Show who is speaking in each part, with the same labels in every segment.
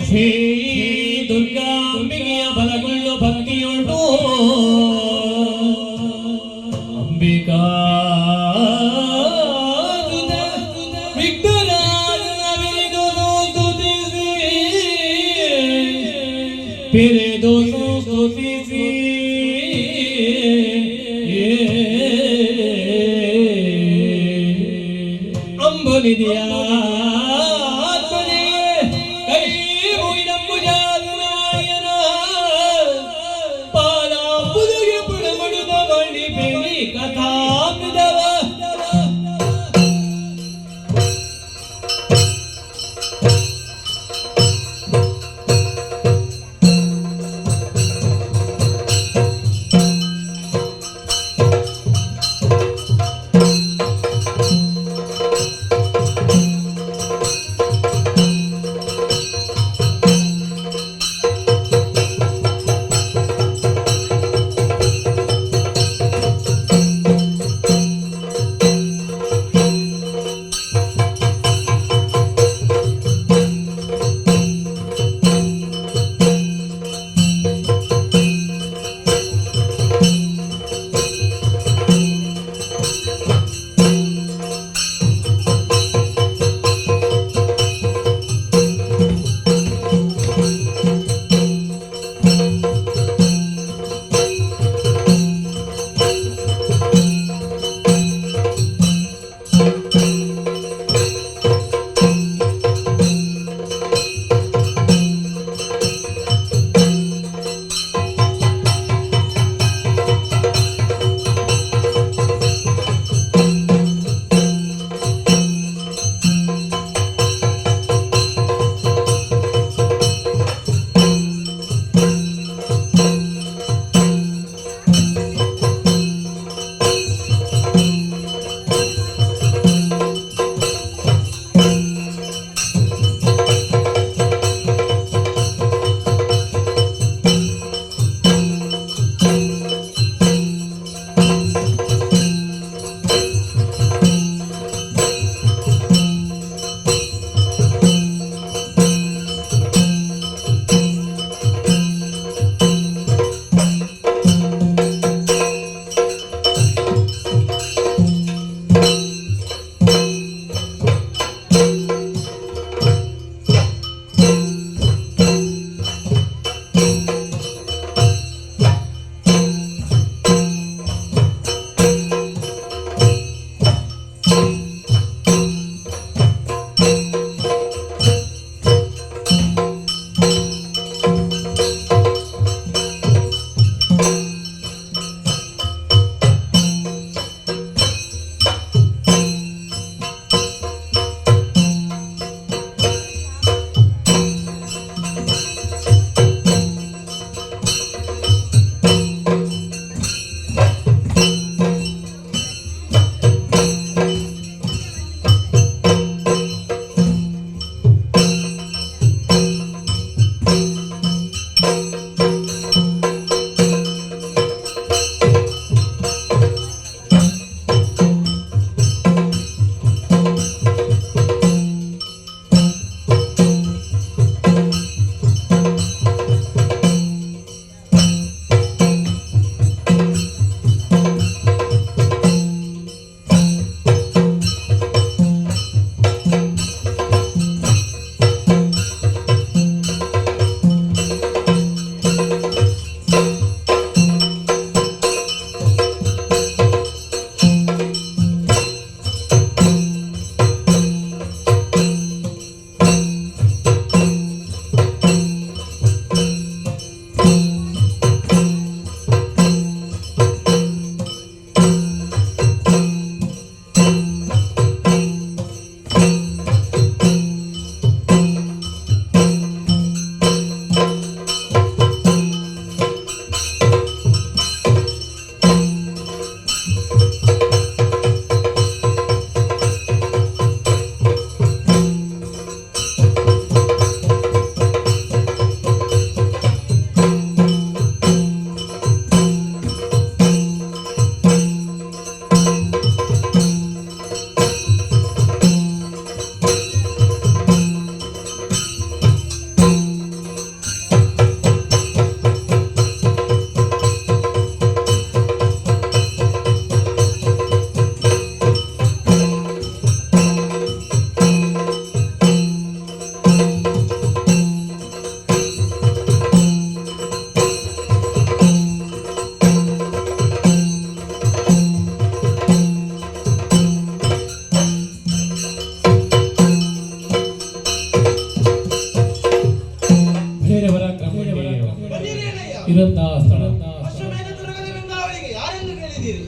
Speaker 1: ಶ್ರೀ ದುರ್ಗಾಂಬಿಕೆಯ ಬಲಗೊಳ್ಳು ಭಕ್ತಿಯುಂಟು ಅಂಬಿಕಾ ಪಿರಿದು ಸ್ತುತಿಸಿ ಅಂಬುನಿದಿಯ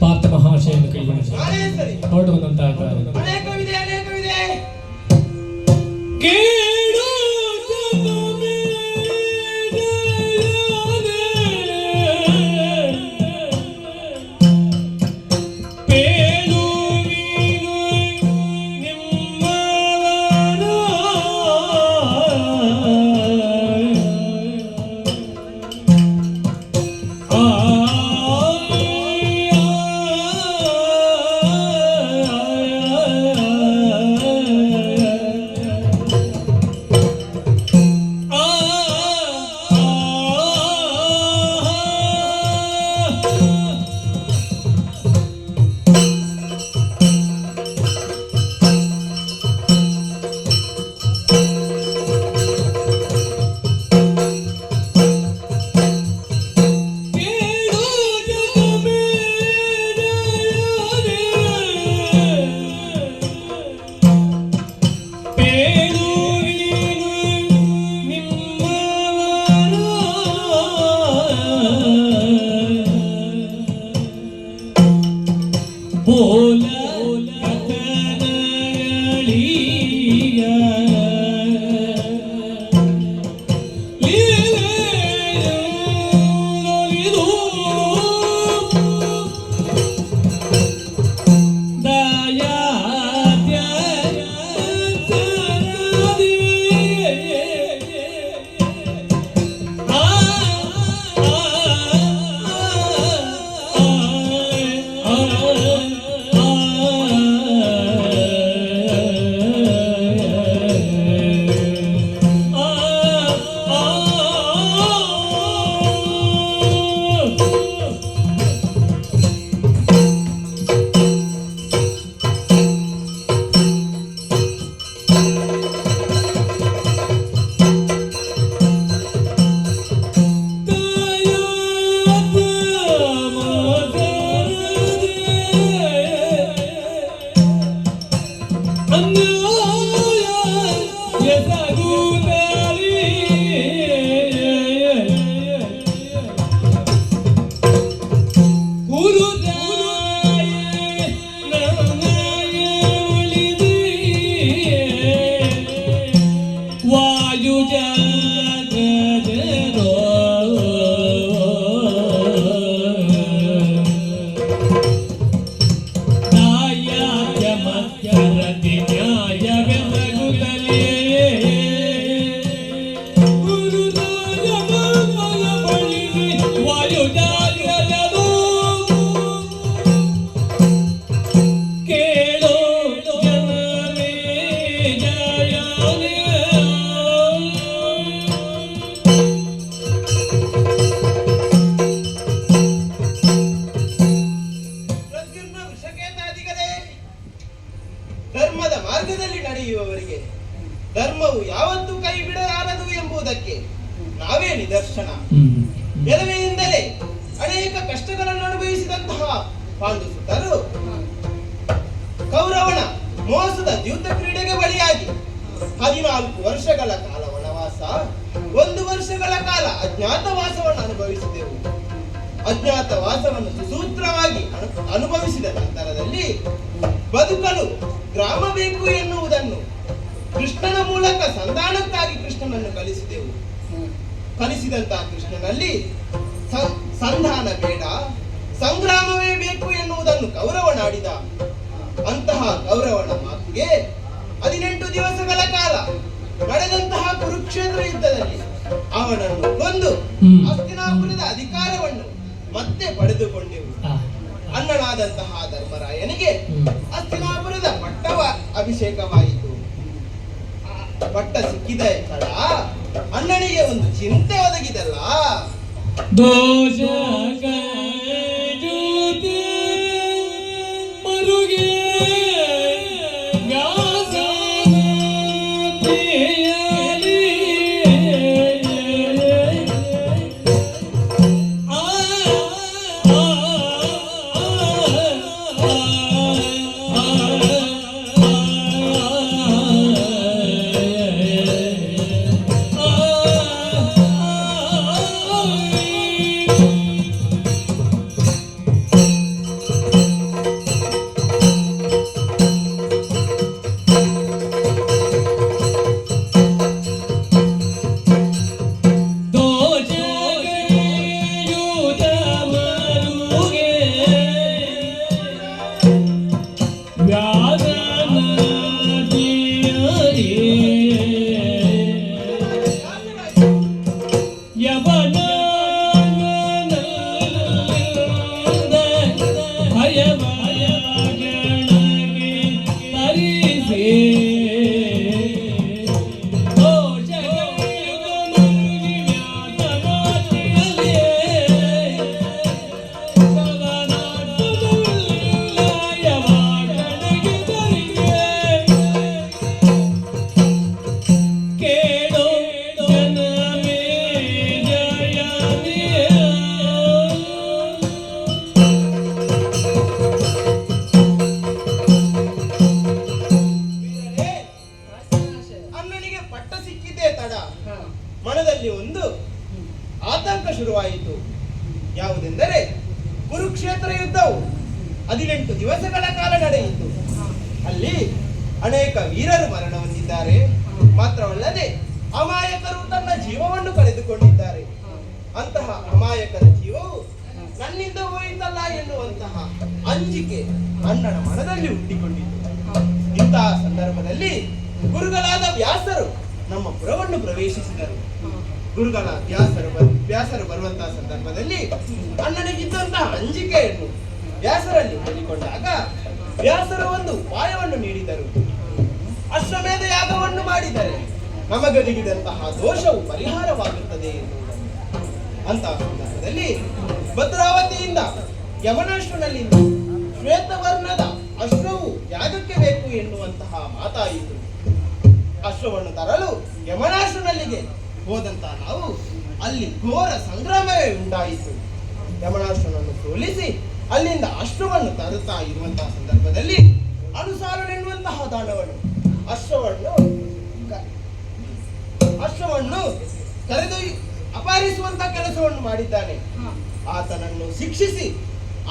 Speaker 1: ಪಾರ್ಥ ಮಹಾಶಯನು ಕೈಗೊಂಡು
Speaker 2: ನಾನೇ ಸರಿ.
Speaker 1: ಹೊರಟು ಬಂದಂತಹ ಕಾಲ
Speaker 2: ಅನೇಕವಿದೆ ಅನೇಕವಿದೆ.
Speaker 1: ಕೇಳು
Speaker 2: ಧರ್ಮದ ಮಾರ್ಗದಲ್ಲಿ ನಡೆಯುವವರಿಗೆ ಧರ್ಮವು ಯಾವತ್ತೂ ಕೈ ಬಿಡಲಾರದು ಎಂಬುದಕ್ಕೆ ನಾವೇ ನಿದರ್ಶನ. ಎಲವೆಯಿಂದಲೇ ಅನೇಕ ಕಷ್ಟಗಳನ್ನು ಅನುಭವಿಸಿದಂತಹ ಪಾಂಡುಸುತರು ಕೌರವನ ಮೋಸದ ದ್ಯೂತ ಕ್ರೀಡೆಗೆ ಬಲಿಯಾಗಿ 14 ವರ್ಷಗಳ ಕಾಲ ವನವಾಸ, 1 ವರ್ಷಗಳ ಕಾಲ ಅಜ್ಞಾತವಾಸವನ್ನು ಅನುಭವಿಸಿದೆವು. ಅಜ್ಞಾತವಾಸವನ್ನು ಸುಸೂತ್ರವಾಗಿ ಅನುಭವಿಸಿದ ನಂತರದಲ್ಲಿ ಬದುಕಲು ಗ್ರಾಮ ಬೇಕು ಎನ್ನುವುದನ್ನು ಕೃಷ್ಣನ ಮೂಲಕ ಸಂಧಾನಕ್ಕಾಗಿ ಕೃಷ್ಣನನ್ನು ಕಲಿಸಿದೆವು. ಕಲಿಸಿದಂತಹ ಕೃಷ್ಣನಲ್ಲಿ ಸಂಧಾನ ಬೇಡ, ಸಂಗ್ರಾಮವೇ ಬೇಕು ಎನ್ನುವುದನ್ನು ಕೌರವನಾಡಿದ. ಅಂತಹ ಕೌರವನ ಮಾತಿಗೆ 18 ದಿವಸಗಳ ಕಾಲ ನಡೆದಂತಹ ಕುರುಕ್ಷೇತ್ರ ಯುದ್ಧದಲ್ಲಿ ಅವನನ್ನು ಕೊಂದು ಹಸ್ತಿನಾಪುರದ ಅಧಿಕಾರವನ್ನು ಮತ್ತೆ ಪಡೆದುಕೊಂಡೆವು. ಅಣ್ಣನಾದಂತಹ ಧರ್ಮರಾಯನಿಗೆ ಹಸ್ತಿನಾಪುರದ ಪಟ್ಟವ ಅಭಿಷೇಕವಾಯಿತು. ಪಟ್ಟ ಸಿಕ್ಕಿದ ತಡ ಅಣ್ಣನಿಗೆ ಒಂದು ಚಿಂತೆ ಒದಗಿದಲ್ಲ.
Speaker 1: ದೋಷ
Speaker 2: 18 ದಿವಸಗಳ ಕಾಲ ನಡೆಯಿತು. ಅಲ್ಲಿ ಅನೇಕ ವೀರರು ಮರಣ ಹೊಂದಿದ್ದಾರೆ. ಮಾತ್ರವಲ್ಲದೆ ಅಮಾಯಕರು ತನ್ನ ಜೀವವನ್ನು ಕಳೆದುಕೊಂಡಿದ್ದಾರೆ. ಅಂತಹ ಅಮಾಯಕರ ಜೀವವು ನನ್ನಿಂದ ಹೋಯಿತಲ್ಲ ಎನ್ನುವಂತಹ ಅಂಜಿಕೆ ಅಣ್ಣನ ಮನದಲ್ಲಿ ಹುಟ್ಟಿಕೊಂಡಿತು. ಇಂತಹ ಸಂದರ್ಭದಲ್ಲಿ ಗುರುಗಳಾದ ವ್ಯಾಸರು ನಮ್ಮ ಪುರವನ್ನು ಪ್ರವೇಶಿಸಿದರು. ಗುರುಗಳ ವ್ಯಾಸರು ಬರುವಂತಹ ಸಂದರ್ಭದಲ್ಲಿ ಅಣ್ಣನಿಗಿದ್ದಂತಹ ಅಂಜಿಕೆಯನ್ನು ವ್ಯಾಸರಲ್ಲಿ ಹೇಳಿಕೊಂಡಾಗ ವ್ಯಾಸರು ಒಂದು ಉಪಾಯವನ್ನು ನೀಡಿದರು. ಅಶ್ವಮೇಧ ಯಾಗವನ್ನು ಮಾಡಿದರೆ ನಮಗದಿಗಿದಂತಹ ದೋಷವು ಪರಿಹಾರವಾಗುತ್ತದೆ ಎನ್ನುವುದನ್ನು. ಅಂತಹ ಸಂದರ್ಭದಲ್ಲಿ ಭದ್ರಾವತಿಯಿಂದ ಯಮನಾಶ್ವನಲ್ಲಿಂದ ಶ್ವೇತವರ್ಣದ ಅಶ್ವವು ಯಾಗಕ್ಕೆ ಬೇಕು ಎನ್ನುವಂತಹ ಮಾತಾಯಿತು. ಅಶ್ವವನ್ನು ತರಲು ಯಮನಾಶ್ವನಲ್ಲಿಗೆ ಹೋದಂತಹ ನಾವು ಅಲ್ಲಿ ಘೋರ ಸಂಗ್ರಾಮವೇ ಉಂಟಾಯಿತು. ಯಮನಾಶ್ವನನ್ನು ಸೋಲಿಸಿ ಅಲ್ಲಿಂದ ಅಶ್ವವನ್ನು ತರುತ್ತಾ ಇರುವಂತಹ ಸಂದರ್ಭದಲ್ಲಿ ಅನುಸಾರನೆನ್ನುವಂತಹ ದಾನವನು ಅಶ್ವವನ್ನು ಕರೆದೊಯ್ದು ಅಪಹರಿಸುವಂತಹ ಕೆಲಸವನ್ನು ಮಾಡಿದ್ದಾನೆ. ಆತನನ್ನು ಶಿಕ್ಷಿಸಿ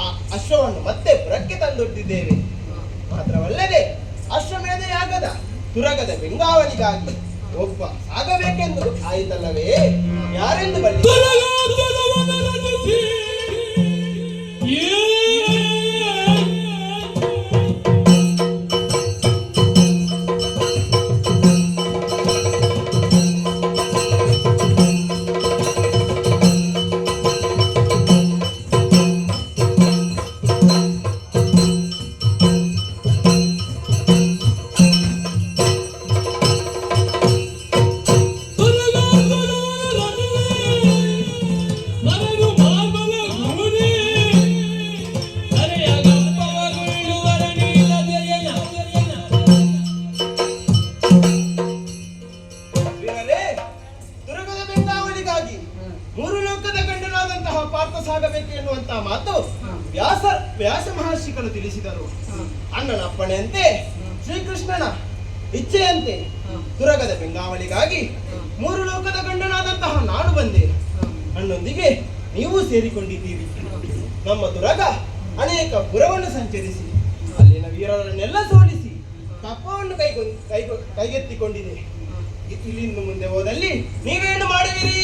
Speaker 2: ಆ ಅಶ್ವವನ್ನು ಮತ್ತೆ ಪುರಕ್ಕೆ ತಂದೊಡ್ಡಿದ್ದೇವೆ. ಮಾತ್ರವಲ್ಲದೆ ಅಶ್ವಮೇಧ ಯಾಗದ ತುರಗದ ಬೆಂಗಾವಲಿಗಾಗಿ ಒಬ್ಬ ಸಾಗಬೇಕೆಂದು ಆಯಿತಲ್ಲವೇ, ಯಾರೆಂದು ಬಲ್ಲಿ ಸಾಗಬೇಕು ಎನ್ನುವಂತಹ ಮಾತು ವ್ಯಾಸ ಮಹರ್ಷಿಗಳು ತಿಳಿಸಿದರು. ಅಣ್ಣನ ಅಪ್ಪಣೆಯಂತೆ ಶ್ರೀಕೃಷ್ಣನ ಇಚ್ಛೆಯಂತೆ ತುರಗದ ಬೆಂಗಾವಲಿಗಾಗಿ 3 ಲೋಕದ ಗಂಡನಾದಂತಹ ನಾನು ಬಂದೆ. ನನ್ನೊಂದಿಗೆ ನೀವು ಸೇರಿಕೊಂಡಿದ್ದೀರಿ. ನಮ್ಮ ತುರಗ ಅನೇಕ ಪುರವನ್ನು ಸಂಚರಿಸಿ ಅಲ್ಲಿನ ವೀರರನ್ನೆಲ್ಲ ಸೋಲಿಸಿ ತಪ್ಪವನ್ನು ಕೈಗೆತ್ತಿಕೊಂಡಿದೆ. ಇಲ್ಲಿಂದ ಮುಂದೆ ಹೋದಲ್ಲಿ ನೀವೇನು ಮಾಡುವಿರಿ?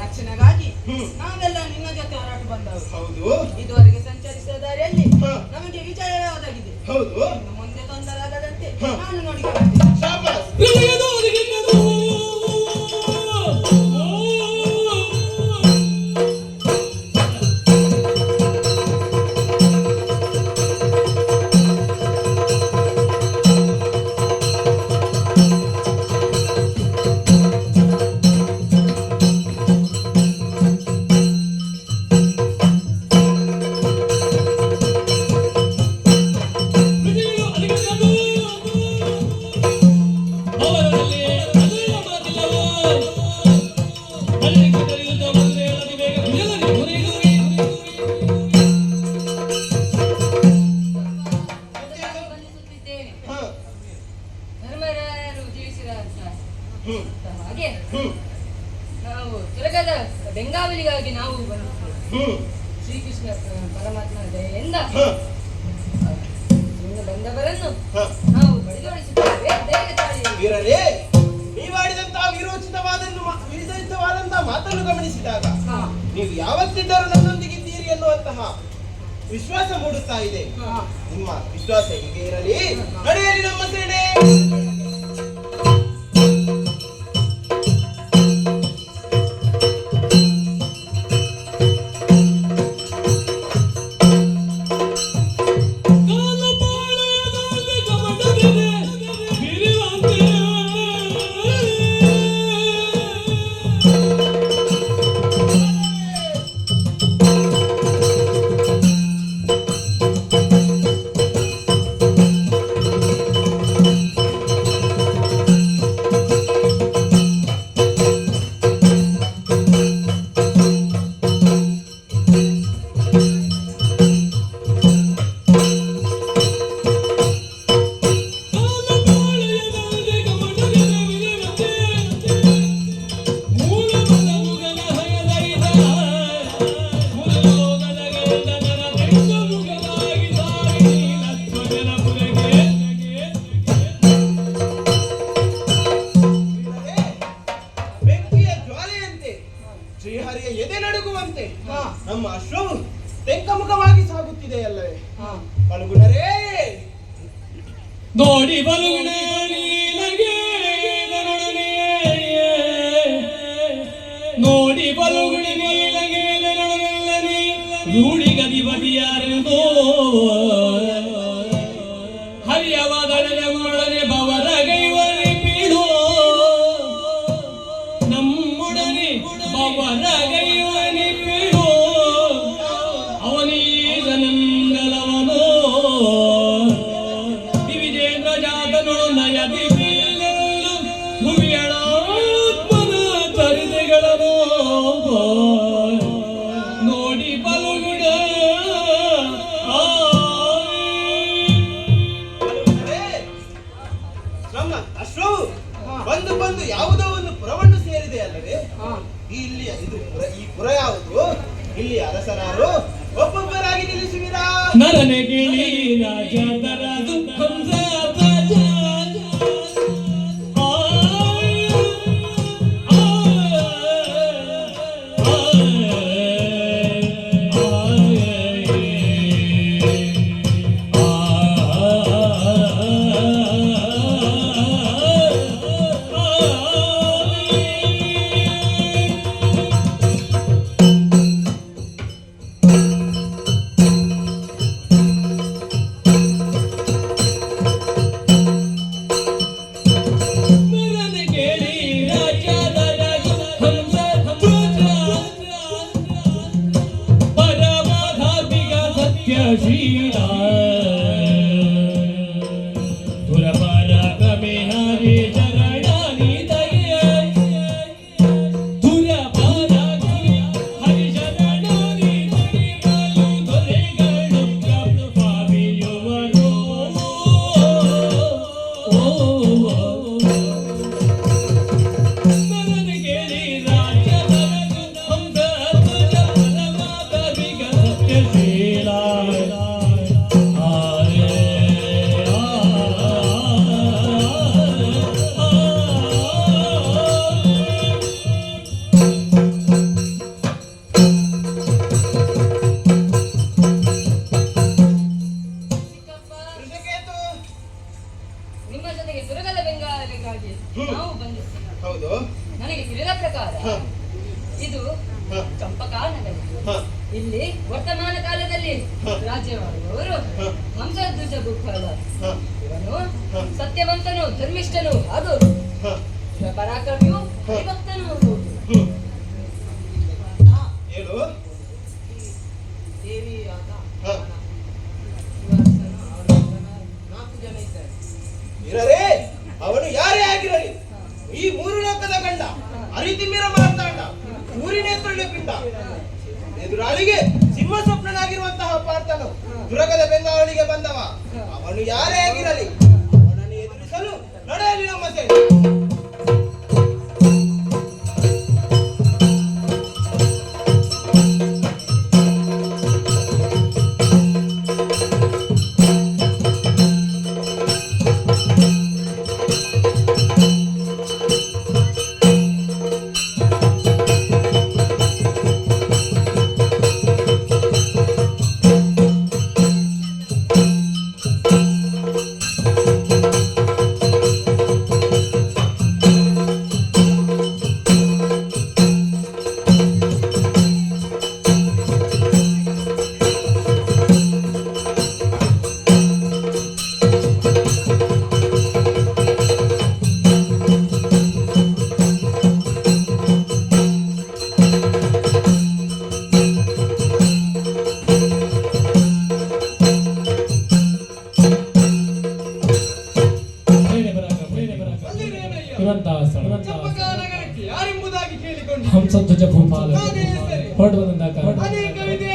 Speaker 3: ರಕ್ಷಣೆಗಾಗಿ ನಾವೆಲ್ಲ ನಿನ್ನ ಜೊತೆ ಹೊರಟು ಬಂದವರು.
Speaker 2: ಹೌದು.
Speaker 3: ಇದುವರೆಗೆ ಸಂಚರಿಸಿದ ದಾರಿಯಲ್ಲಿ ನಮಗೆ ವಿಜಯವಾಗಿದೆ.
Speaker 2: ಹೌದು.
Speaker 3: ಮುಂದೆ ತೊಂದರಾಗದಂತೆ ನಾನು ನೋಡಿಕೊಳ್ಳುತ್ತೇನೆ.
Speaker 4: ಹಾಗೆ ನಾವು ತುರಗದ ಬೆಂಗಾವಲಿಗಾಗಿ ನಾವು ಶ್ರೀಕೃಷ್ಣ ಪರಮಾತ್ಮ ದಯೆಯಿಂದ ಬಂದವರನ್ನು ನಾವು ಬಡಿದೋಡಿಸುತ್ತೇವೆ.
Speaker 2: ನೀವಾಡಿದಂತಹ ವೀರೋಚಿತವಾದಂತಹ ಮಾತನ್ನು ಗಮನಿಸಿದಾಗ ನೀವು ಯಾವತ್ತಿದ್ದರೂ ನನ್ನೊಂದಿಗಿದ್ದೀರಿ ಎನ್ನುವಂತಹ ವಿಶ್ವಾಸ ಮೂಡುತ್ತಾ ಇದೆ. ನಿಮ್ಮ ವಿಶ್ವಾಸ ಹೀಗೆ ಇರಲಿ. ನಡೆಯಲಿ ನಮ್ಮ ಸೇನೆ. ಶ್ರೀಹರಿಯ ಎದೆ ನಡುಗುವಂತೆ
Speaker 3: ಹಾ.
Speaker 2: ನಮ್ಮ ಅಶ್ವವು ತೆಂಕಮುಖವಾಗಿ ಸಾಗುತ್ತಿದೆ ಅಲ್ಲವೇ
Speaker 3: ಹಾ.
Speaker 2: ಫಲ್ಗುಣರೇ
Speaker 1: ನೋಡಿ ಬಲುಗುಣೆ ನೀಲಗೆ ನರಳನೆ. ನೋಡಿ ಬಲುಗುಣೆ ನೀಲಗೆ ನರಳನೆ. ರೂಢಿಗದಿಪತಿಯಾರೆಂದೋ ಹರಿಯವಾದಳೆ ಮಾಡನೆ ಬವರ ಗೈವರಿ ಬೀಳೋ. ನಮ್ಮೊಡನೆ ಬವರ ಗೈವನಿ ಬೀಳೋ. ಅವನೀಗ ನಂಗಲವನೋ ದಿವಿಜೇಂದ್ರ ಜಾತನೊಳು ನಯದಿ ಬೀಳೆಲ್ಲು ಭುವಿಯಳಾತ್ಮನ ಚರಿತೆಗಳನೋ. ನೋಡಿ ಬಲುಗುಣ
Speaker 2: ಫಲ್ಗುಣರೇ, ನಮ್ಮ ಅಶ್ವವು ಬಂದು ಬಂದು ಯಾವುದೋ ಒಂದು ಪುರವನ್ನು ಸೇರಿದೆ ಅಲ್ಲವೇ
Speaker 3: ಹಾ.
Speaker 2: ಇಲ್ಲಿ ಈ ಪುರ ಯಾವುದು, ಇಲ್ಲಿ ಅರಸನಾರು ಒಬ್ಬೊಬ್ಬರಾಗಿ ನಿಲ್ಲಿಸುವಿರಾ?
Speaker 1: ನರನೆ ಗಿಳಿ ರಾಜ ತರದು ಹಂಸ ರಾಜ. ನರನೆ ಗಿಳಿ ರಾಜ ತರದು ಹಂಸ ರಾಜ. ಪರಮಾಧಾರ್ಮಿಕ ಸತ್ಯಶೀಲ ದುರಪರಾಕ್ರಮೆ ಹರಿ ಶರಣಾನಿ ದಯೆ. ದುರಪರಾಕ್ರಮೆ ಹರಿ ಶರಣಾನಿ ದಯೆ. ಬಲು ದೊರೆಗಳು ಕಪ್ಪು ಪಾವಿಯುವರು. ನರನೆ ಗಿಳಿ ರಾಜ ತರದು ಹಂಸ ರಾಜ. ಪರಮಾಧಾರ್ಮಿಕ ಸತ್ಯಶೀಲ
Speaker 4: ಚಿಕ್ಕಪ್ಪ,
Speaker 2: ಋಷಿಕೇತು,
Speaker 4: ನಿಮ್ಮ ಜೊತೆಗೆ ದುರ್ಗದ ಬೆಂಗಾವಲಿಗಾಗಿ ನಾವು ಬಂದಿದ್ದೇವೆ.
Speaker 2: ಹೌದು.
Speaker 4: ನನಗೆ ತಿಳಿದ ಪ್ರಕಾರ
Speaker 2: ಹ,
Speaker 4: ಇದು
Speaker 2: ಹ,
Speaker 4: ಚಂಪಕಾ ನಗರ.
Speaker 2: ಹ,
Speaker 4: ಇಲ್ಲಿ ವರ್ತಮಾನ ಕಾಲದಲ್ಲಿ ರಾಜ್ಯವಾಳುವವರು ಹಂಸಧ್ವಜ ಗುಪ್ತದ.
Speaker 2: ಹ,
Speaker 4: ಇವನು ಸತ್ಯವಂತನು, ಧರ್ಮಿಷ್ಠನು, ಹಾಗೂ
Speaker 2: ಹ,
Speaker 4: ಪರಾಕ್ರಮಿಯು, ಹರಿಭಕ್ತನೂ ಹೌದು.
Speaker 2: ಹ್ಮ್. ಏನು?
Speaker 3: ದೇವಿ ಆತ
Speaker 2: ಹ.
Speaker 3: ಶಿವರಸನ, ಅವರ ಮಗನ 4 ಜನ ಇದ್ದಾರೆ.
Speaker 2: ಇರರೇ, ಅವನು ಯಾರೇ ಆಗಿರಲಿ, ಈ ಮೂರು ಲೋಕದ ಗಂಡ, ಅರಿತಿಮಿರ ಮಾರ್ತಾಂಡ, ಊರಿನೇತ್ರಳ್ಳಿ ಪಿಂಡ, ಎದುರಾಳಿಗೆ ಸಿಂಹ ಸ್ವಪ್ನನಾಗಿರುವಂತಹ ಪಾರ್ಥನು ದುರ್ಗದ ಬೆಂಗಾವಳಿಗೆ ಬಂದವ. ಅವನು ಯಾರೇ ಆಗಿರಲಿ, ಅವನನ್ನು ಎದುರಿಸಲು ನಡೆಯಲಿ ನಮ್ಮ ಸೇನೆ.
Speaker 5: ಯಾರೆಂಬುದಾಗಿ ಕೇಳಿಕೊಂಡು
Speaker 1: ಹಂಸಧ್ವಜ ಭೂಪಾಲ
Speaker 5: ಹಾಗೆಯೇ ಸರಿ.
Speaker 1: ಹೊರಟು ಬಂದ ಕಾರಣ
Speaker 5: ಅನೇಕ ವಿಧಿ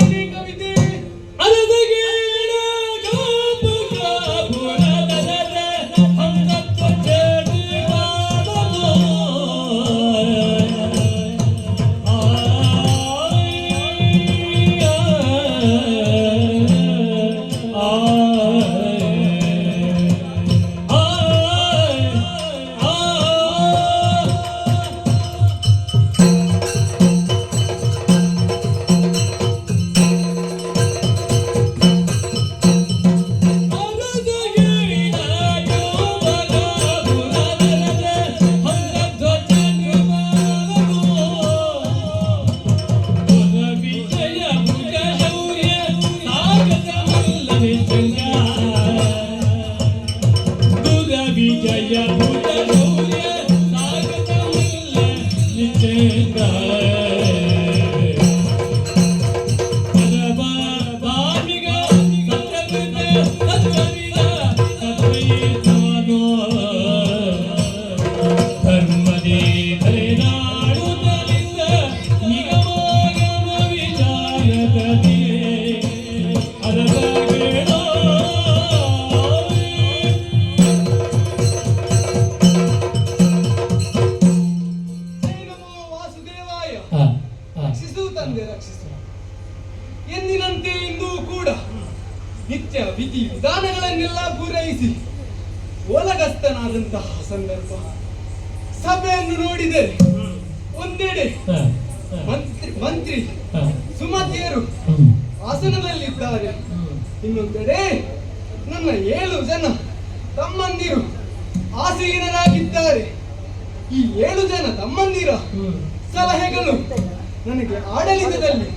Speaker 5: ಜೈ ನಮೋ ವಾಸುದೇವಾಯ.
Speaker 1: ಹ, ಹ.
Speaker 5: ರಕ್ಷಿಸು ತಂದೆ ರಕ್ಷಿಸು. ಎಂದಿನಂತೆ ಇಂದೂ ಕೂಡ ನಿತ್ಯ ವಿಧಿ ವಿಧಾನಗಳನ್ನೆಲ್ಲ ಪೂರೈಸಿ ಓಲಗಸ್ತನಾದಂತಹ ಸಂದರ್ಭ. ಸಭೆಯನ್ನು ನೋಡಿದರೆ ಒಂದೆಡೆ
Speaker 1: ಹ, ಹ.
Speaker 5: ಮಂತ್ರಿ
Speaker 1: ಹ.
Speaker 5: ಸುಮತಿಯರು
Speaker 1: ಹ್ಮ್.
Speaker 5: ಆಸನದಲ್ಲಿದ್ದಾರೆ. ಇನ್ನೊಂದೆಡೆ ನನ್ನ 7 ಜನ ತಮ್ಮಂದಿರು ಆಸೀನರಾಗಿದ್ದಾರೆ. ಈ 7 ಜನ ತಮ್ಮಂದಿರ
Speaker 1: ಹ್ಮ್.
Speaker 5: ಸಲಹೆಗಳು ನನಗೆ ಆಡಳಿತದಲ್ಲಿ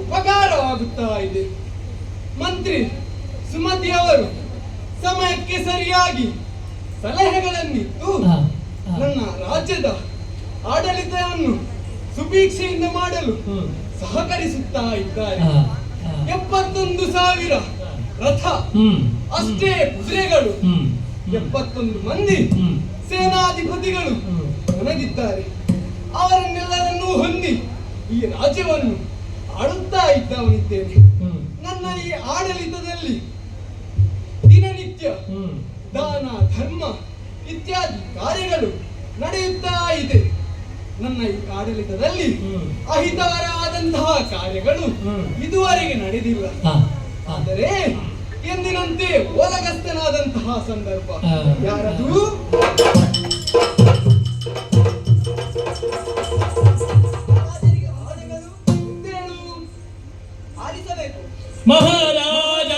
Speaker 5: ಉಪಕಾರವಾಗುತ್ತಾ ಇದೆ. ಮಂತ್ರಿ ಸುಮತಿಯವರು ಸಮಯಕ್ಕೆ ಸರಿಯಾಗಿ ಸಲಹೆಗಳನ್ನಿತ್ತು
Speaker 1: ಹ, ಹ.
Speaker 5: ನನ್ನ ರಾಜ್ಯದ ಆಡಳಿತವನ್ನು ಸುಭೀಕ್ಷೆಯಿಂದ ಮಾಡಲು
Speaker 1: ಹ್ಮ್.
Speaker 5: ಸಹಕರಿಸುತ್ತಾ ಇದ್ದಾರೆ.
Speaker 1: ಹ, ಹ.
Speaker 5: 71,000 ರಥ,
Speaker 1: ಹ್ಮ್.
Speaker 5: ಅಷ್ಟೇ ಕುದುರೆಗಳು,
Speaker 1: ಹ್ಮ್.
Speaker 5: 71 ಮಂದಿ
Speaker 1: ಹ್ಮ್.
Speaker 5: ಸೇನಾಧಿಪತಿಗಳು
Speaker 1: ಹ್ಮ್.
Speaker 5: ನನಗಿದ್ದಾರೆ. ಅವರನ್ನೆಲ್ಲರನ್ನೂ ಹೊಂದಿ ಈ ರಾಜ್ಯವನ್ನು ಆಳುತ್ತಾ ಇದ್ದವನಿದ್ದೇನೆ.
Speaker 1: ಹ್ಮ್.
Speaker 5: ನನ್ನ ಈ ಆಡಳಿತದಲ್ಲಿ ದಿನನಿತ್ಯ
Speaker 1: ಹ್ಮ್.
Speaker 5: ದಾನ ಧರ್ಮ ಇತ್ಯಾದಿ ಕಾರ್ಯಗಳು ನಡೆಯುತ್ತಾ ಇದೆ. ನನ್ನ ಈ ಆಡಳಿತದಲ್ಲಿ
Speaker 1: ಹ್ಮ್.
Speaker 5: ಅಹಿತಕರವಾದಂತಹ ಕಾರ್ಯಗಳು
Speaker 1: ಹ್ಮ್.
Speaker 5: ಇದುವರೆಗೆ ನಡೆದಿಲ್ಲ.
Speaker 1: ಹ, ಹ.
Speaker 5: ಆದರೆ ಎಂದಿನಂತೆ ಓಲಗಸ್ತನಾದಂತಹ ಸಂದರ್ಭ.
Speaker 1: ಆ.
Speaker 5: ಯಾರದು? ಎದ್ದೇಳು. ಆಲಿಸಬೇಕು.
Speaker 1: ಮಹಾರಾಜ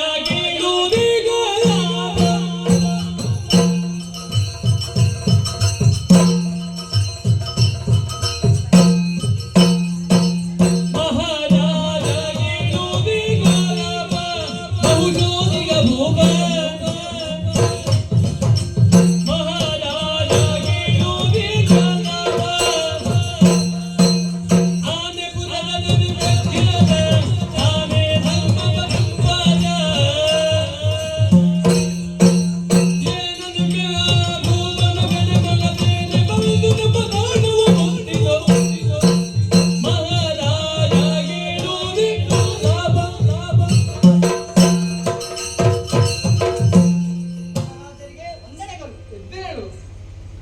Speaker 5: ಎದ್ದೇಳು.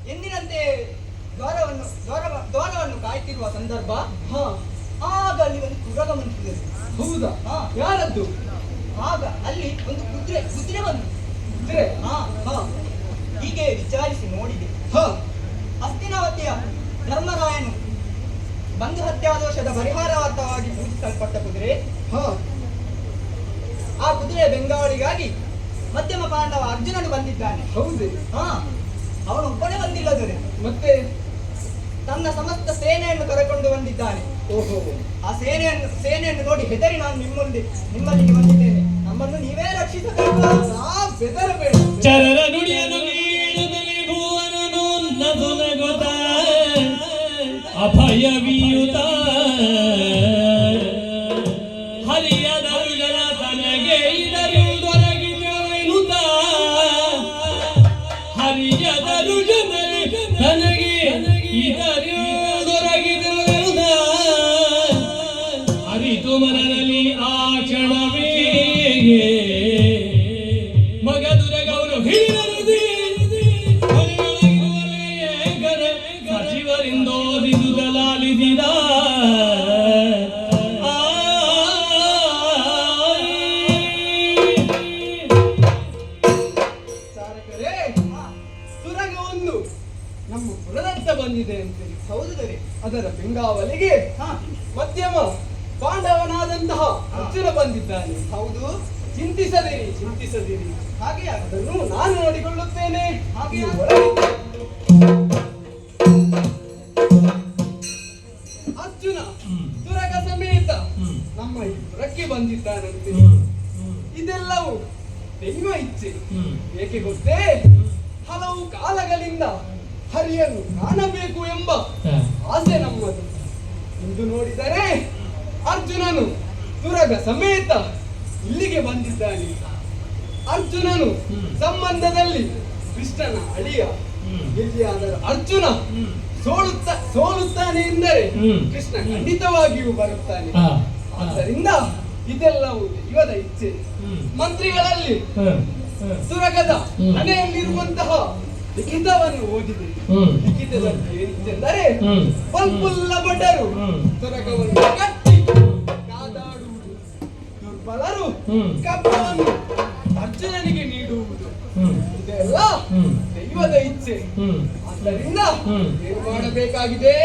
Speaker 6: ಎಂದಿನಂತೆ ದ್ವಾರವನ್ನು ಕಾಯ್ತಿರುವ ಸಂದರ್ಭ.
Speaker 5: ಹಾ,
Speaker 6: ಆಗ ಅಲ್ಲಿ ಒಂದು ಕುರಗ ಬಂದಿದೆ.
Speaker 5: ಹೌದಾ?
Speaker 6: ಹಾ.
Speaker 5: ಯಾರದ್ದು?
Speaker 6: ಆಗ ಅಲ್ಲಿ ಒಂದು ಕುದುರೆ ಬಂತು.
Speaker 5: ಕುದುರೆ?
Speaker 6: ಹಾ,
Speaker 5: ಹಾ,
Speaker 6: ಹೀಗೆ ವಿಚಾರಿಸಿ ನೋಡಿದೆ.
Speaker 5: ಹಾ,
Speaker 6: ಹಸ್ತಿನಾವತಿಯ ಧರ್ಮರಾಯನು ಬಂಧು ಹತ್ಯಾದೋಷದ ಪರಿಹಾರಾರ್ಥವಾಗಿ ಪೂಜಿಸಲ್ಪಟ್ಟ ಕುದುರೆ.
Speaker 5: ಹಾ.
Speaker 6: ಆ ಕುದುರೆ ಬೆಂಗಾವಳಿಗಾಗಿ ಮಧ್ಯಮ ಪಾಂಡವ ಅರ್ಜುನನು ಬಂದಿದ್ದಾನೆ.
Speaker 5: ಹೌದೇ?
Speaker 6: ಹಾ, ಅವನು ಒಬ್ಬನೇ ಬಂದಿಲ್ಲ ದೊರೆ.
Speaker 5: ಮತ್ತೆ?
Speaker 6: ತನ್ನ ಸಮಸ್ತ ಸೇನೆಯನ್ನು ಕರೆಕೊಂಡು ಬಂದಿದ್ದಾನೆ.
Speaker 5: ಓಹೋ.
Speaker 6: ಆ ಸೇನೆಯನ್ನು ನೋಡಿ ಹೆದರಿ ನಾನು ನಿಮ್ಮಲ್ಲಿಗೆ ಬಂದಿದ್ದೇನೆ. ನಮ್ಮನ್ನು ನೀವೇ ರಕ್ಷಿಸಬೇಕು.
Speaker 5: ನಾ ಬೆದರಬೇಡ.
Speaker 1: ಚರರ ನುಡಿಯನು ನೀಡುತ್ತಲೇ ಭುವನನು ನಗುನಗುತ್ತ ಅಭಯವಿಯುತ ಹರಿಯದ ಜನ ತನಗೆ ಇದರು ದೊರಗಿದೆನುತ ಹರಿಯದರು ಜನರೇ ತನಗೆ ಇದರು ದೊರಗಿದೆನುತ ಅರಿತು ಮನದಲ್ಲಿ ಆ ಕ್ಷಣವೇ ಮಗದುರ ಗೌರವ ಹಿರಿಯರದಿ ಸಚಿವರಿಂದೋದಿಸುತ್ತಲಾಲಿಸಿದ
Speaker 5: ಸಾರಕರೇ, ಸುರಂಗವೊಂದು ನಮ್ಮ ಪುರದತ್ತ ಬಂದಿದೆ ಅಂತೆ.
Speaker 6: ಹೌದು ದೊರೆ.
Speaker 5: ಅದರ ಬೆಂಗಾವಲಿಗೆ
Speaker 6: ಹಾ,
Speaker 5: ಮಧ್ಯಮ ಪಾಂಡವನಾದಂತಹ ಅರ್ಜುನ ಬಂದಿದ್ದಾನೆ.
Speaker 6: ಹೌದು.
Speaker 5: ಚಿಂತಿಸದಿರಿ.
Speaker 6: ಹಾಗೆ ಆಗುತ್ತದೆ.
Speaker 5: ಅದನ್ನು ನಾನು ನೋಡಿಕೊಳ್ಳುತ್ತೇನೆ.
Speaker 6: ಹಾಗೆ
Speaker 5: ನೀವು
Speaker 6: ಆಗಲಿ.
Speaker 5: ಒಳಗಿದ್ದು. ಅರ್ಜುನ ತುರಗ ಸಮೇತ ನಮ್ಮ ಈ ಪುರಕ್ಕೆ ಬಂದಿದ್ದಾನಂತೆ. ಇದೆಲ್ಲವೂ ದೈವ ಇಚ್ಛೆ. ಏಕೆ ಗೊತ್ತೇ? ಹಲವು ಕಾಲಗಳಿಂದ ಹರಿಯನ್ನು ಕಾಣಬೇಕು ಎಂಬ ಆಸೆ ನಮ್ಮದು. ತುರಗ ಸಮೇತ ಇಲ್ಲಿಗೆ ಬಂದಿದ್ದಾನೆ. ಅರ್ಜುನನು ಸಂಬಂಧದಲ್ಲಿ ಕೃಷ್ಣನ ಅಳಿಯ. ಎಲ್ಲಿಯಾದರೂ ಅರ್ಜುನ ಸೋಲುತ್ತಾನೆ ಎಂದರೆ ಕೃಷ್ಣ ಖಂಡಿತವಾಗಿಯೂ ಬರುತ್ತಾನೆ. ಆದ್ದರಿಂದ ಇದೆಲ್ಲವೂ ದೈವದ ಇಚ್ಛೆ. ಮಂತ್ರಿಗಳಲ್ಲಿ ತುರಗದ ಮನೆಯಲ್ಲಿರುವಂತಹ ಲಿಖಿತವನ್ನು ಓದಿದೆ. ಲಿಖಿತದಲ್ಲಿ ಏನಿತ್ತೆಂದರೆ ಪಲ್ಪುಲ್ಲ ಭಟರು ತುರಗವನ್ನು ಕಟ್ಟಿ ಕಾದಾಡುವುದು, ದುರ್ಬಲರು ಕಬ್ಬವನ್ನು ಅರ್ಜುನನಿಗೆ ನೀಡುವುದು, ಇದೆಲ್ಲ ದೈವದ ಇಚ್ಛೆ. ಆದ್ದರಿಂದ ಏನು ಮಾಡಬೇಕಾಗಿದೆ?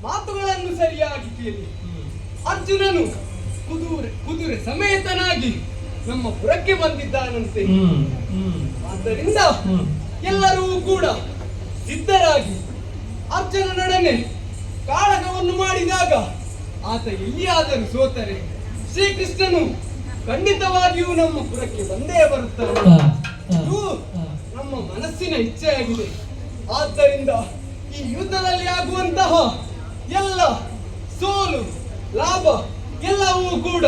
Speaker 5: ಮಾತುಗಳನ್ನು ಸರಿಯಾಗಿ ಕೇಳಿ. ಅರ್ಜುನನು ಕುದುರೆ ಸಮೇತನಾಗಿ ನಮ್ಮ ಪುರಕ್ಕೆ ಬಂದಿದ್ದಾನಂತೆ. ಆದ್ದರಿಂದ ಎಲ್ಲರೂ ಕೂಡ ಸಿದ್ಧರಾಗಿ ಅರ್ಜುನನೊಡನೆ ಕಾಳಗವನ್ನು ಮಾಡಿದಾಗ ಆತ ಎಲ್ಲಿಯಾದರೂ ಸೋತರೆ ಶ್ರೀಕೃಷ್ಣನು ಖಂಡಿತವಾಗಿಯೂ ನಮ್ಮ ಪುರಕ್ಕೆ ಬಂದೇ ಬರುತ್ತಾನೆ. ಇದು ನಮ್ಮ ಮನಸ್ಸಿನ ಇಚ್ಛೆಯಾಗಿದೆ. ಆದ್ದರಿಂದ ಈ ಯುದ್ಧದಲ್ಲಿ ಆಗುವಂತಹ ಎಲ್ಲ ಸೋಲು ಲಾಭ ಎಲ್ಲವೂ ಕೂಡ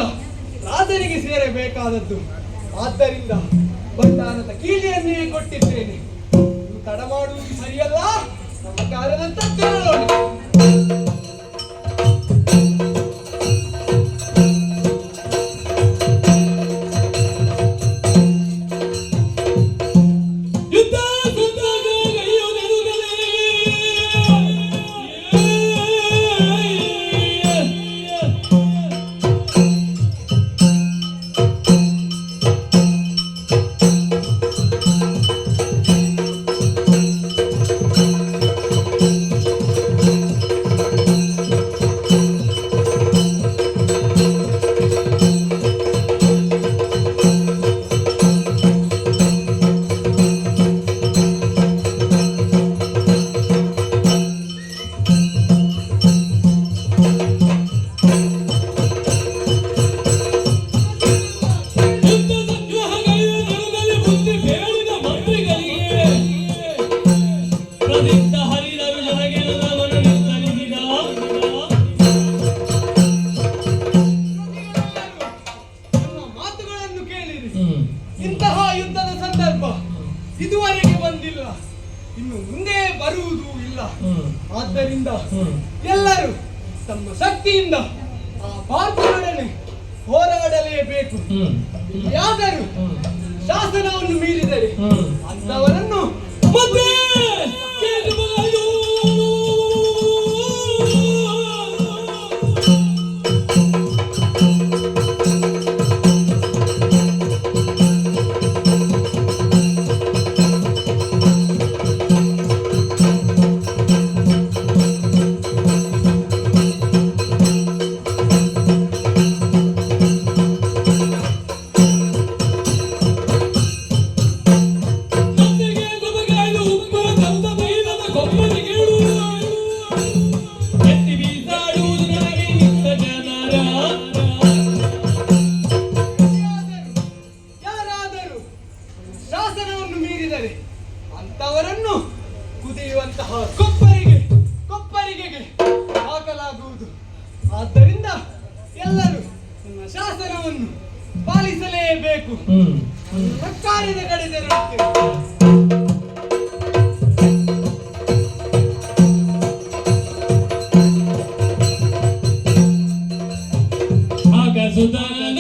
Speaker 5: ರಾಜನಿಗೆ ಸೇರಬೇಕಾದದ್ದು. ಆದ್ದರಿಂದ ಭಂಡಾರದ ಕೀಲಿಯನ್ನೇ ಕೊಟ್ಟಿದ್ದೇನೆ. ತಡ ಮಾಡುವುದು ಸರಿಯಲ್ಲ. ನಮ್ಮ ಕಾರ್ಯದಂತ ಕೇಳೋಣ. ಇಂತಹ ಯುದ್ಧದ ಸಂದರ್ಭ ಇದುವರೆಗೆ ಬಂದಿಲ್ಲ, ಇನ್ನು ಮುಂದೆ ಬರುವುದೂ ಇಲ್ಲ. ಆದ್ದರಿಂದ ಎಲ್ಲರೂ ತಮ್ಮ ಶಕ್ತಿಯಿಂದ ಆ ಪಾರ್ಥನೊಡನೆ ಹೋರಾಡಲೇಬೇಕು. ಯಾದರೂ ಶಾಸನವನ್ನು ಮೀರಿದರೆ ಅಂತವರನ್ನು ಮತ್ತೆ ಅಂತವರನ್ನು ಕುದಿಯುವಂತಹ ಕೊಪ್ಪರಿಗೆಗೆ ಹಾಕಲಾಗುವುದು. ಆದ್ದರಿಂದ ಎಲ್ಲರೂ ನನ್ನ ಶಾಸನವನ್ನು ಪಾಲಿಸಲೇಬೇಕು. ಕಾರ್ಯದ ಕಡೆ ತೆರಳುತ್ತೇವೆ.
Speaker 1: ಸುಧಾನ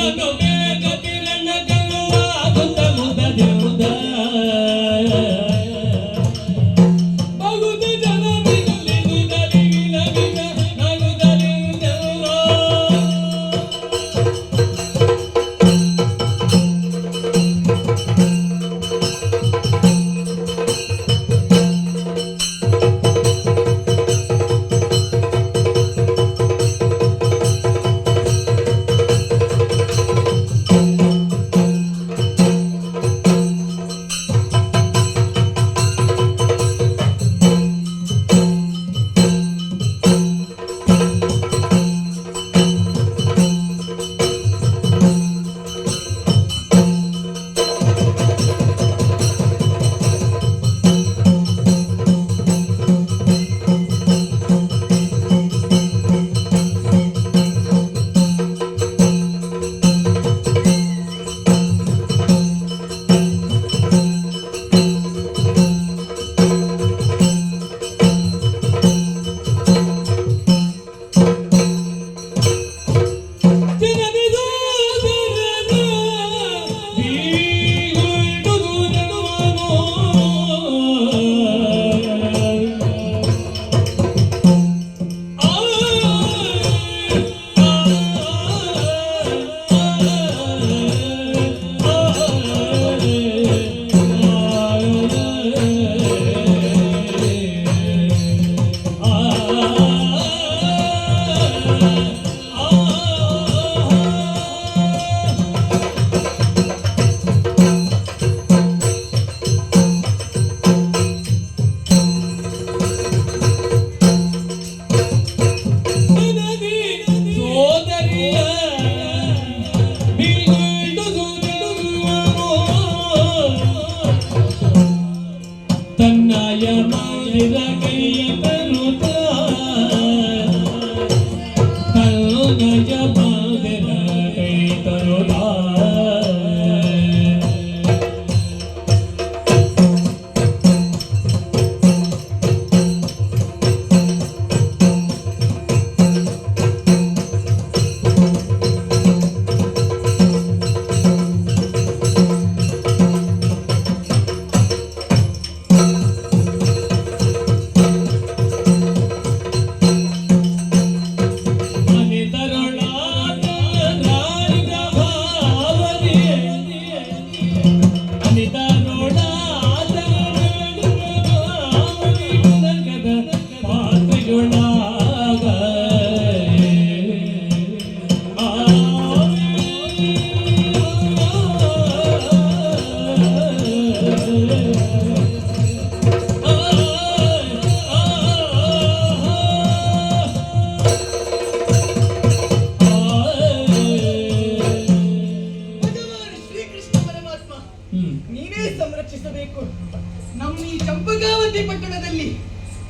Speaker 5: ಪಟ್ಟಣದಲ್ಲಿ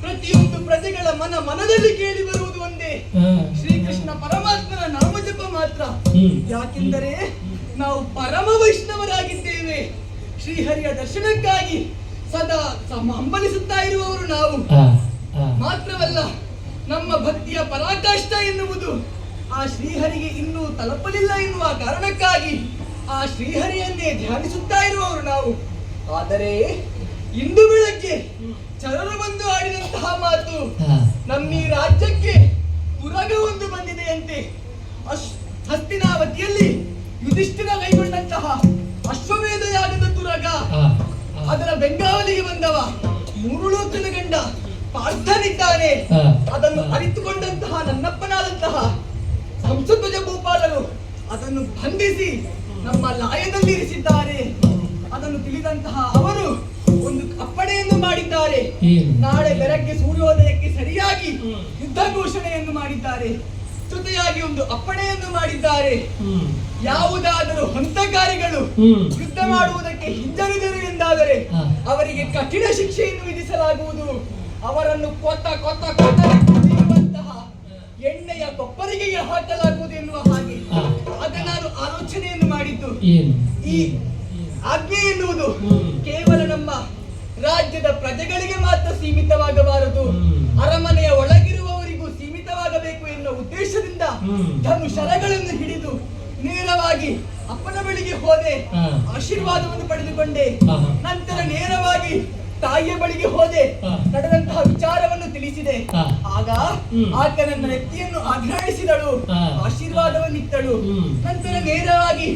Speaker 5: ಪ್ರತಿಯೊಂದು ಪ್ರಜೆಗಳ ಮನದಲ್ಲಿ ಕೇಳಿ ಬರುವುದು ಒಂದೇ ಶ್ರೀಕೃಷ್ಣ ಪರಮಾತ್ಮನ ನಾಮಜಪ ಮಾತ್ರ. ಯಾಕೆಂದರೆ ನಾವು ಪರಮ ವೈಷ್ಣವರಾಗಿದ್ದೇವೆ. ಶ್ರೀಹರಿಯ ದರ್ಶನಕ್ಕಾಗಿ ಸದಾ ಹಂಬಲಿಸುತ್ತಾ ಇರುವವರು ನಾವು. ಮಾತ್ರವಲ್ಲ, ನಮ್ಮ ಭಕ್ತಿಯ ಪರಾಕಾಷ್ಠ ಎನ್ನುವುದು ಆ ಶ್ರೀಹರಿಗೆ ಇನ್ನೂ ತಲುಪಲಿಲ್ಲ ಎನ್ನುವ ಕಾರಣಕ್ಕಾಗಿ ಆ ಶ್ರೀಹರಿಯನ್ನೇ ಧ್ಯಾನಿಸುತ್ತಾ ಇರುವವರು ನಾವು. ಆದರೆ ಇಂದು ಬೆಳಗ್ಗೆ ಚರರು ಬಂದು ಆಡಿದಂತಹ ಮಾತು, ನಮ್ಮ ಈ ರಾಜ್ಯಕ್ಕೆ ಪುರಗವೊಂದು ಬಂದಿದೆಯಂತೆ. ಹಸ್ತಿನಾವತಿಯಲ್ಲಿ ಯುಧಿಷ್ಠಿರ ಕೈಗೊಂಡಂತಹ ಅಶ್ವಮೇಧ ಯಾಗದ ತುರಗ, ಅದರ ಬೆಂಗಾವಲಿಗೆ ಬಂದವ ಮೂರು ಲೋಕದ ಗಂಡ ಪಾರ್ಥನಿದ್ದಾನೆ. ಅದನ್ನು ಅರಿತುಕೊಂಡಂತಹ ನನ್ನಪ್ಪನಾದಂತಹ ಹಂಸಧ್ವಜ ಭೂಪಾಲರು ಅದನ್ನು ಬಂಧಿಸಿ ನಮ್ಮ ಲಾಯದಲ್ಲಿ ಇರಿಸಿದ್ದಾರೆ. ಅದನ್ನು ತಿಳಿದಂತಹ ಅವರು ಒಂದು ಅಪ್ಪಣೆಯನ್ನು ಮಾಡಿದ್ದಾರೆ. ನಾಳೆ ಬೆಳಗ್ಗೆ ಸೂರ್ಯೋದಯಕ್ಕೆ ಸರಿಯಾಗಿ ಯುದ್ಧ ಘೋಷಣೆಯನ್ನು ಮಾಡಿದ್ದಾರೆ. ಜೊತೆಯಾಗಿ ಒಂದು ಅಪ್ಪಣೆಯನ್ನು ಮಾಡಿದ್ದಾರೆ. ಯಾವುದಾದರೂ ಹಂತಕಾರಿಗಳು ಯುದ್ಧ ಮಾಡುವುದಕ್ಕೆ ಹಿಂಜರಿದರು ಎಂದಾದರೆ ಅವರಿಗೆ ಕಠಿಣ ಶಿಕ್ಷೆಯನ್ನು ವಿಧಿಸಲಾಗುವುದು. ಅವರನ್ನು ಕೊತ್ತ ಕೊತ್ತಿರುವಂತಹ ಎಣ್ಣೆಯ ಕೊಪ್ಪರಿಗೆ ಹಾಕಲಾಗುವುದು ಎನ್ನುವ ಹಾಗೆ. ಆಗ ನಾನು ಆಲೋಚನೆಯನ್ನು ಮಾಡಿದ್ದು, ಈ ಆಜ್ಞೆ ಎನ್ನುವುದು ಕೇವಲ ನಮ್ಮ ರಾಜ್ಯದ ಪ್ರಜೆಗಳಿಗೆ ಮಾತ್ರ ಸೀಮಿತವಾಗಬಾರದು, ಅರಮನೆಯ ಒಳಗಿರುವವರಿಗೂ ಸೀಮಿತವಾಗಬೇಕು ಎನ್ನುವ ಉದ್ದೇಶದಿಂದ ಧನುಷರಗಳನ್ನು ಹಿಡಿದು ನೇರವಾಗಿ ಅಪ್ಪನ ಬಳಿಗೆ ಹೋದೆ. ಆಶೀರ್ವಾದವನ್ನು ಪಡೆದುಕೊಂಡೆ. ನಂತರ ನೇರವಾಗಿ ತಾಯಿಯ ಬಳಿಗೆ ಹೋದೆ. ನಡೆದಂತಹ ವಿಚಾರವನ್ನು ತಿಳಿಸಿದೆ. ಆಗ ಆಕೆ ನನ್ನ ವ್ಯಕ್ತಿಯನ್ನು ಆಘ್ರಾಣಿಸಿದಳು, ಆಶೀರ್ವಾದವನ್ನಿತ್ತಳು. ನಂತರ ನೇರವಾಗಿ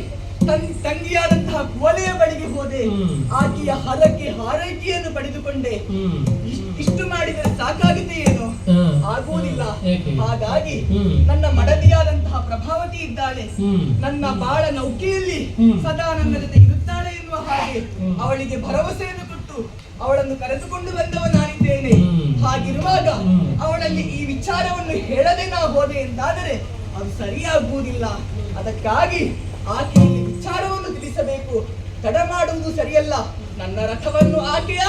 Speaker 5: ತಂಗಿಯಾದಂತಹ ಕುವಲೆಯ ಬಳಿಗೆ ಹೋದೆ. ಆಕೆಯ ಹಾರೈಕೆಯನ್ನು ಪಡೆದುಕೊಂಡೆ. ಇಷ್ಟು ಮಾಡಿದರೆ ಸಾಕಾಗುತ್ತೆ ಏನು? ಆಗುವುದಿಲ್ಲ. ಹಾಗಾಗಿ ನನ್ನ ಮಡದಿಯಾದಂತಹ ಪ್ರಭಾವತಿ ಇದ್ದಾಳೆ, ನನ್ನ ಬಾಳ ನೌಕೆಯಲ್ಲಿ ಸದಾ ನನ್ನ ಜೊತೆ ಇರುತ್ತಾಳೆ ಎನ್ನುವ ಹಾಗೆ ಅವಳಿಗೆ ಭರವಸೆಯನ್ನು ಕೊಟ್ಟು ಅವಳನ್ನು ಕರೆದುಕೊಂಡು ಬಂದವ ನಾನಿದ್ದೇನೆ. ಹಾಗಿರುವಾಗ ಅವಳಲ್ಲಿ ಈ ವಿಚಾರವನ್ನು ಹೇಳದೆ ನಾ ಹೋದೆ ಎಂದಾದರೆ ಅದು ಸರಿಯಾಗುವುದಿಲ್ಲ. ಅದಕ್ಕಾಗಿ ಆಕೆಯಲ್ಲಿ ವಿಚಾರವನ್ನು ತಿಳಿಸಬೇಕು. ತಡ ಮಾಡುವುದು ಸರಿಯಲ್ಲ. ನನ್ನ ರಥವನ್ನು ಆಕೆಯ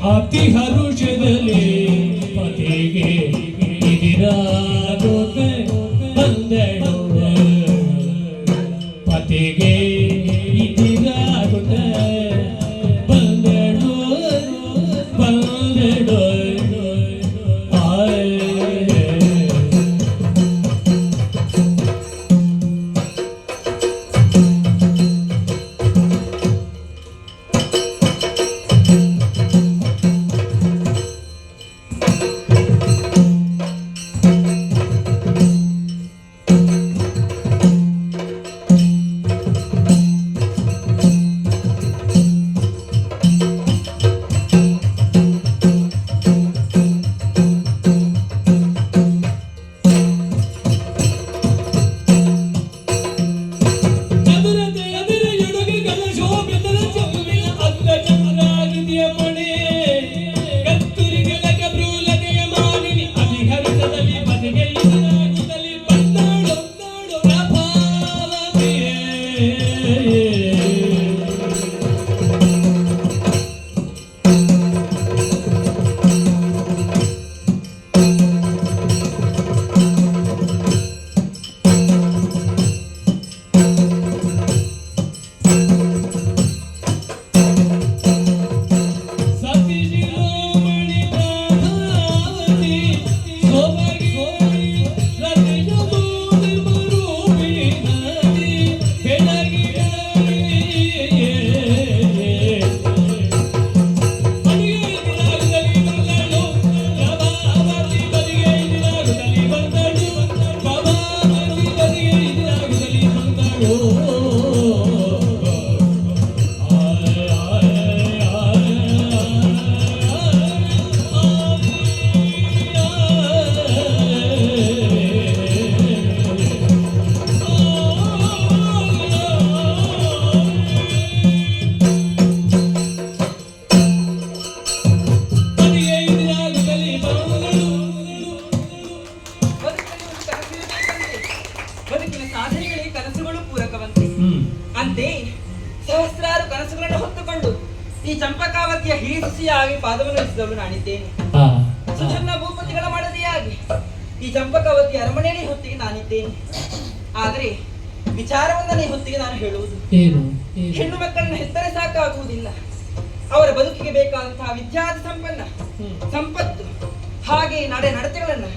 Speaker 1: ಅತಿ ಹರುಷದಲ್ಲಿ ಪತಿಗೆ ಇದಿರಾಗುತ್ತ ಬಂದಳು ಪತಿಗೆ ಇದಿರಾಗುತ್ತ ಬಂದಳು ಬಂದಳು
Speaker 6: ಬದುಕಿನ ಸಾಧನೆಗಳಿಗೆ ಕನಸುಗಳು ಪೂರಕವಂತೆ ಅಂತೆ ಸಹಸ್ರಾರು ಕನಸುಗಳನ್ನು ಹೊತ್ತುಕೊಂಡು ಈ ಚಂಪಕಾವತಿಯ ಹಿರಿಸಿಯಾಗಿ ಪಾದವನ್ನು ಇರಿಸಿದವಳು ನಾನಿದ್ದೇನೆ. ಸುಧರ್ಣ ಭೂಪತಿಗಳ ಮಡದಿಯಾಗಿ ಈ ಚಂಪಕಾವತಿ ಅರಮನೆಯಲ್ಲಿ ಹೊತ್ತಿಗೆ ನಾನಿದ್ದೇನೆ. ಆದರೆ ವಿಚಾರವೊಂದನೇ ಹೊತ್ತಿಗೆ ನಾನು ಹೇಳುವುದು, ಹೆಣ್ಣು ಮಕ್ಕಳನ್ನು ಹೆತ್ತರೆ ಸಾಕಾಗುವುದಿಲ್ಲ. ಅವರ ಬದುಕಿಗೆ ಬೇಕಾದಂತಹ ವಿದ್ಯಾರ್ಥಿ ಸಂಪನ್ನ ಸಂಪತ್ತು ಹಾಗೆ ನಡೆ ನಡತೆಗಳನ್ನ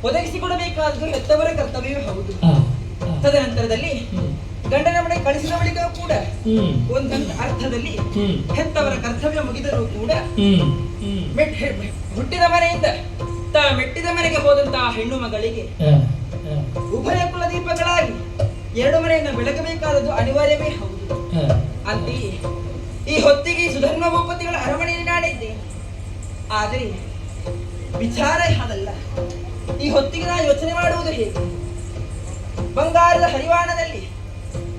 Speaker 6: ಒದಗಿಸಿಕೊಡಬೇಕಾದ್ದು ಹೆತ್ತವರ ಕರ್ತವ್ಯವೇ ಹೌದು. ತದನಂತರದಲ್ಲಿ ಗಂಡನ ಮನೆ ಕಳಿಸಿದ ಬಳಿಕ ಕೂಡ ಒಂದೊಂದು ಅರ್ಥದಲ್ಲಿ ಹೆತ್ತವರ ಕರ್ತವ್ಯ ಮುಗಿದರೂ ಕೂಡ ಹುಟ್ಟಿದ ಮನೆಯಿಂದ ಮೆಟ್ಟಿದ ಮನೆಗೆ ಹೋದಂತಹ ಹೆಣ್ಣು ಮಗಳಿಗೆ ಉಭಯ ಕುಲ ದೀಪಗಳಾಗಿ ಎರಡು ಮನೆಯನ್ನು ಬೆಳಗಬೇಕಾದದ್ದು ಅನಿವಾರ್ಯವೇ ಹೌದು. ಅಂತೆಯೇ ಈ ಹೊತ್ತಿಗೆ ಸುಧರ್ಮ ಭೂಪತಿಗಳ ಅರಮನೆಯಲ್ಲಿ ನಾನಿದ್ದೇನೆ. ಆದರೆ ವಿಚಾರ ಅದಲ್ಲ. ಈ ಹೊತ್ತಿಗೆ ನಾನು ಯೋಚನೆ ಮಾಡುವುದು ಹೇಗೆ? ಬಂಗಾರದ ಹರಿವಾಣದಲ್ಲಿ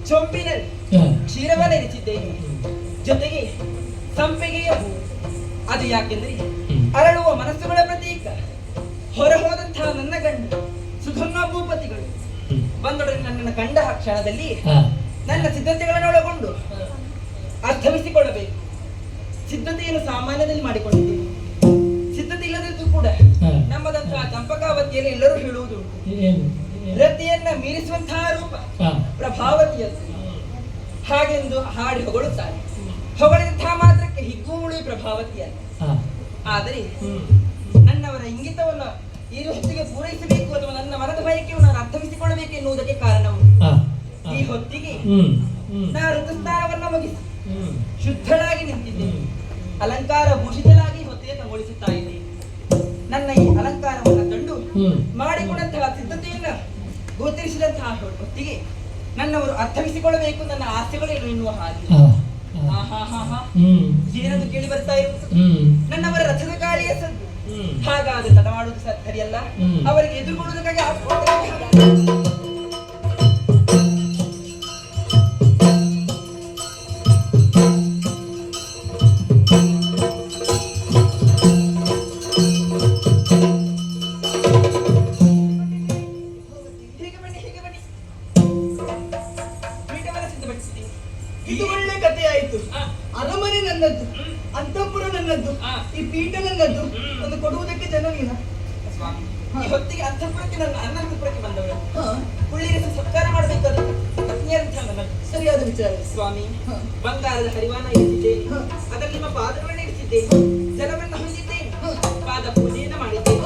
Speaker 6: ಚೊಂಬಿನಲ್ಲಿ
Speaker 1: ಆ,
Speaker 6: ಕ್ಷೀರವನ್ನು ಇರಿಸಿದ್ದೇನೆ. ಜೊತೆಗೆ ಸಂಪಿಗೆಯ ಹೂ. ಅದು ಯಾಕೆಂದ್ರೆ ಅರಳುವ ಮನಸ್ಸುಗಳ ಪ್ರತೀಕ. ಹೊರ ಹೋದಂತಹ ನನ್ನ ಗಂಡ ಸುಧನ್ವ ಭೂಪತಿಗಳು ಬಂದೊಡನೆ ನನ್ನನ್ನು ಕಂಡ ಕ್ಷಣದಲ್ಲಿ
Speaker 1: ಆ,
Speaker 6: ನನ್ನ ಸಿದ್ಧತೆಗಳನ್ನು ಒಳಗೊಂಡು ಅರ್ಥವಿಸಿಕೊಳ್ಳಬೇಕು. ಸಿದ್ಧತೆಯನ್ನು ಸಾಮಾನ್ಯದಲ್ಲಿ ಮಾಡಿಕೊಂಡಿದ್ದೇನೆ. ಸಿದ್ಧತೆ ಇಲ್ಲದಿದ್ದು ಕೂಡ
Speaker 1: ಹಾ.
Speaker 6: ನಮ್ಮದಂತಹ ಚಂಪಕಾವತಿಯಲ್ಲಿ ಎಲ್ಲರೂ ಹೇಳುವುದು
Speaker 1: ಏನು
Speaker 6: ರತಿಯನ್ನ ಮೀರಿಸುವಂತಹ ರೂಪ
Speaker 1: ಆ,
Speaker 6: ಪ್ರಭಾವತಿಯದ್ದು ಹಾಗೆಂದು ಹಾಡಿ ಹೊಗಳುತ್ತಾರೆ. ಹೊಗಳಿದಂತಹ ಮಾತ್ರಕ್ಕೆ ಹಿಗ್ಗುವಳು ಪ್ರಭಾವತಿಯಲ್ಲ.
Speaker 1: ಆ,
Speaker 6: ಆದರೆ
Speaker 1: ಹ್ಮ್,
Speaker 6: ನನ್ನವರ ಇಂಗಿತವನ್ನು ಈ ಹೊತ್ತಿಗೆ ಪೂರೈಸಬೇಕು ಅಥವಾ ನನ್ನ ಮನದ ಬಯಕೆಯನ್ನು ನಾನು ಅರ್ಥವಿಸಿಕೊಳ್ಳಬೇಕು ಎನ್ನುವುದಕ್ಕೆ ಕಾರಣವು
Speaker 1: ಆ, ಆ,
Speaker 6: ಈ ಹೊತ್ತಿಗೆ
Speaker 1: ಹ್ಮ್, ಹ್ಮ್,
Speaker 6: ನಾನು ಋತುಸ್ನಾನವನ್ನ ಮುಗಿಸಿ
Speaker 1: ಹ್ಮ್,
Speaker 6: ಶುದ್ಧಳಾಗಿ ನಿಂತಿದ್ದೇನೆ. ಅಲಂಕಾರ ಭೂಷಿತಳಾಗಿ ಹೊತ್ತಿಗೆ ಕಂಗೊಳಿಸುತ್ತಾ ಇದ್ದೇನೆ. ನನ್ನ ಈ ಅಲಂಕಾರವನ್ನು ಕಂಡು
Speaker 1: ಹ್ಮ್.
Speaker 6: ಮಾಡಿಕೊಂಡಂತಹ ಸಿದ್ಧತೆಯನ್ನ ಗೋಚರಿಸಿದಂತಹ ಹೊತ್ತಿಗೆ ನನ್ನವರು ಅರ್ಥವಿಸಿಕೊಳ್ಳಬೇಕು ನನ್ನ ಆಸೆಗಳು ಎನ್ನುವ ಹಾಗೆ
Speaker 1: ಆ, ಆ,
Speaker 6: ಆಹಾಹಾಹಾ.
Speaker 1: ಹ್ಮ್,
Speaker 6: ಏನದು ಕೇಳಿ ಬರ್ತಾ ಇರುವುದು
Speaker 1: ಹ್ಮ್,
Speaker 6: ನನ್ನವರ ರಥದ ಗಾಳಿಯ ಸದ್ದು.
Speaker 1: ಹ್ಮ್.
Speaker 6: ಹಾಗಾದ್ರೆ ತಡ ಮಾಡುವುದು ಸರಿಯಲ್ಲ.
Speaker 1: ಹ್ಮ್.
Speaker 6: ಅವರಿಗೆ ಎದುರುಗೊಳ್ಳುವುದಕ್ಕಾಗಿ ಹಾಗೆ ಹೀಗೆ ಬನ್ನಿ, ಹೀಗೆ ಬನ್ನಿ. ಪೀಠವನ್ನು ಸಿದ್ಧಪಡಿಸಿದ್ದೀನಿ.
Speaker 5: ಇದು ಒಳ್ಳೆ ಕಥೆ ಆಯ್ತು. ಅರಮನೆ ನನ್ನದ್ದು, ಅಂತಃಪುರ ನನ್ನದ್ದು, ಈ ಪೀಠ ನನ್ನದ್ದು. ಒಂದು ಕೊಡುವುದಕ್ಕೆ ಜನ ನೀನ.
Speaker 6: ಸ್ವಾಮಿ, ಈ ಹೊತ್ತಿಗೆ ಅಂತಃಪುರಕ್ಕೆ ನನ್ನ ಅಂತಃಪುರಕ್ಕೆ ಬಂದವರು
Speaker 5: ಹಾ,
Speaker 6: ಕುಳ್ಳಿರಿಸಿ ಸತ್ಕಾರ ಮಾಡಬೇಕಾದ ಪತ್ನಿಯಂತಹ ನನ್ನ
Speaker 5: ಸರಿಯಾದ ವಿಚಾರ.
Speaker 6: ಸ್ವಾಮಿ.
Speaker 5: ಹಾ.
Speaker 6: ಬಂಗಾರದ ಹರಿವಾಣ ಇರಿಸಿದ್ದೇನೆ.
Speaker 5: ಹಾ.
Speaker 6: ಅದರಲ್ಲಿ ನಿಮ್ಮ ಪಾದಗಳನ್ನು ಇರಿಸಿದ್ದೇನೆ. ಜಲವನ್ನು ಹೊಂದಿದ್ದೇನೆ. ಪಾದ ಪೂಜೆಯನ್ನು ಮಾಡಿದ್ದೇನೆ.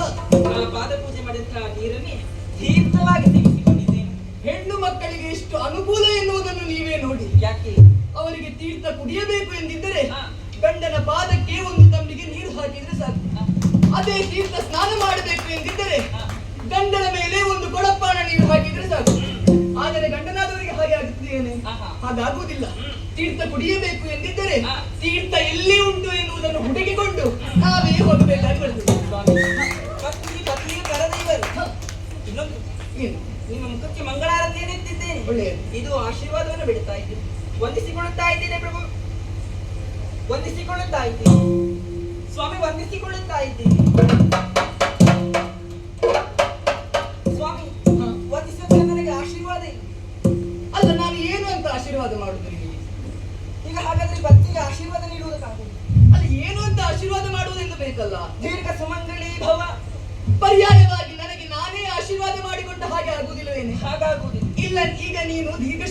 Speaker 6: ಆ ಪಾದ ಪೂಜೆ ಮಾಡಿದಂತಹ ನೀರನ್ನೇ ತೀರ್ಥವಾಗಿ ಸೇವಿಸಿಕೊಂಡಿದ್ದೇನೆ.
Speaker 5: ಹೆಣ್ಣು ಮಕ್ಕಳಿಗೆ ಎಷ್ಟು ಅನುಕೂಲ ಎನ್ನುವುದನ್ನು ನೀವೇ ನೋಡಿ.
Speaker 6: ಯಾಕೆ?
Speaker 5: ಅವರಿಗೆ ತೀರ್ಥ ಕುಡಿಯಬೇಕು ಎಂದಿದ್ದರೆ
Speaker 6: ಹಾ.
Speaker 5: ಗಂಡನ ಪಾದಕ್ಕೆ ಒಂದು ತಂಬಿಗೆ ನೀರು ಹಾಕಿದ್ರೆ ಸಾಕು. ಅದೇ ತೀರ್ಥ ಸ್ನಾನ ಮಾಡಬೇಕು ಎಂದಿದ್ದರೆ ಗಂಡನ ಮೇಲೆ ಒಂದು ಕೊಳಪಾನ ನೀರು ಹಾಕಿದ್ರೆ ಸಾಕು. ಆದರೆ ಗಂಡನಾದವರಿಗೆ ಹಾಗೆ ಆಗುತ್ತೇನೆ?
Speaker 6: ಆಹಾ.
Speaker 5: ಹಾಗಾಗುವುದಿಲ್ಲ. ತೀರ್ಥ ಕುಡಿಯಬೇಕು ಎಂದಿದ್ದರೆ
Speaker 6: ಹಾ.
Speaker 5: ತೀರ್ಥ ಎಲ್ಲಿ ಉಂಟು ಎನ್ನುವುದನ್ನು ಹುಡುಕಿಕೊಂಡು ನಾವೇ ಹೋಗಬೇಕಾಗಿ ಬರ್ತದೆ.
Speaker 6: ಸ್ವಾಮಿ, ಪತ್ನಿಯು ಪರದೈವರು.
Speaker 5: ಹಾ.
Speaker 6: ಇನ್ನೊಂದು,
Speaker 5: ಏನು?
Speaker 6: ನಿಮ್ಮ ಮುಖಕ್ಕೆ ಮಂಗಳಾರತಿಯನ್ನು ಎತ್ತಿದ್ದೇನೆ.
Speaker 5: ಒಳ್ಳೆಯದು.
Speaker 6: ಇದು ಆಶೀರ್ವಾದವನ್ನು ಬಿಡುತ್ತಾ ಇದ್ದೇನೆ. ವಂದಿಸಿಕೊಳ್ಳುತ್ತಾ ಇದ್ದೇನೆ ಪ್ರಭು, ವಂದಿಸಿಕೊಳ್ಳುತ್ತಾ ಇದ್ದೇನೆ ಸ್ವಾಮಿ, ವಂದಿಸಿಕೊಳ್ಳುತ್ತಾ ಇದ್ದೇನೆ ಸ್ವಾಮಿ.
Speaker 5: ಹಾ.
Speaker 6: ವಂದಿಸುವಂತ ನನಗೆ ಆಶೀರ್ವಾದ ಇಲ್ಲ.
Speaker 5: ಅಲ್ಲ, ನಾನು ಏನು ಅಂತ ಆಶೀರ್ವಾದ ಮಾಡುದು ನಿಮಗೆ?
Speaker 6: ಈಗ ಹಾಗಾದ್ರೆ ಭಕ್ತಿಗೆ ಆಶೀರ್ವಾದ ನೀಡುವುದಕ್ಕಾಗುವುದು.
Speaker 5: ಅಲ್ಲಿ ಏನು ಅಂತ ಆಶೀರ್ವಾದ ಮಾಡುವುದೆಂದು ಬೇಕಲ್ಲ.
Speaker 6: ದೀರ್ಘ ಸುಮಂಗಲಿ ಭವ.
Speaker 5: ಪರ್ಯಾಯವಾಗಿ ನನಗೆ ನಾನೇ ಆಶೀರ್ವಾದ ಮಾಡಿಕೊಂಡ ಹಾಗೆ ಆಗುವುದಿಲ್ಲವೇನೆ?
Speaker 6: ಹಾಗಾಗುವುದಿಲ್ಲ.
Speaker 5: ಇಲ್ಲ, ಈಗ ನೀನು ದೀರ್ಘ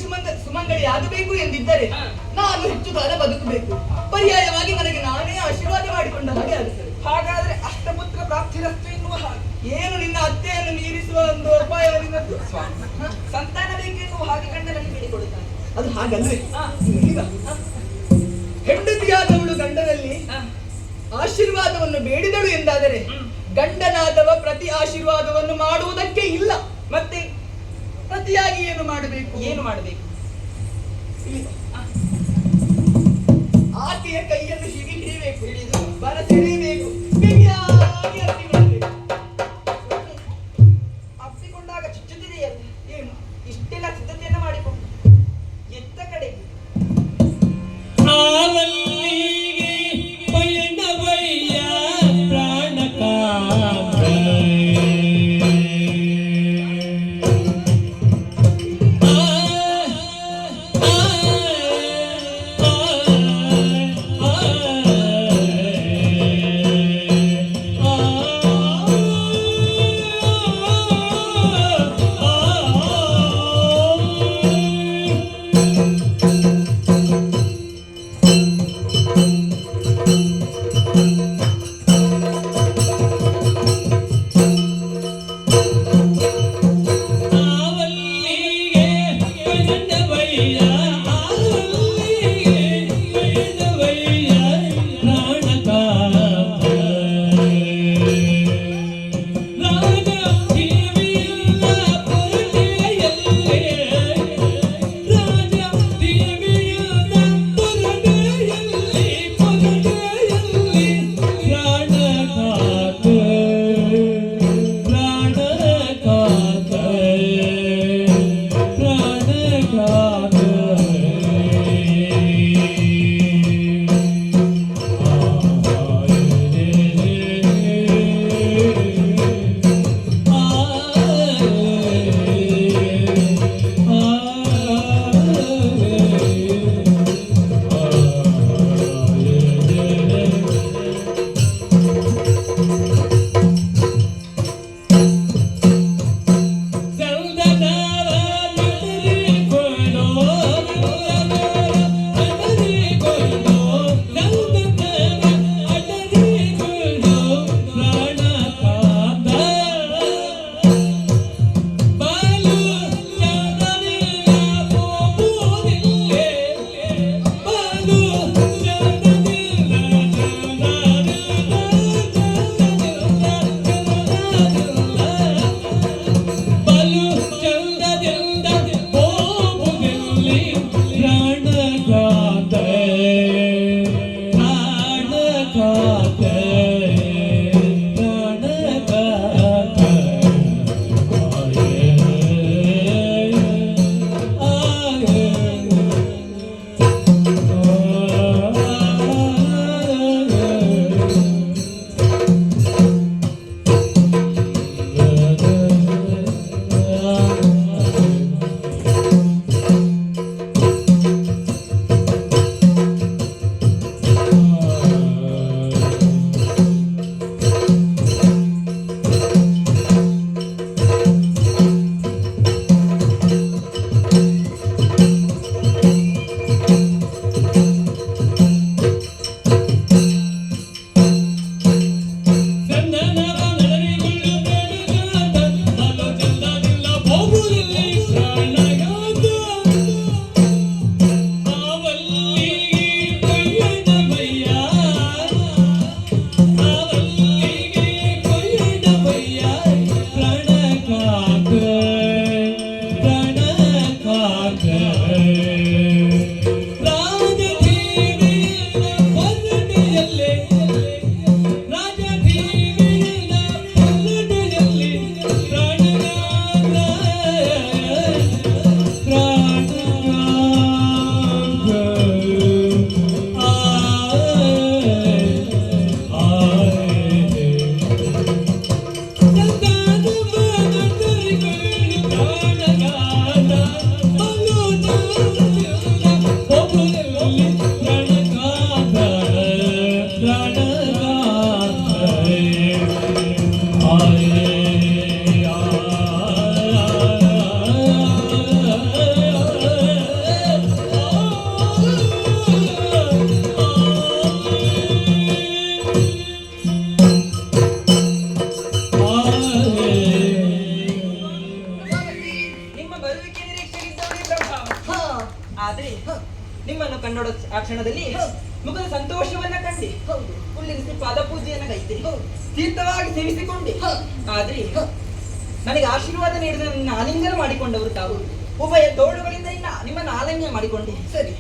Speaker 5: ಸುಮಂಗಳಿ ಆಗಬೇಕು ಎಂದಿದ್ದರೆ
Speaker 6: ಹಾ.
Speaker 5: ನಾನು ಹೆಚ್ಚು ಕಾಲ ಬದುಕಬೇಕು. ಪರ್ಯಾಯವಾಗಿ ನನಗೆ ನಾನೇ ಆಶೀರ್ವಾದ ಮಾಡಿಕೊಂಡ ಹಾಗೆ ಆಗುತ್ತದೆ.
Speaker 6: ಹಾಗಾದ್ರೆ ಅಷ್ಟಪುತ್ರ ಪ್ರಾಪ್ತಿರಸ್ತು ಎನ್ನುವ ಹಾಗೆ.
Speaker 5: ಏನು ನಿನ್ನ ಅತ್ತೆಯನ್ನು ಮೀರಿಸುವ ಒಂದು ಉಪಾಯವಾಗಿನದ್ದು?
Speaker 6: ಸ್ವಾಮಿ, ಸಂತಾನ ಬೇಕೆನ್ನುವ ಹಾಗೆ ಗಂಡನಲ್ಲಿ ಬೇಡಿಕೊಳ್ಳುತ್ತಾನೆ.
Speaker 5: ಅದು ಹಾಗಲ್ವೇ?
Speaker 6: ಹಾ.
Speaker 5: ಈಗ ಹೆಂಡತಿಯಾದವಳು ಗಂಡನಲ್ಲಿ
Speaker 6: ಹಾ.
Speaker 5: ಆಶೀರ್ವಾದವನ್ನು ಬೇಡಿದಳು ಎಂದಾದರೆ ಗಂಡನಾದವ ಪ್ರತಿ ಆಶೀರ್ವಾದವನ್ನು ಮಾಡುವುದಕ್ಕೆ ಇಲ್ಲ.
Speaker 6: ಮತ್ತೆ
Speaker 5: ಪ್ರತಿಯಾಗಿ ಏನು ಮಾಡಬೇಕು?
Speaker 6: ಏನು ಮಾಡಬೇಕು?
Speaker 5: ಇಲ್ಲಿ
Speaker 6: ಆ.
Speaker 5: ಆಕೆಯ ಕೈಯನ್ನು ಹೀಗೆ ಹಿಡಿಯಬೇಕು,
Speaker 6: ಹಿಡಿದು
Speaker 5: ಬರಸೆಳೆಯಬೇಕು, ಬಿಗಿಯಾಗಿ ಅಪ್ಪಿಕೊಳ್ಳಬೇಕು.
Speaker 6: ಅಪ್ಪಿಕೊಂಡಾಗ ಚುಚ್ಚುತ್ತಿದೆಯಲ್ಲ,
Speaker 5: ಏನು?
Speaker 6: ಇಷ್ಟೆಲ್ಲ ಸಿದ್ಧತೆಯನ್ನ ಮಾಡಿಕೊಂಡು ಎತ್ತ ಕಡೆಗೆ
Speaker 1: ಆವಲ್ಲಿಗೆ ಪಯಣವಯ್ಯ ಪ್ರಾಣಕಾಂತ. ಆ
Speaker 6: ನಿಮ್ಮ ಬರುವಿಕೆ ನಿರೀಕ್ಷೆಗಿದ್ದವರೇ ಪ್ರಭಾವ. ಆದ್ರೆ ನಿಮ್ಮನ್ನು ಕಂಡೋಡ ಆ ಕ್ಷಣದಲ್ಲಿ ಮುಖದ ಸಂತೋಷವನ್ನ ಕಂಡೆ. ಕುಳ್ಳಿರಿಸಿ ಪಾದ ಪೂಜೆಯನ್ನ ಗೈದೆ, ತೀರ್ಥವಾಗಿ ಸೇವಿಸಿಕೊಂಡೆ. ಆದ್ರೆ ನನಗೆ ಆಶೀರ್ವಾದ ನೀಡಿದ ನನ್ನ ಆಲಿಂಗನ ಮಾಡಿಕೊಂಡವರು ತಾವು. ಉಭಯ ತೋಳುಗಳಿಂದ ನಿಮ್ಮನ್ನು ಆಲಿಂಗನ ಮಾಡಿಕೊಂಡೆ. ಸರಿ,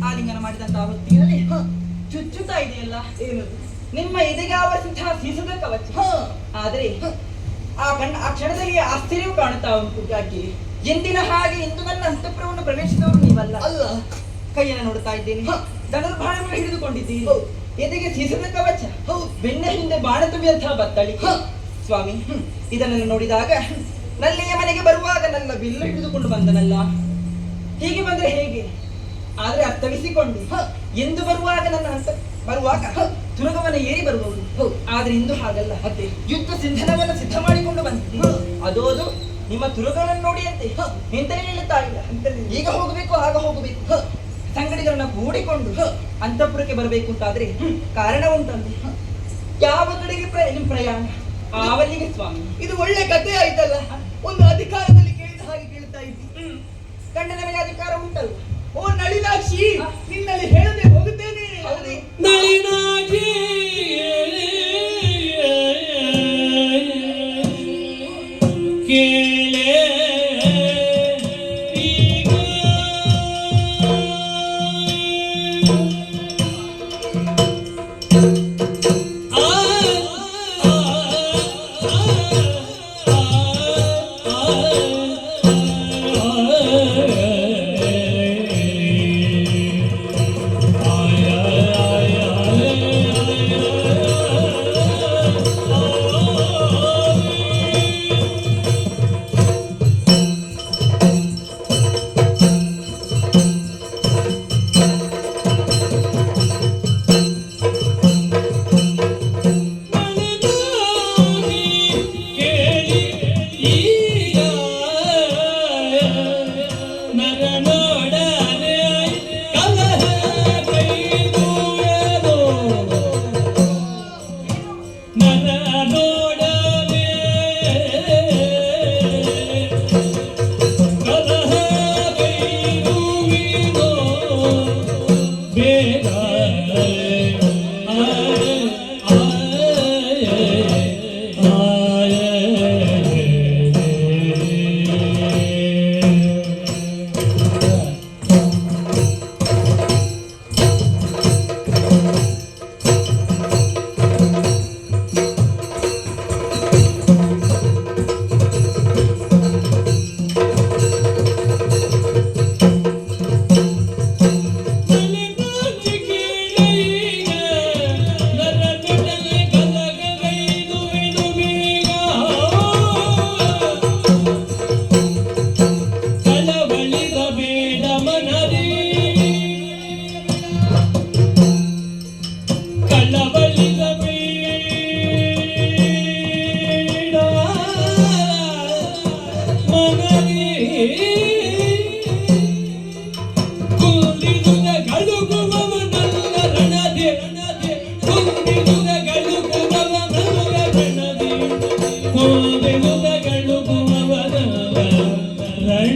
Speaker 6: ಆಲಿಂಗನ ಮಾಡಿದಂತಹ ಹೊತ್ತಿನಲ್ಲಿ ಚುಚ್ಚುತ್ತಾ ಇದೆಯಲ್ಲ ಏನು ನಿಮ್ಮ ಎದೆಗೆ ಆವರಿಸಿದಂತಹ ಸೀಸದ ಕವಚ. ಆದ್ರೆ ಆ ಕ್ಷಣದಲ್ಲಿ ಆಶ್ಚರ್ಯವು ಕಾಣುತ್ತಾ ಉಂಟು. ಯಾಕೆ ಎಂದಿನ ಹಾಗೆ ಇಂದು ನನ್ನ ಅಂತಃಪುರವನ್ನು ಪ್ರವೇಶಿಸಿದವರು ನೀವಲ್ಲ. ಅಲ್ಲ, ಕೈಯನ್ನು ನೋಡ್ತಾ ಇದ್ದೇನೆ, ಧನುರ್ಬಾಣವನ್ನು ಹಿಡಿದುಕೊಂಡಿದ್ದೀರಿ, ಎದೆಗೆ ಸೀಸದ ಕವಚ, ಬೆನ್ನ ಹಿಂದೆ ಬಾಣ ತುಂಬಿದಂತಹ ಬತ್ತಳಿ. ಸ್ವಾಮಿ, ಇದನ್ನು ನೋಡಿದಾಗ ನಲ್ಲಿಯ ಮನೆಗೆ ಬರುವಾಗ ನನ್ನ ಬಿಲ್ಲು ಹಿಡಿದುಕೊಂಡು ಬಂದನಲ್ಲ, ಹೀಗೆ ಬಂದ್ರೆ ಹೇಗೆ? ಆದ್ರೆ ಅರ್ಥವಿಸಿಕೊಂಡೆ, ಎಂದು ಬರುವಾಗ ಬರುವಾಗ ತುರಗವನ್ನ ಏರಿ ಬರುವುದು. ಆದ್ರೆ ಇಂದು ಹಾಗಲ್ಲ, ಅದೇ ಯುದ್ಧ ಸಿಂಧನವನ್ನು ಸಿದ್ಧ ಮಾಡಿಕೊಂಡು ಬಂದಿದ್ದೆ. ಅದೋದು ನಿಮ್ಮ ತುರಗವನ್ನು ನೋಡಿ ಅಂತೆ ಎಂತಲೇ ಹೇಳುತ್ತಾ ಇಲ್ಲ. ಈಗ ಹೋಗಬೇಕು, ಆಗ ಹೋಗಬೇಕು, ಸಂಗಡಿಗಳನ್ನ ಕೂಡಿಕೊಂಡು ಅಂತಃಪುರಕ್ಕೆ ಬರಬೇಕು ಅಂತಾದ್ರೆ ಕಾರಣ ಉಂಟಂತೆ. ಯಾವ ಕಡೆಗೆ ನಿಮ್ ಪ್ರಯಾಣ? ಆವಲ್ಲಿಗೆ ಸ್ವಾಮಿ.
Speaker 5: ಇದು ಒಳ್ಳೆ ಕಥೆ ಆಯ್ತಲ್ಲ. ಒಂದು ಅಧಿಕಾರದಲ್ಲಿ ಕೇಳಿದ ಹಾಗೆ ಕೇಳ್ತಾ ಇದ್ದಿ.
Speaker 6: ಗಂಡನ ಮೇಲೆ ಅಧಿಕಾರ ಉಂಟಲ್ಲ.
Speaker 5: ಓ ನಳಿನಾಕ್ಷಿ, ನಿನ್ನಲ್ಲಿ ಹೇಳದೆ ಹೋಗುತ್ತೇನೆ.
Speaker 6: ಹೌದೇ?
Speaker 1: ನಳಿನಾಕ್ಷಿ ಕೇಳೆ ಈಗ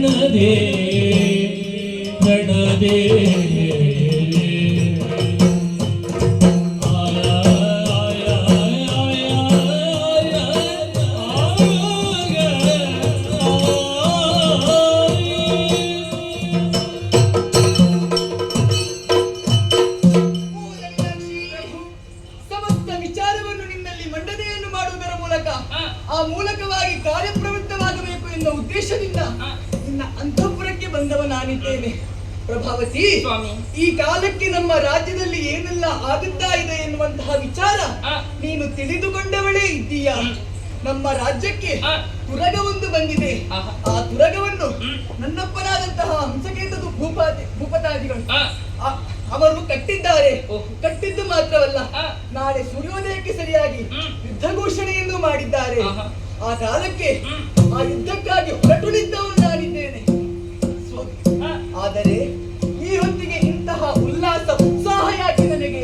Speaker 1: ರಣದೇ ರಣದೇ
Speaker 5: ಸಮಸ್ತ ವಿಚಾರವನ್ನು ನಿನ್ನಲ್ಲಿ ಮಂಡನೆಯನ್ನು ಮಾಡುವುದರ ಮೂಲಕ ಆ ಮೂಲಕವಾಗಿ ಕಾರ್ಯಪ್ರವೃತ್ತವಾಗಬೇಕು ಎನ್ನುವ ಉದ್ದೇಶದಿಂದ ನಿನ್ನ ಅಂತಃಪುರಕ್ಕೆ ಬಂದವ ನಾನಿದ್ದೇನೆ. ಪ್ರಭಾವತಿ,
Speaker 6: ಸ್ವಾಮಿ.
Speaker 5: ಈ ಕಾಲಕ್ಕೆ ನಮ್ಮ ರಾಜ್ಯದಲ್ಲಿ ಏನೆಲ್ಲ ಆಗುತ್ತಾ ಇದೆ ಎನ್ನುವಂತಹ ವಿಚಾರ ನೀನು ತಿಳಿದುಕೊಂಡವಳೇ ಇದ್ದೀಯ. ನಮ್ಮ ರಾಜ್ಯಕ್ಕೆ ತುರಗವೊಂದು ಬಂದಿದೆ. ಆ ತುರಗವನ್ನು ನನ್ನಪ್ಪನಾದಂತಹ ಹಂಸಕೇತದು ಭೂಪತಾದಿಗಳು ಅವರು ಕಟ್ಟಿದ್ದಾರೆ. ಕಟ್ಟಿದ್ದು ಮಾತ್ರವಲ್ಲ, ನಾಳೆ ಸೂರ್ಯೋದಯಕ್ಕೆ ಸರಿಯಾಗಿ ಯುದ್ಧ ಘೋಷಣೆಯನ್ನು ಮಾಡಿದ್ದಾರೆ. ಆ ಕಾಲಕ್ಕೆ ಆ ಯುದ್ಧಕ್ಕಾಗಿ ಹೊರಟು ನಿಂತವನು ನಾನಿದ್ದೇನೆ. ಆದರೆ ಈ ಹೊತ್ತಿಗೆ ಇಂತಹ ಉಲ್ಲಾಸ ಉತ್ಸಾಹ ಯಾಕೆ ನನಗೆ?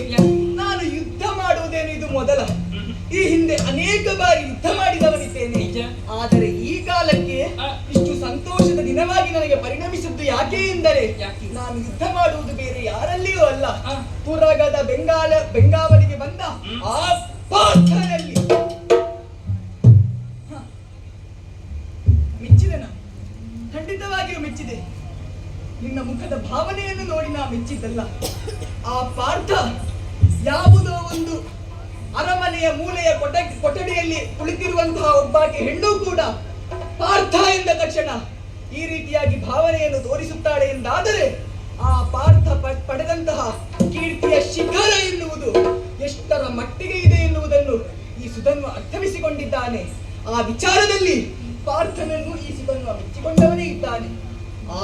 Speaker 5: ನಾನು ಯುದ್ಧ ಮಾಡುವುದೇನು ಇದು ಮೊದಲ. ಈ ಹಿಂದೆ ಅನೇಕ ಬಾರಿ ಯುದ್ಧ ಮಾಡಿದವನಿದ್ದೇನೆ. ಆದರೆ ಈ ಕಾಲಕ್ಕೆ ಇಷ್ಟು ಸಂತೋಷದ ದಿನವಾಗಿ ನನಗೆ ಪರಿಣಮಿಸಿದ್ದು ಯಾಕೆ ಎಂದರೆ, ನಾನು ಯುದ್ಧ ಮಾಡುವುದು ಬೇರೆ ಯಾರಲ್ಲಿಯೂ ಅಲ್ಲ, ತುರಗದ ಬೆಂಗಾವಲಿಗೆ ಬಂದ ಆ ಪಾರ್ಥನಲ್ಲಿ. ಮೆಚ್ಚಿದೆ ನಾನು, ಖಂಡಿತವಾಗಿಯೂ ಮೆಚ್ಚಿದೆ. ನಿನ್ನ ಮುಖದ ಭಾವನೆಯನ್ನು ನೋಡಿ ನಾ ಮೆಚ್ಚಿದ್ದಲ್ಲ. ಆ ಪಾರ್ಥ ಯಾವುದೋ ಒಂದು ಅರಮನೆಯ ಮೂಲೆಯ ಕೊಠಡಿಯಲ್ಲಿ ಕುಳಿತಿರುವಂತಹ ಒಬ್ಬಾಕೆ ಹೆಣ್ಣು ಕೂಡ ಪಾರ್ಥ ಎಂದ ತಕ್ಷಣ ಈ ರೀತಿಯಾಗಿ ಭಾವನೆಯನ್ನು ತೋರಿಸುತ್ತಾಳೆ ಎಂದಾದರೆ, ಆ ಪಾರ್ಥ ಪಡೆದಂತಹ ಕೀರ್ತಿಯ ಶಿಖರ ಎನ್ನುವುದು ಎಷ್ಟರ ಮಟ್ಟಿಗೆ ಇದೆ ಎನ್ನುವುದನ್ನು ಈ ಸುಧನ್ವ ಅರ್ಥವಿಸಿಕೊಂಡಿದ್ದಾನೆ. ಆ ವಿಚಾರದಲ್ಲಿ ಪಾರ್ಥನನ್ನು ಈ ಸುಧನ್ವ ಮೆಚ್ಚಿಕೊಂಡವನೇ ಇದ್ದಾನೆ.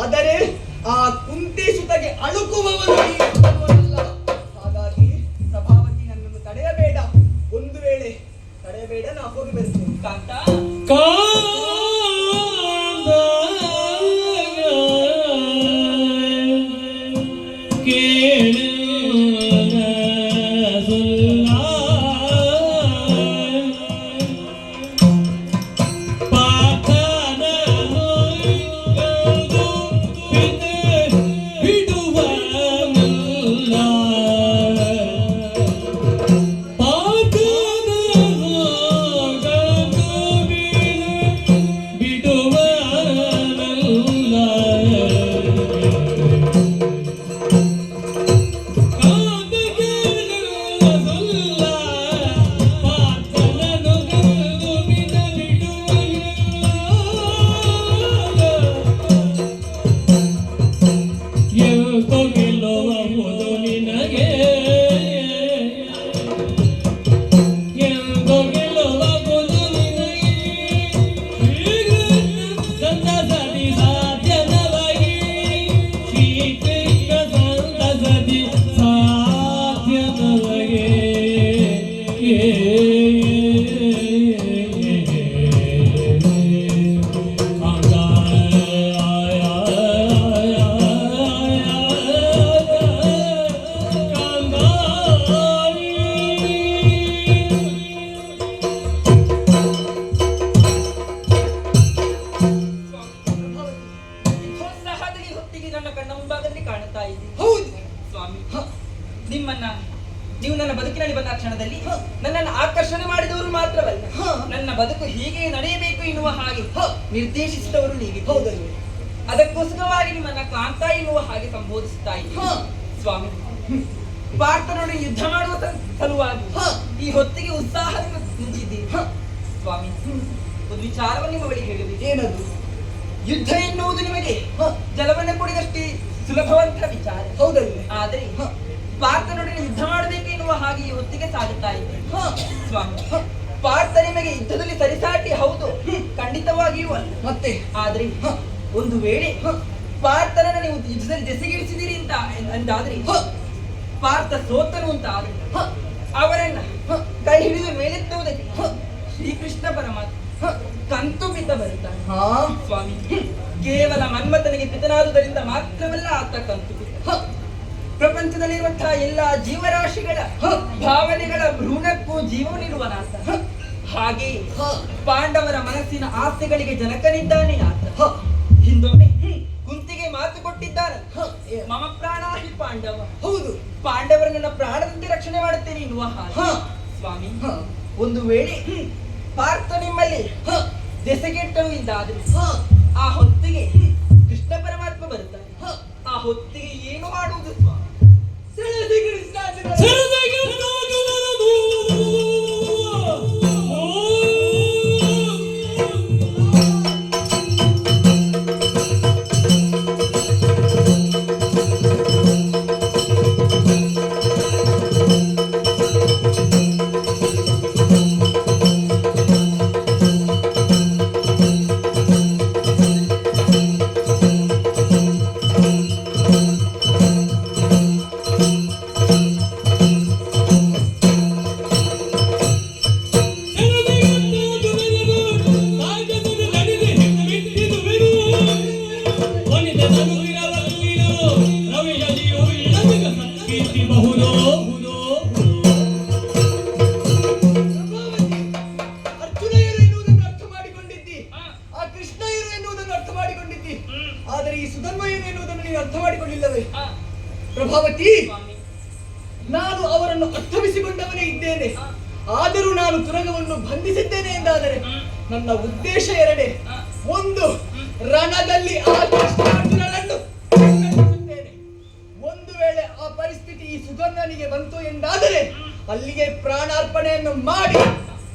Speaker 5: ಆದರೆ ಆ ಕುಂತಿ ಸುತಗೆ ಅಳುಕುವವನು ಈ ಸುಧನ್ವನಲ್ಲ. ಹಾಗಾಗಿ ಪ್ರಭಾವತಿ, ನನ್ನನ್ನು ತಡೆಯಬೇಡ. ಒಂದು ವೇಳೆ ತಡೆಯಬೇಡ, ನಾ ಹೋಗಿ ಬರ್ತೇನೆ.
Speaker 6: ಕಾಂತ, ನೀವು ನನ್ನ ಬದುಕಿನಲ್ಲಿ ಬಂದ ಕ್ಷಣದಲ್ಲಿ ನನ್ನನ್ನು ಆಕರ್ಷಣೆ ಮಾಡಿದವರು ಮಾತ್ರವಲ್ಲ, ನನ್ನ ಬದುಕು ಹೀಗೆ ನಡೆಯಬೇಕು ಎನ್ನುವ ಹಾಗೆ ನಿರ್ದೇಶಿಸಿದವರು ನೀವಿದ್ದೀರಿ. ಅದಕ್ಕೋಸ್ಕರವಾಗಿ ನಿಮ್ಮನ್ನ ಕಾಂತ ಎನ್ನುವ ಹಾಗೆ ಸಂಬೋಧಿಸುತ್ತಾ ಇದ್ದೀನಿ. ಸ್ವಾಮಿ, ಪಾರ್ಥನೊಡನೆ ಯುದ್ಧ ಮಾಡುವ ಸಲುವಾಗಿ ಈ ಹೊತ್ತಿಗೆ ಉತ್ಸಾಹದಿಂದ ನಿಂತಿದ್ದೀರಿ. ಸ್ವಾಮಿ, ಒಂದು ವಿಚಾರವನ್ನು ನಿಮ್ಮ ಬಳಿ ಹೇಳಬೇಕು.
Speaker 5: ಏನದು?
Speaker 6: ಯುದ್ಧ ಎನ್ನುವುದು ನಿಮಗೆ ಜಲವನ್ನು ಕುಡಿದಷ್ಟೇ ಸುಲಭವಂತ ವಿಚಾರ,
Speaker 5: ಹೌದಲ್ಲ?
Speaker 6: ಆದರೆ ಪಾರ್ಥನೊಡನೆ ಯುದ್ಧ ಮಾಡಬೇಕು ಎನ್ನುವ ಹಾಗೆ ಈ ಹೊತ್ತಿಗೆ ಸಾಗುತ್ತಾ ಇದೆ. ಸ್ವಾಮಿ, ಪಾರ್ಥ ನಿಮಗೆ ಯುದ್ಧದಲ್ಲಿ ಸರಿಸಾಟಿ ಹೌದು, ಖಂಡಿತವಾಗಿಯೂ ಅಲ್ಲ.
Speaker 5: ಮತ್ತೆ
Speaker 6: ಆದ್ರೆ ಒಂದು ವೇಳೆ ಪಾರ್ಥನನ್ನು ನೀವು ಯುದ್ಧದಲ್ಲಿ ಜೆಸೆಗಿಳಿಸಿದಿರಿ ಅಂತ ಅಂದಾದ್ರೆ, ಪಾರ್ಥ ಸೋತನು ಅಂತ ಆದ್ರೆ ಅವರನ್ನ ಕೈ ಹಿಡಿದು ಮೇಲೆತ್ತುವುದಕ್ಕೆ ಶ್ರೀಕೃಷ್ಣ ಪರಮಾತ್ಮ ಕಂತು ಬಿದ್ದ ಬರುತ್ತಾನೆ. ಸ್ವಾಮಿ, ಕೇವಲ ಮನ್ಮಥನಿಗೆ ಪಿತನಾದುದರಿಂದ ಮಾತ್ರವಲ್ಲ ಆತ ಕಂತು ಬಿದ್ದ. ಪ್ರಪಂಚದಲ್ಲಿರುವಂತಹ ಎಲ್ಲಾ ಜೀವರಾಶಿಗಳ ಭಾವನೆಗಳ ಭ್ರೂಣಕ್ಕೂ ಜೀವನಿರುವನಾತ. ಹಾಗೆ ಪಾಂಡವರ ಮನಸ್ಸಿನ ಆಸೆಗಳಿಗೆ ಜನಕನಿದ್ದಾನೆ ಆತ. ಹಿಂದೊಮ್ಮೆ ಮಮ ಪ್ರಾಣ ಹಿ ಪಾಂಡವ.
Speaker 5: ಹೌದು.
Speaker 6: ಪಾಂಡವರು ನನ್ನ ಪ್ರಾಣದಂತೆ ರಕ್ಷಣೆ ಮಾಡುತ್ತೇನೆ ಎನ್ನುವ ಹಾಗೆ.
Speaker 5: ಹ.
Speaker 6: ಸ್ವಾಮಿ,
Speaker 5: ಹ.
Speaker 6: ಒಂದು ವೇಳೆ ಪಾರ್ಥ ನಿಮ್ಮಲ್ಲಿ
Speaker 5: ಹ.
Speaker 6: ದೆಸೆಗೆಟ್ಟರು ಇದ್ದಾದ್ರೆ
Speaker 5: ಹ.
Speaker 6: ಆ ಹೊತ್ತಿಗೆ ಕೃಷ್ಣ ಪರಮಾತ್ಮ ಬರುತ್ತಾನೆ.
Speaker 5: ಹ.
Speaker 6: ಆ ಹೊತ್ತಿಗೆ ಏನು ಮಾಡುವುದು ಸ್ವಾಮಿ?
Speaker 5: ಸೆಳೆದಿ ಕೃಷ್ಣಾರ್ಜುನ. ಅರ್ಜುನ ಇರು ಎನ್ನುವುದನ್ನು ಅರ್ಥ ಮಾಡಿಕೊಂಡಿದ್ದಿ, ಆ ಕೃಷ್ಣ ಇರು ಎನ್ನುವುದನ್ನು ಅರ್ಥ ಮಾಡಿಕೊಂಡಿದ್ದಿ. ಆದರೆ ಈ ಸುಧರ್ಮ ಏನು ಎನ್ನುವುದನ್ನು ನೀನು ಅರ್ಥ ಮಾಡಿಕೊಳ್ಳಿಲ್ಲವೇ? ಪ್ರಭಾವತಿ,
Speaker 6: ಸ್ವಾಮಿ,
Speaker 5: ನಾನು ಅವರನ್ನು ಅರ್ಥವಿಸಿಕೊಂಡವನೇ ಇದ್ದೇನೆ. ಆದರೂ ನಾನು ತುರಗವನ್ನು ಬಂಧಿಸಿದ್ದೇನೆ ಎಂದಾದರೆ ನನ್ನ ಉದ್ದೇಶ ಎರಡೇ. ಒಂದು, ರಣದಲ್ಲಿ ಆ ಕೃಷ್ಣಾರ್ಜುನರನ್ನು ಬಂಧಿಸುತ್ತೇನೆ. ಒಂದು ವೇಳೆ ಆ ಪರಿಸ್ಥಿತಿ ಈ ಸುಧರ್ಮನಿಗೆ ಬಂತು ಎಂದಾದರೆ ಅಲ್ಲಿಗೆ ಪ್ರಾಣಾರ್ಪಣೆಯನ್ನು ಮಾಡಿ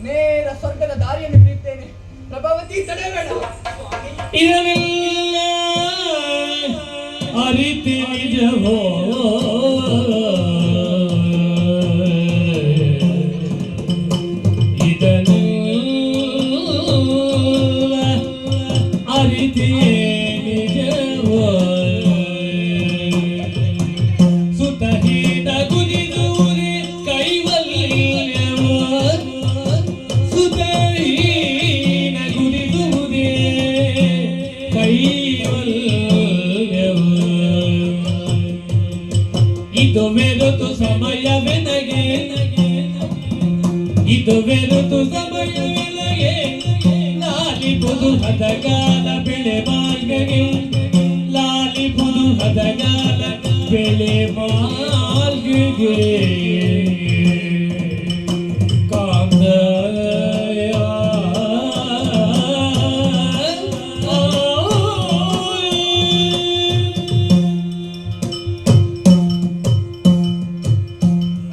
Speaker 5: ನೇರ ಸ್ವರ್ಗದ ದಾರಿಯನ್ನು ಹಿಡಿಯುತ್ತೇನೆ. ಪ್ರಭಾವತಿ, ತಡೆಬೇಡ.
Speaker 1: ಇದನ್ನೆಲ್ಲ ಅರಿತಿ ನಿಜವೋ ಇದನ್ನೆಲ್ಲ ಅರಿತಿ ನಿಜವೋ ಸುತಹಿತ ಗುರಿದೂರಿ ಕೈವಲ್ಯವೋ ಸುತಹೀನ ಗುರಿದುವುದೇ ಕೈವಲ್ಯವೋ ಇದು ಬೆರೆತು ಸಮಯವೆನಗೆ ಇದು ಬೆರೆತು ಸಮಯವೆನಗೆ ಲಾಲಿಪುದು ಹದಗಾಲ ಬೆಳೆ ಮಾರ್ಗಗೆ ಲಾಲಿಪುದು ಹದಗಾಲ ಬೆಳೆ ಮಾರ್ಗಗೆ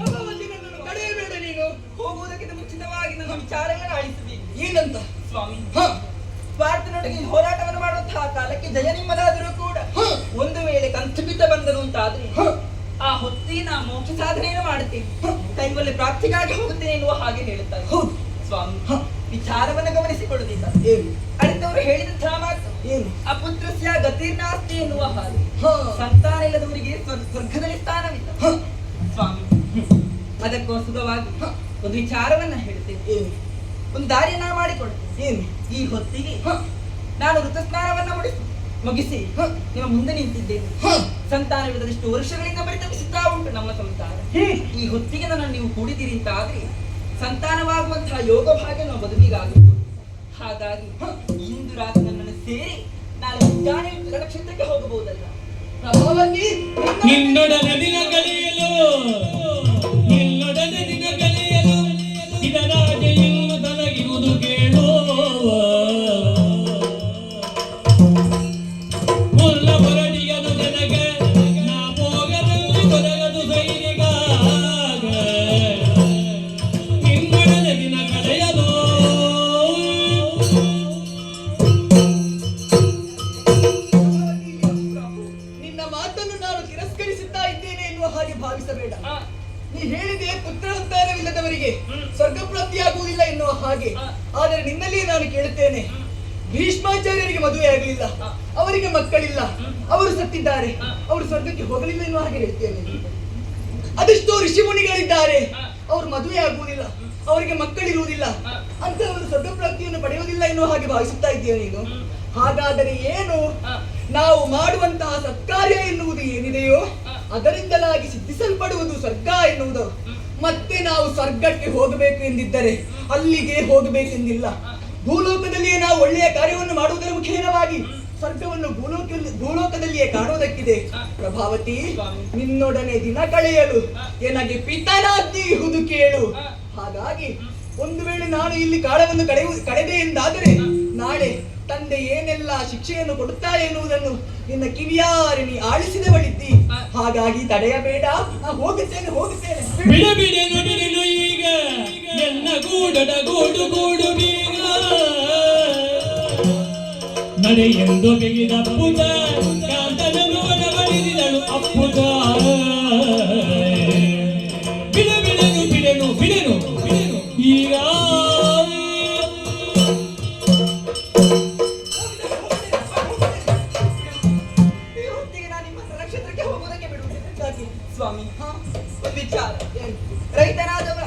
Speaker 5: ಪ್ರಭಾವತಿ, ನನ್ನನ್ನು ತಡೆಯಬೇಡ ನೀನು.
Speaker 6: ಹೋಗುವುದಕ್ಕಿಂತ ಮುಂಚಿತವಾಗಿ ನನ್ನ ವಿಚಾರಗಳನ್ನು ಆಲಿಸಬೇಕು.
Speaker 5: ಏನಂತ?
Speaker 6: ಸ್ವಾಮಿ,
Speaker 5: ಹ.
Speaker 6: ಪಾರ್ಥನೊಟ್ಟಿಗೆ ಹೋರಾಟವನ್ನು ಮಾಡುವಂತಹ ಕಾಲಕ್ಕೆ ಜಯ ನಿಮ್ಮದಾದರೂ ಕೂಡ
Speaker 5: ಹ.
Speaker 6: ಒಂದು ವೇಳೆ ಕಂಥಪಿತ ಬಂದನು ಅಂತಾದ್ರೆ
Speaker 5: ಹ.
Speaker 6: ಆ ಹೊತ್ತಿಗೆ ನಾ ಮೋಕ್ಷ ಸಾಧನೆಯನ್ನು ಮಾಡುತ್ತೇನೆ, ಕೈಗೊಳ್ಳಿ ಪ್ರಾಪ್ತಿಗಾಗಿ ಹೋಗುತ್ತೇನೆ ಎನ್ನುವ ಹಾಗೆ ಹೇಳುತ್ತಾರೆ.
Speaker 5: ಹೌದು.
Speaker 6: ಸ್ವಾಮಿ,
Speaker 5: ಹ.
Speaker 6: ವಿಚಾರವನ್ನು ಗಮನಿಸಿಕೊಳ್ಳುವುದಿಲ್ಲ.
Speaker 5: ಏನು?
Speaker 6: ಅಳಿತವರು ಹೇಳಿದಂತಹ ಮಾತು
Speaker 5: ಏನು?
Speaker 6: ಅಪುತ್ರಸ್ಯ ಗತಿರ್ನಾಸ್ತಿ ಎನ್ನುವ ಹಾಗೆ
Speaker 5: ಹ.
Speaker 6: ಸಂತಾನ ಇಲ್ಲದವರಿಗೆ ಸ್ವರ್ಗದಲ್ಲಿ ಸ್ಥಾನವಿಲ್ಲ.
Speaker 5: ಹ.
Speaker 6: ಸ್ವಾಮಿ, ಅದಕ್ಕೋಸ್ಕರವಾಗಿ
Speaker 5: ಹ.
Speaker 6: ಒಂದು ವಿಚಾರವನ್ನ ಹೇಳ್ತೇನೆ,
Speaker 5: ಏನು?
Speaker 6: ಒಂದು ದಾರಿಯನ್ನ ಮಾಡಿಕೊಡ್ತೇನೆ.
Speaker 5: ಏನು?
Speaker 6: ಈ ಹೊತ್ತಿಗೆ
Speaker 5: ಹ.
Speaker 6: ನಾನು ಋತುಸ್ನಾನವನ್ನ ಮುಗಿಸಿ
Speaker 5: ಹ.
Speaker 6: ನಿಮ್ಮ ಮುಂದೆ ನಿಂತಿದ್ದೇನೆ.
Speaker 5: ಹ.
Speaker 6: ಸಂತಾನವಿಲ್ಲದಷ್ಟು ವರ್ಷಗಳಿಂದ ಪರಿತಪಿಸುತ್ತಾ ಉಂಟು ನಮ್ಮ ಸಂಸಾರ. ಈ ಹೊತ್ತಿಗೆ ನನ್ನ ನೀವು ಕೂಡಿದಿರಿ ಅಂತಾದ್ರೆ ಸಂತಾನವಾಗುವಂತಹ ಯೋಗ ಭಾಗ್ಯ ನಮ್ಮ ಬದುಕಿಗಾಗಬಹುದು. ಹಾಗಾಗಿ ಇಂದು ರಾತ್ರಿ ನನ್ನನ್ನು ಸೇರಿ ನಾಳೆ ಮುಂಜಾನೆ ಕ್ಷೇತ್ರಕ್ಕೆ ಹೋಗಬಹುದಲ್ಲ?
Speaker 5: ಪ್ರಭಾವತಿ,
Speaker 1: ನಿನ್ನೊಡನೆ ದಿನ ಕಳೆಯಲು ನಿನ್ನೊಡನೆ ದಿನ ಕಳೆಯಲು ಇದರಾಜೆಯನ್ನು ತನಗಿರುವುದು ಕೇಳೋ ಮುಲ್ಲ ಹೊರಡಿಯದು ಜನಗ ನಾ ಭೋಗದಲ್ಲಿ ಕೊರಗದು ಸೈನಿಗಾಗ ನಿನ್ನೊಡನೆ ದಿನ ಕಳೆಯಲು
Speaker 5: ನಿನ್ನ ಮಾತನ್ನು ನಾನು ತಿರಸ್ಕರಿಸುತ್ತಾ ಇದ್ದೇನೆ ಎನ್ನುವ ಹಾಗೆ ಭಾವಿಸಬೇಡ. ನೀ ಹೇಳಿದೆ ಪುತ್ರ ಸಂತಾನವಿಲ್ಲದವರಿಗೆ ಸ್ವರ್ಗ ಪ್ರಾಪ್ತಿಯಾಗುವುದಿಲ್ಲ ಎನ್ನುವ ಹಾಗೆ. ಆದರೆ ನಿನ್ನಲ್ಲಿಯೇ ನಾನು ಕೇಳುತ್ತೇನೆ, ಭೀಷ್ಮಾಚಾರ್ಯರಿಗೆ ಮದುವೆ ಆಗಲಿಲ್ಲ, ಅವರಿಗೆ ಮಕ್ಕಳಿಲ್ಲ, ಅವರು ಸತ್ತಿದ್ದಾರೆ, ಅವರು ಸ್ವರ್ಗಕ್ಕೆ ಹೋಗಲಿಲ್ಲ ಎನ್ನುವ ಹಾಗೆ ಹೇಳ್ತೇನೆ. ಅದೆಷ್ಟೋ ಋಷಿ ಮುನಿಗಳಿದ್ದಾರೆ, ಅವರು ಮದುವೆ ಆಗುವುದಿಲ್ಲ, ಅವರಿಗೆ ಮಕ್ಕಳಿರುವುದಿಲ್ಲ, ಅಂತವರು ಸ್ವರ್ಗ ಪ್ರಾಪ್ತಿಯನ್ನು ಪಡೆಯುವುದಿಲ್ಲ ಎನ್ನುವ ಹಾಗೆ ಭಾವಿಸುತ್ತಾ ಇದ್ದೀಯ ನೀನು. ಹಾಗಾದರೆ ಏನು? ನಾವು ಮಾಡುವಂತಹ ಸತ್ಕಾರ್ಯ ಎನ್ನುವುದು ಏನಿದೆಯೋ ಅದರಿಂದಲಾಗಿ ಸಿದ್ಧಿಸಲ್ಪಡುವುದು ಸ್ವರ್ಗ ಎನ್ನುವುದು. ಮತ್ತೆ ನಾವು ಸ್ವರ್ಗಕ್ಕೆ ಹೋಗಬೇಕು ಎಂದಿದ್ದರೆ ಅಲ್ಲಿಗೆ ಹೋಗಬೇಕೆಂದಿಲ್ಲ. ಭೂಲೋಕದಲ್ಲಿಯೇ ನಾವು ಒಳ್ಳೆಯ ಕಾರ್ಯವನ್ನು ಮಾಡುವುದರ ಮುಖೇನವಾಗಿ ಸ್ವರ್ಗವನ್ನು ಭೂಲೋಕದಲ್ಲಿಯೇ ಕಾಣುವುದಕ್ಕಿದೆ.
Speaker 6: ಹ.
Speaker 5: ಪ್ರಭಾವತಿ,
Speaker 6: ಸ್ವಾಮಿ.
Speaker 5: ನಿನ್ನೊಡನೆ ದಿನ ಕಳೆಯಲು ನನಗೆ ಪಿತನಾಜ್ಞೆ ಇಹುದು ಕೇಳು.
Speaker 6: ಹ.
Speaker 5: ಹಾಗಾಗಿ ಒಂದು ವೇಳೆ ನಾನು ಇಲ್ಲಿ ಕಾಲವನ್ನು ಕಳೆದೆ ಎಂದಾದರೆ ನಾಳೆ ತಂದೆ ಏನೆಲ್ಲ ಶಿಕ್ಷೆಯನ್ನು ಕೊಡುತ್ತಾರೆ ಎನ್ನುವುದನ್ನು ನಿನ್ನ ಕಿವಿಯಾರೆ ನೀ ಆಳಿಸಿದವಳಿದ್ದಿ.
Speaker 6: ಹ.
Speaker 5: ಹಾಗಾಗಿ ತಡೆಯಬೇಡ. ಹೋಗುತ್ತೇನೆ.
Speaker 1: ಬಿಡನು ಈಗ ಎನ್ನ ಗೂಡದ ಗೂಡು ಬೀಗ ನಡೆ ಎಂದು ಬಿಗಿದ ಅಪ್ಪುತ ಕಾಂತನನ್ನು ಬಡಿದಿದಳು ಅಪ್ಪುತ ಬಿಡನು ಈಗ
Speaker 5: ಈ ಹೊತ್ತಿಗೆ ನಾನು ನಿಮ್ಮ ನಕ್ಷತ್ರಕ್ಕೆ ಹೋಗುವುದಕ್ಕೆ ಬಿಡುವುದಿಲ್ಲ.
Speaker 6: ಸ್ವಾಮಿ, ಒಂದು ವಿಚಾರ. ರೈತನಾದವ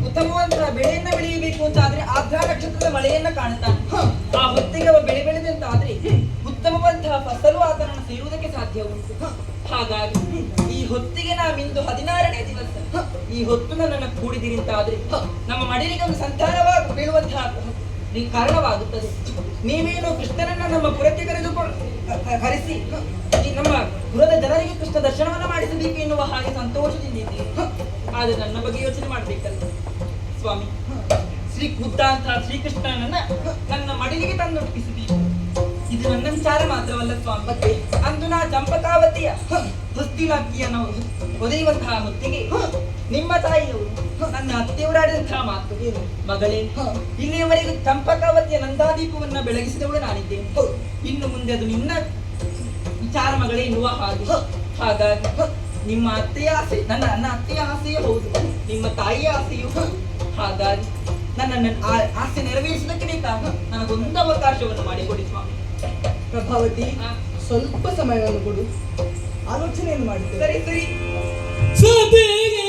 Speaker 6: ಉತ್ತಮವಾದ ಬೆಳೆಯನ್ನ ಬೆಳೆಯಬೇಕು ಅಂತ ಆದ್ರೆ ಆರ್ದ್ರ ನಕ್ಷತ್ರದ ಮಳೆಯನ್ನ ಕಾಣುತ್ತಾನೆ. ಆ ಹೊತ್ತಿಗೆ ಅವ ಬೆಳೆ ಬೆಳೆದಂತಾದ್ರೆ ಉತ್ತಮವಾದಂತಹ ಫಸಲು ಆತನನ್ನು ಸೇರುವುದಕ್ಕೆ ಸಾಧ್ಯ ಉಂಟು. ಹಾಗಾಗಿ ಈ ಹೊತ್ತಿಗೆ ನಾವಿಂದು 16ನೇ ದಿವಸ ಈ ಹೊತ್ತು ನನ್ನನ್ನು ಕೂಡಿದಿರಿ ಅಂತಾದ್ರೆ ನಮ್ಮ ಮಡಿಲಿಗೆ ಒಂದು ಸಂತಾನವಾಗಿ ಬೀಳುವಂತಹ ಕಾರಣವಾಗುತ್ತದೆ. ನೀವೇನು ಕೃಷ್ಣನನ್ನ ನಮ್ಮ ಪುರಕ್ಕೆ ಕರೆಸಿ ಈ ನಮ್ಮ ಪುರದ ಜನರಿಗೆ ಕೃಷ್ಣ ದರ್ಶನವನ್ನ ಮಾಡಿಸಬೇಕು ಎನ್ನುವ ಹಾಗೆ ಸಂತೋಷದಿಂದಿದ್ದೀರಿ. ಆದ್ರೆ ನನ್ನ ಬಗ್ಗೆ ಯೋಚನೆ ಮಾಡ್ಬೇಕಲ್ಲ ಸ್ವಾಮಿ. ಖುದ್ದಾಂತಹ ಶ್ರೀಕೃಷ್ಣನನ್ನ ನನ್ನ ಮಡಿಲಿಗೆ ತಂದೊಪ್ಪಿಸಬೇಕು. ಇದು ನನ್ನ ವಿಚಾರ ಮಾತ್ರವಲ್ಲ ಸ್ವಾಮಿ. ಮತ್ತೆ ಅಂದು ನಾ ಚಂಪಕಾವತಿಯ ಹೊಸ್ತಿಲಕ್ಕಿಯನ್ನು ಒದೆಯುವಂತಹ ಹೊತ್ತಿಗೆ ನಿಮ್ಮ ತಾಯಿಯವರು ನನ್ನ ಅತ್ತೆಯವರಾಡಿದಂತಹ ಮಾತು ಏನು ಮಗಳೇ, ಇಲ್ಲಿಯವರೆಗೂ ಚಂಪಕಾವತಿಯ ನಂದಾದೀಪವನ್ನ ಬೆಳಗಿಸಿದವಳು ನಾನಿದ್ದೇನೆ. ಇನ್ನು ಮುಂದೆ ಅದು ನಿನ್ನ ವಿಚಾರ ಮಗಳೇ ಎನ್ನುವ ಹಾಗೆ. ಹಾಗಾಗಿ ನಿಮ್ಮ ಅತ್ತೆಯ ಆಸೆ ನನ್ನ ಅತ್ತೆಯ ಆಸೆಯೇ ಹೌದು, ನಿಮ್ಮ ತಾಯಿಯ ಆಸೆಯೂ. ಹಾಗಾಗಿ ನನ್ನ ಆಸೆ ನೆರವೇರಿಸುವುದಕ್ಕೆ ಬೇಕಾಗ ನನಗೊಂದು ಅವಕಾಶವನ್ನು ಮಾಡಿಕೊಡಿ ಸ್ವಾಮಿ.
Speaker 5: ಪ್ರಭಾವತಿ, ಸ್ವಲ್ಪ ಸಮಯವನ್ನು ಕೊಡು, ಆಲೋಚನೆಯನ್ನು ಮಾಡುತ್ತೇನೆ.
Speaker 6: ಸರಿ
Speaker 1: ಸತಿಗೆ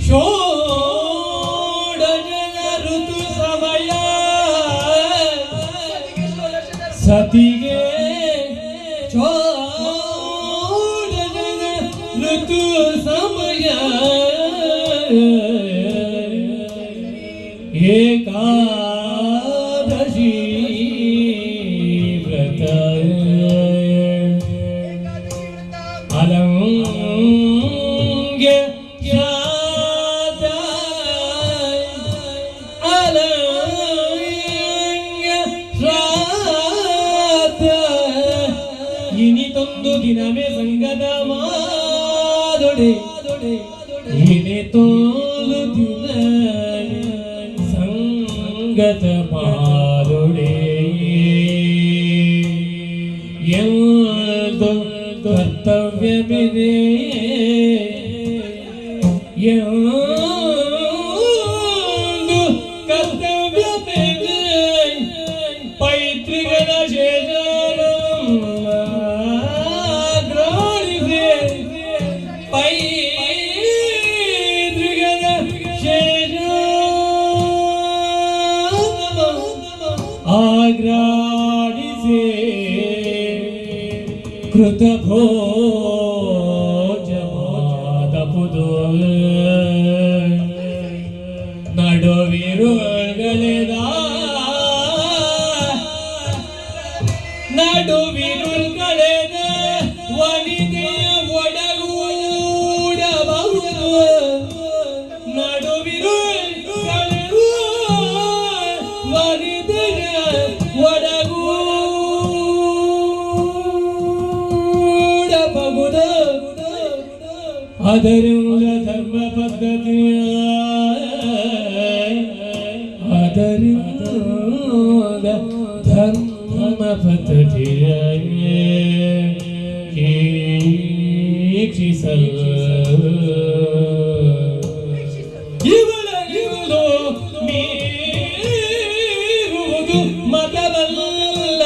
Speaker 1: ಷೋಡಶದ ಋತು ಸಮಯ ಸತಿಗೆ ಷೋಡಶದ ಋತು ಸಮಯ ಏಕಾದಶಿ ವ್ರತ ಅಲಂಗ್ಯ ಶಾತ ಅಲಂಗ್ಯ ಶಾತ ಇನಿತೊಂದು ದಿನವೇ ಸಂಗದ ಮಾದೊಡೆ ಇನಿತೊಂದು ದಿನ ಸಂಗತ ಮಾದೊಡೆ ಎಂದು ಕರ್ತವ್ಯವಿದೆ ಎಂದು ಕರ್ತವ್ಯವಿದೆ ಪೈತೃಕದ ಶೇಷಾಗ್ರಾಣಿದೆ ಪೈತೃಕದ ಶೇಷ ಆಗ್ರಾಣಿಸೆ ಕೃತ ಭೋಜಮಾದಪುದು ನಡುವಿರುಗಳೆದ ನಡುವಿರುಗಳೆದ ವನಿತೆಯ ಒಡಗೂಡಬಹುದು ನಡುವಿರುಗಳೆದ ವನಿತೆಯ ಒಡಗೂಡಬಹುದು ಅದರಿಂದ ಧರ್ಮ ಪದ್ಧತಿಯ ಅದರಿಂದ ಧರ್ಮ ಪದ್ಧತಿಯ ಇವಳು ಮೀರುವುದು ಮತವಲ್ಲ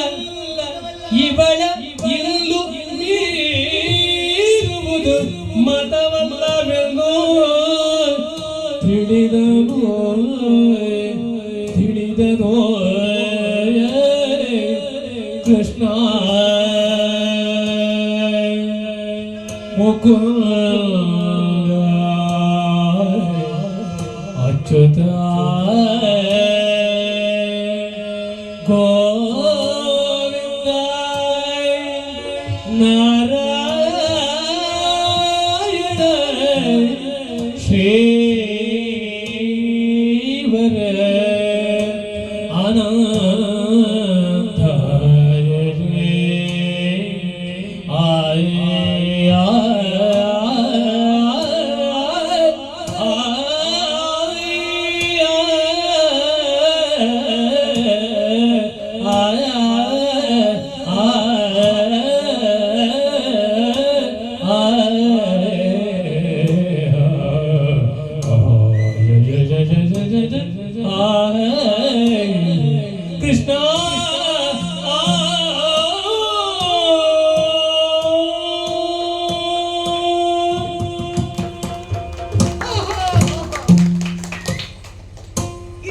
Speaker 1: ಇವಳ ಇಲ್ಲು ಮೀರುವುದು ಮತವಲ್ಲವೆಂದು ತಿಳಿದನು ಕೃಷ್ಣ ಮುಕುಂದ ಅಚ್ಯುತ ನಾರಾಯಣ ಶ್ರೀವರ ಅನಂತ ಕೃಷ್ಣ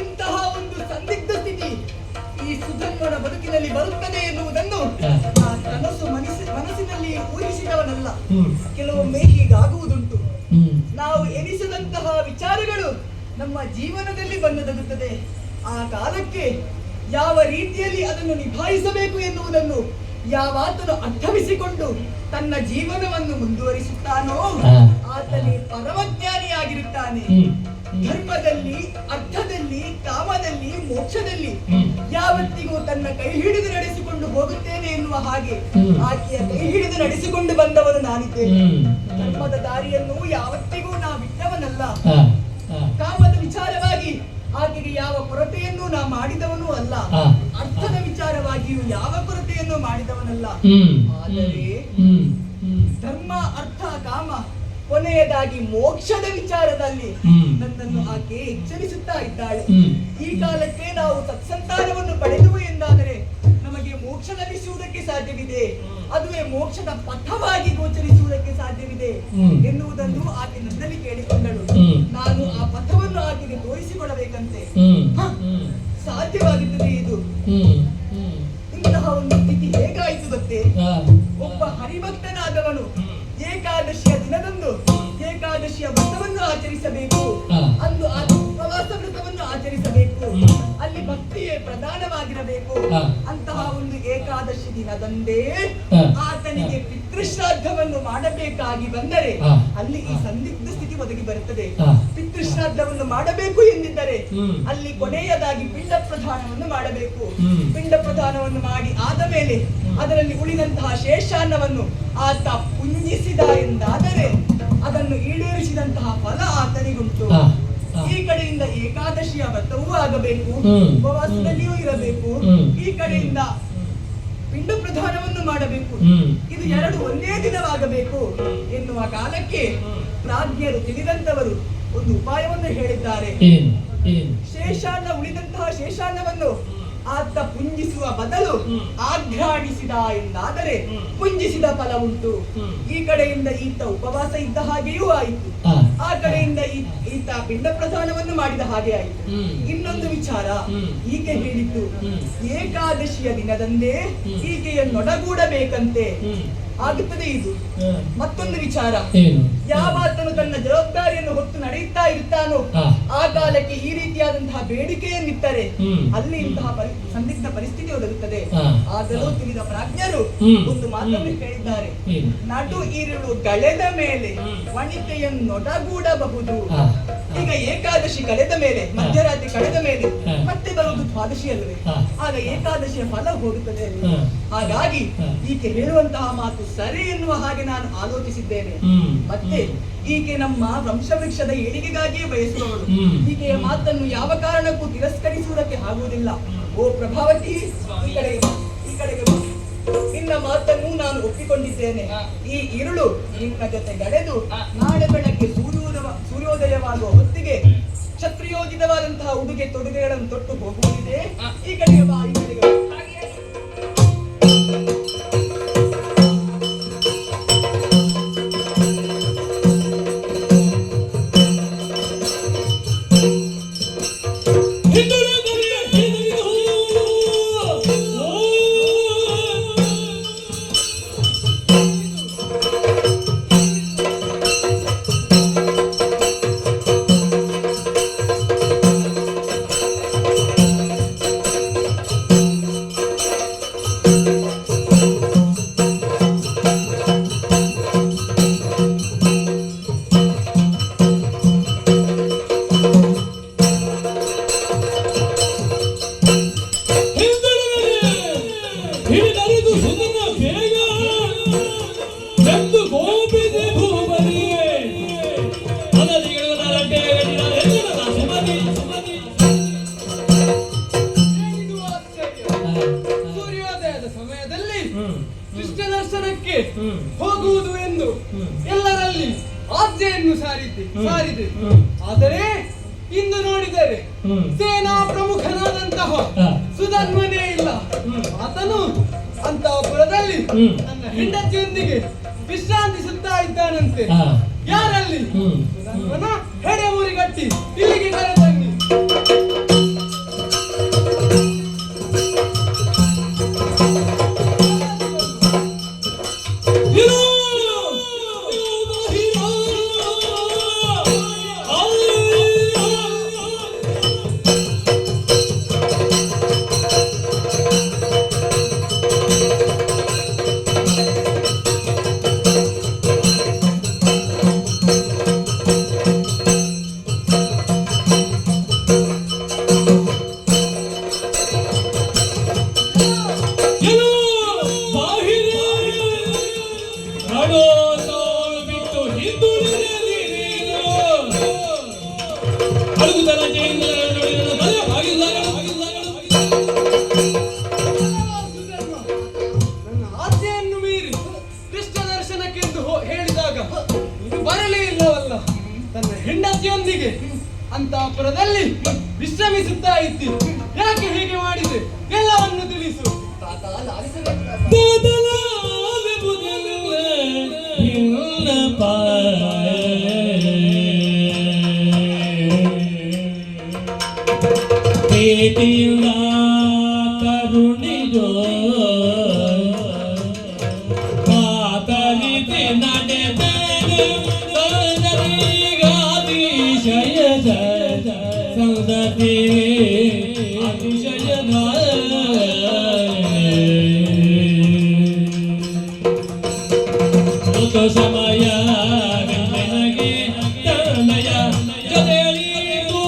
Speaker 5: ಇಂತಹ ಒಂದು ಸಂದಿಗ್ಧ ಸ್ಥಿತಿ ಈ ಸುಧನ್ವನ ಬದುಕಿನಲ್ಲಿ ಬರುತ್ತದೆ ಎನ್ನುವುದನ್ನು ಕನಸು ಮನಸ್ಸಿನಲ್ಲಿ ಊಹಿಸಿದವನಲ್ಲ. ಕೆಲವೊಮ್ಮೆ ಹೀಗಾಗುವುದುಂಟು. ನಾವು ಎನಿಸಿದಂತಹ ವಿಚಾರಗಳು ನಮ್ಮ ಜೀವನದಲ್ಲಿ ಬಂದೊದಗುತ್ತದೆ. ಆ ಕಾಲಕ್ಕೆ ಯಾವ ರೀತಿಯಲ್ಲಿ ಅದನ್ನು ನಿಭಾಯಿಸಬೇಕು ಎನ್ನುವುದನ್ನು ಯಾವಾತನು ಅರ್ಥವಿಸಿಕೊಂಡು ತನ್ನ ಜೀವನವನ್ನು ಮುಂದುವರಿಸುತ್ತಾನೋ ಆತನೇ ಪರಮಜ್ಞಾನಿಯಾಗಿರುತ್ತಾನೆ. ಧರ್ಮದಲ್ಲಿ, ಅರ್ಥದಲ್ಲಿ, ಕಾಮದಲ್ಲಿ, ಮೋಕ್ಷದಲ್ಲಿ ಯಾವತ್ತಿಗೂ ತನ್ನ ಕೈ ಹಿಡಿದು ನಡೆಸಿಕೊಂಡು ಹೋಗುತ್ತೇನೆ ಎನ್ನುವ ಹಾಗೆ ಆಕೆಯ ಕೈ ಹಿಡಿದು ನಡೆಸಿಕೊಂಡು ಬಂದವನು ನಾನಿದ್ದೇನೆ. ಧರ್ಮದ ದಾರಿಯನ್ನು ಯಾವತ್ತಿಗೂ ನಾ ಬಿಟ್ಟವನಲ್ಲ. ಕಾಮದ ವಿಚಾರವಾಗಿ ಆಕೆಗೆ ಯಾವ ಕೊರತೆಯನ್ನು ನಾ ಮಾಡಿದವನೂ ಅಲ್ಲ. ಅರ್ಥದ ವಿಚಾರವಾಗಿಯೂ ಯಾವ ಕೊರತೆಯನ್ನು ಮಾಡಿದವನಲ್ಲ. ಆದರೆ ಧರ್ಮ, ಅರ್ಥ, ಕಾಮ, ಕೊನೆಯದಾಗಿ ಮೋಕ್ಷದ ವಿಚಾರದಲ್ಲಿ ನನ್ನನ್ನು ಆಕೆ ಎಚ್ಚರಿಸುತ್ತಾ ಇದ್ದಾಳೆ. ಈ ಕಾಲಕ್ಕೆ ನಾವು ಸತ್ಸಂತಾನವನ್ನು ಪಡೆದುವು ಎಂದಾದರೆ ನಮಗೆ ಮೋಕ್ಷ ಲಭಿಸುವುದಕ್ಕೆ ಸಾಧ್ಯವಿದೆ. ಅದುವೇ ಮೋಕ್ಷದ ಪಥವಾಗಿ ಗೋಚರಿಸುವುದಕ್ಕೆ ಸಾಧ್ಯವಿದೆ ಎನ್ನುವುದನ್ನು ಆಕೆ ನನ್ನಲ್ಲಿ ಕೇಳಿಕೊಂಡಳು. ನಾನು ಆ ಪಥವನ್ನು ಆಕೆಗೆ ತೋರಿಸಿಕೊಡಬೇಕಂತೆ. ಸಾಧ್ಯವಾಗುತ್ತದೆ ಇದು. ಇಂತಹ ಒಂದು ಸ್ಥಿತಿ ಹೇಗಾಯಿತು ಗೊತ್ತೇ? ಒಬ್ಬ ಹರಿಭಕ್ತನಾದವನು ಏಕಾದಶಿಯ ದಿನದಂದು ಏಕಾದಶಿಯ ವ್ರತವನ್ನು ಆಚರಿಸಬೇಕು. ಅಂದು ಆ ಉಪವಾಸ ವ್ರತವನ್ನು ಆಚರಿಸಬೇಕು. ಅಲ್ಲಿ ಭಕ್ತಿಯೇ ಪ್ರಧಾನವಾಗಿರಬೇಕು. ಅಂತಹ ಒಂದು ಏಕಾದಶಿ ದಿನದಂದೇ ಆತನಿಗೆ ಪಿತೃಶ್ರಾದ್ದವನ್ನು ಮಾಡಬೇಕಾಗಿ ಬಂದರೆ ಅಲ್ಲಿ ಈ ಸಂದಿಗ್ಧ ಸ್ಥಿತಿ ಒದಗಿ ಬರುತ್ತದೆ. ಪಿತೃಶ್ರಾದ್ದವನ್ನು ಮಾಡಬೇಕು ಎಂದಿದ್ದರೆ ಅಲ್ಲಿ ಕೊನೆಯದಾಗಿ ಪಿಂಡ ಪ್ರಧಾನವನ್ನು ಮಾಡಬೇಕು. ಪಿಂಡ ಪ್ರಧಾನವನ್ನು ಮಾಡಿ ಆದ ಮೇಲೆ ಅದರಲ್ಲಿ ಉಳಿದಂತಹ ಶೇಷಾನ್ನವನ್ನು ಆತ ಪುಂಜಿಸಿದ ಎಂದಾದರೆ ಅದನ್ನು ಈಡೇರಿಸಿದಂತಹ ಫಲ ಆತನಿಗುಂಟು. ಈ ಕಡೆಯಿಂದ ಏಕಾದಶಿಯ ವ್ರತವೂ ಆಗಬೇಕು, ಉಪವಾಸದಲ್ಲಿಯೂ ಇರಬೇಕು. ಈ ಕಡೆಯಿಂದ ಪಿಂಡ ಪ್ರಧಾನವನ್ನು ಮಾಡಬೇಕು. ಇದು ಎರಡು ಒಂದೇ ದಿನವಾಗಬೇಕು ಎನ್ನುವ ಕಾಲಕ್ಕೆ ಪ್ರಾಜ್ಞರು ತಿಳಿದಂತವರು ಒಂದು ಉಪಾಯವನ್ನು ಹೇಳಿದ್ದಾರೆ. ಶೇಷಾನ್ನ, ಉಳಿದಂತಹ ಶೇಷಾನ್ನವನ್ನು ಆತ ಪುಂಜಿಸುವ ಬದಲು ಆಘ್ರಾಣಿಸಿದ ಎಂದಾದರೆ ಪುಂಜಿಸಿದ ಫಲ ಉಂಟು. ಈ ಕಡೆಯಿಂದ ಈತ ಉಪವಾಸ ಇದ್ದ ಹಾಗೆಯೂ ಆಯಿತು, ಆ ಕಡೆಯಿಂದ ಈತ ಪಿಂಡ ಪ್ರಧಾನವನ್ನು ಮಾಡಿದ ಹಾಗೆ ಆಯಿತು. ಇನ್ನೊಂದು ವಿಚಾರ ಈಕೆ ಹೇಳಿದ್ದು, ಏಕಾದಶಿಯ ದಿನದಂದೇ ಈಕೆಯನ್ನೊಡಗೂಡಬೇಕಂತೆ. ಆಗುತ್ತದೆ ಇದು. ಮತ್ತೊಂದು ವಿಚಾರ, ಯಾವಾತನು ತನ್ನ ಜವಾಬ್ದಾರಿಯನ್ನು ಹೊತ್ತು ನಡೆಯುತ್ತಾ ಇರುತ್ತಾನೋ ಆ ಕಾಲಕ್ಕೆ ಈ ರೀತಿಯಾದಂತಹ ಬೇಡಿಕೆಯನ್ನಿಟ್ಟರೆ ಅಲ್ಲಿ ಇಂತಹ ಸಂದಿಗ್ಧ ಪರಿಸ್ಥಿತಿ ಒದಗುತ್ತದೆ. ಆದರೂ ತಿಳಿದ ಪ್ರಾಜ್ಞರು ಒಂದು ಮಾತನ್ನು ಹೇಳಿದ್ದಾರೆ, ನಡು ಈರುಳು ಗಳೆದ ಮೇಲೆ ವನಿತೆಯನ್ನೊಡಗೂಡಬಹುದು. ಈಗ ಏಕಾದಶಿ ಕಳೆದ ಮೇಲೆ, ಮಧ್ಯರಾತ್ರಿ ಕಳೆದ ಮೇಲೆ ಮತ್ತೆ ಬರುವುದು ದ್ವಾದಶಿ ಅಲ್ಲವೇ? ಆಗ ಏಕಾದಶಿಯ ಫಲ ಹೋಗುತ್ತದೆ. ಹಾಗಾಗಿ ಈಕೆ ಹೇಳುವಂತಹ ಮಾತು ಸರಿ ಎನ್ನುವ ಹಾಗೆ ನಾನು ಆಲೋಚಿಸಿದ್ದೇನೆ. ಮತ್ತೆ ಈಕೆ ನಮ್ಮ ವಂಶವೃಕ್ಷದ ಏಳಿಗೆಗಾಗಿಯೇ ಬಯಸುವವಳು. ಈಕೆಯ ಮಾತನ್ನು ಯಾವ ಕಾರಣಕ್ಕೂ ತಿರಸ್ಕರಿಸುವುದಕ್ಕೆ ಆಗುವುದಿಲ್ಲ. ಓ ಪ್ರಭಾವತಿ, ಈ ಕಡೆಗೆ ನಿನ್ನ ಮಾತನ್ನು ನಾನು ಒಪ್ಪಿಕೊಂಡಿದ್ದೇನೆ. ಈ ಇರುಳು ನಿನ್ನ ಜೊತೆ ಗಡೆದು ನಾಳೆ ಬೆಳಗ್ಗೆ ಸೂರ್ಯೋದಯವಾಗುವ ಹೊತ್ತಿಗೆ ಕ್ಷತ್ರಿಯೋಚಿತವಾದಂತಹ ಉಡುಗೆ ತೊಡುಗೆಗಳನ್ನು ತೊಟ್ಟು ಹೋಗುವುದಿದೆ. ಈ ಕಡೆಗೆ ಬಾ, ಈ ಕಡೆಗೆ ಬಾ.
Speaker 7: ಕೃಷ್ಣ ದರ್ಶನಕ್ಕೆ
Speaker 1: ಹ್ಮ್.
Speaker 7: ಹೋಗುವುದು ಎಂದು
Speaker 1: ಹ್ಮ್.
Speaker 7: ಎಲ್ಲರಲ್ಲಿ ಆಜ್ಞೆಯನ್ನು ಸಾರಿದೆ.
Speaker 1: ಹ್ಮ್.
Speaker 7: ಆದರೆ ಇಂದು ನೋಡಿದರೆ
Speaker 1: ಹ್ಮ್.
Speaker 7: ಸೇನಾ ಪ್ರಮುಖನಾದಂತಹ
Speaker 1: ಹಾ.
Speaker 7: ಸುಧನ್ವನೇ ಇಲ್ಲ.
Speaker 1: ಹ್ಮ್.
Speaker 7: ಆತನು ಅಂತಃಪುರದಲ್ಲಿ
Speaker 1: ಹ್ಮ್.
Speaker 7: ನನ್ನ ಹೆಂಡತಿಯೊಂದಿಗೆ ವಿಶ್ರಾಂತಿಸುತ್ತಾ ಇದ್ದಾನಂತೆ.
Speaker 1: ಹಾ.
Speaker 7: ಯಾರಲ್ಲಿ
Speaker 1: ಹ್ಮ್.
Speaker 7: ಸುಧನ್ವನ ಹೆಡೆ ಊರಿಗಟ್ಟಿ ಇಲ್ಲಿಗೆ ಕರೆತನ್ನಿ. ನನ್ನ ಆಜ್ಞೆಯನ್ನು ಮೀರಿ ಕೃಷ್ಣ ದರ್ಶನಕ್ಕೆಂದು ಹೇಳಿದಾಗ ಇದು ಬರಲೇ ಇಲ್ಲವಲ್ಲ. ತನ್ನ ಹೆಂಡತಿಯೊಂದಿಗೆ ಅಂತಃಪುರದಲ್ಲಿ ವಿಶ್ರಮಿಸುತ್ತಾ ಇದ್ದಿ. ಯಾಕೆ ಹೀಗೆ ಮಾಡಿದೆ? ಎಲ್ಲವನ್ನು ತಿಳಿಸು.
Speaker 5: ತಾತ ಲಾಲಿಸಬೇಕು.
Speaker 1: ಕರುಣಿಯೋ ಮಾತರಿಸಿ ನಡೆದನು ಅತಿಶಯ ಸಂದತಿ ಅತಿಶಯದ ಸಮಯ ನನಗೆ ತನಯ ಜೊತೆಯಲಿದು